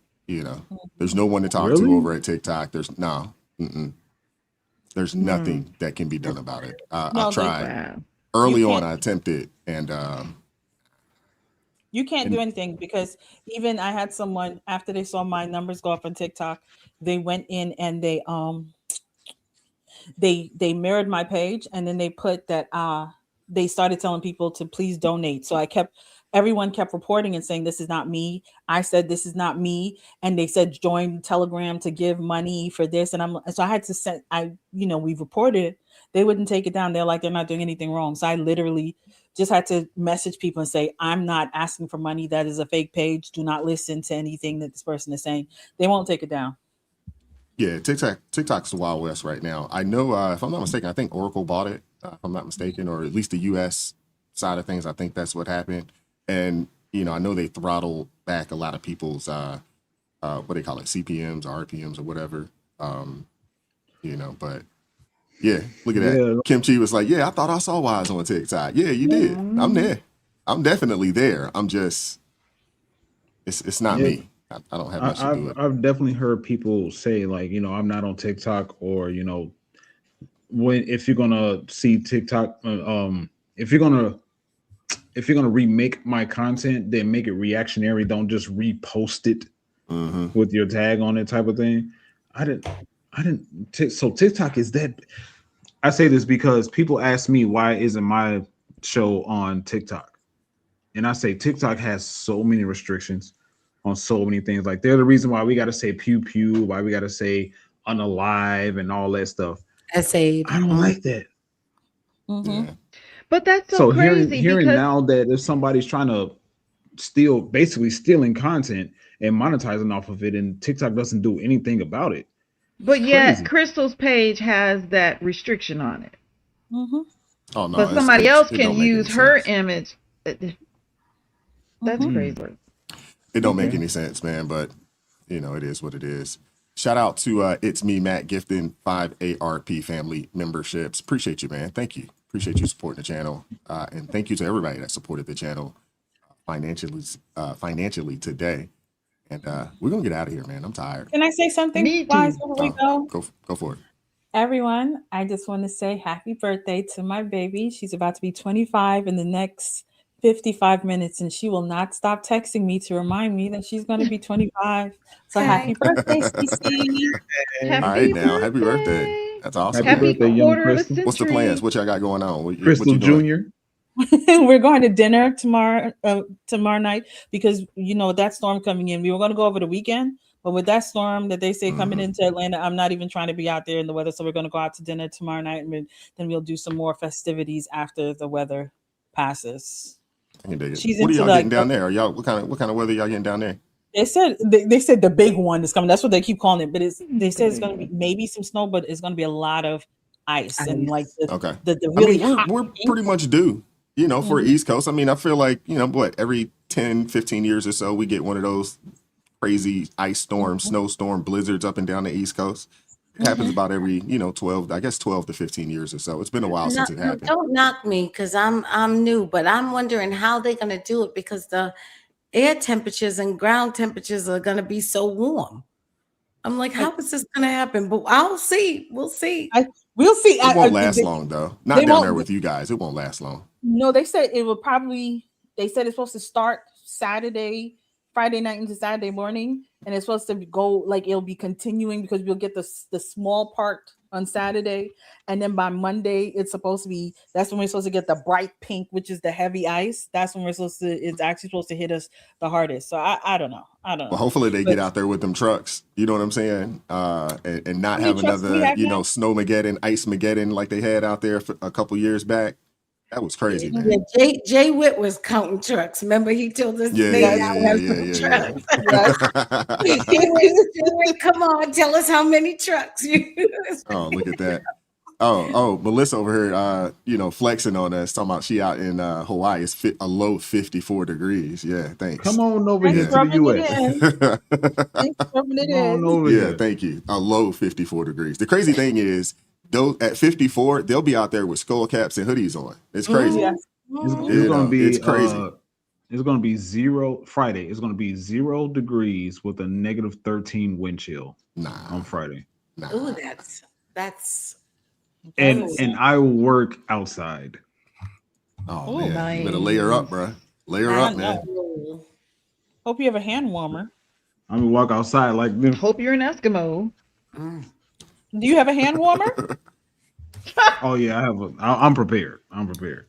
There's no one to talk to over at TikTok. There's There's nothing that can be done about it. I tried. Early on, I attempted, and you can't do anything because even I had someone after they saw my numbers go up on TikTok, they went in and they mirrored my page, and then they put that they started telling people to please donate. So everyone kept reporting and saying, this is not me. I said, this is not me. And they said, join Telegram to give money for this. And so I had to send, we reported, they wouldn't take it down. They're like, they're not doing anything wrong. So I literally just had to message people and say, I'm not asking for money. That is a fake page. Do not listen to anything that this person is saying. They won't take it down. Yeah, TikTok's the Wild West right now. I know, if I'm not mistaken, I think Oracle bought it, if I'm not mistaken, or at least the U.S. side of things. I think that's what happened. And, I know they throttled back a lot of people's, what they call it, CPMs or RPMs or whatever, but yeah, look at that. Yeah. Kimchi was like, yeah, I thought I saw Wise on TikTok. Yeah, you did. I'm there. I'm definitely there. I'm just, it's not me. I don't have much to do with it. I've definitely heard people say like, I'm not on TikTok, or, if you're going to see TikTok, if you're going to remake my content, then make it reactionary. Don't just repost it with your tag on it type of thing. So TikTok is that. I say this because people ask me why isn't my show on TikTok, and I say TikTok has so many restrictions on so many things. Like they're the reason why we got to say pew pew, why we got to say unalive and all that stuff. I don't like that. Mm-hmm. But that's so crazy. Hearing because now that if somebody's trying to basically stealing content and monetizing off of it, and TikTok doesn't do anything about it. But yet, Crystal's page has that restriction on it. Mm-hmm. Oh no! But somebody else can use her image. That's crazy. It don't make any sense, man. But you know, it is what it is. Shout out to It's Me Matt gifting 5 ARP family memberships. Appreciate you, man. Thank you. Appreciate you supporting the channel, and thank you to everybody that supported the channel financially today. And we're gonna get out of here, man. I'm tired. Can I say something? Wise, before we go? Go for it. Everyone, I just want to say happy birthday to my baby. She's about to be 25 in the next 55 minutes, and she will not stop texting me to remind me that she's going to be 25. So happy birthday, Cece. All right, now, happy birthday. That's awesome. Happy birthday, young Crystal. What's the plans? What y'all got going on? Crystal Jr. We're going to dinner tomorrow night because you know with that storm coming in, we were going to go over the weekend, but with that storm that they say coming into Atlanta, I'm not even trying to be out there in the weather. So we're going to go out to dinner tomorrow night, and then we'll do some more festivities after the weather passes. I can dig it. What are y'all getting down there? Are y'all what kind of weather y'all getting down there? They said the big one is coming. That's what they keep calling it. But they said it's going to be maybe some snow, but it's going to be a lot of ice and like the really hot. We're pretty much due. You know, for East Coast. I mean, I feel like, you know, every 10, 15 years or so, we get one of those crazy ice storms, snowstorm, blizzards up and down the East Coast. It happens about every, 12 to 15 years or so. It's been a while since it happened. Don't knock me because I'm new, but I'm wondering how they're going to do it because the air temperatures and ground temperatures are going to be so warm. I'm like, how is this going to happen? But I'll see. We'll see. We'll see. It won't last long, though. Not down there with you guys. It won't last long. No, they said it will probably. They said it's supposed to start Friday night into Saturday morning, and it's supposed to go like it'll be continuing because we'll get the small part on Saturday, and then by Monday it's supposed to be. That's when we're supposed to get the bright pink, which is the heavy ice. That's when it's actually supposed to hit us the hardest. So I don't know. Well, hopefully they get out there with them trucks. You know what I'm saying? And not have another Snowmageddon, Ice-mageddon like they had out there for a couple years back. That was crazy, man. Yeah, Jay Witt was counting trucks. Remember, he told us trucks. Come on, tell us how many trucks you use. Oh, look at that. Oh, Melissa over here, flexing on us, talking about she out in Hawaii. It's a low 54 degrees. Yeah, thanks. Come on over here to the U.S. Yeah, thank you. A low 54 degrees. The crazy thing is, those at 54, they'll be out there with skull caps and hoodies on. It's crazy. It's going to be it's crazy. It's going to be Friday. It's going to be 0 degrees with a negative 13 wind chill. On Friday. Ooh, that's. And I work outside. Oh man, nice. You better layer up, bro. Layer up, man. Hope you have a hand warmer. I'm gonna walk outside like this. Hope you're an Eskimo. Do you have a hand warmer? Oh yeah, I have. I'm prepared. I'm prepared.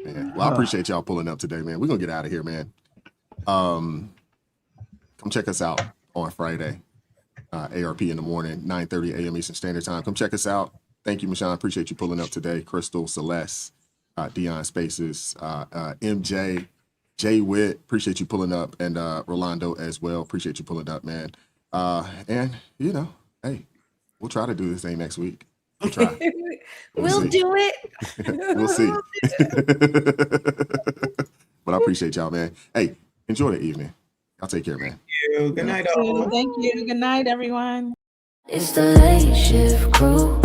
Man. Well, I appreciate y'all pulling up today, man. We're gonna get out of here, man. Come check us out on Friday. ARP in the morning, 9:30 a.m. Eastern Standard Time. Come check us out. Thank you, Michonne. Appreciate you pulling up today. Crystal, Celeste, Dion Spaces, MJ, Jay Witt. Appreciate you pulling up, and Rolando as well. Appreciate you pulling up, man. And hey, we'll try to do this thing next week. We'll try. We'll do it. We'll see. But I appreciate y'all, man. Hey, enjoy the evening. I'll take care, man. Thank you. Good night, all. Thank you. Good night, everyone. It's the late shift crew.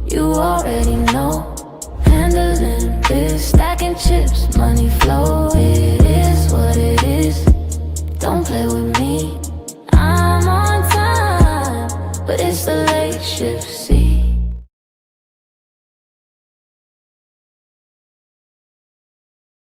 You already know. Handling this, stacking chips, money flow. It is what it is. Don't play with me. I'm on time, but it's the late shift. See.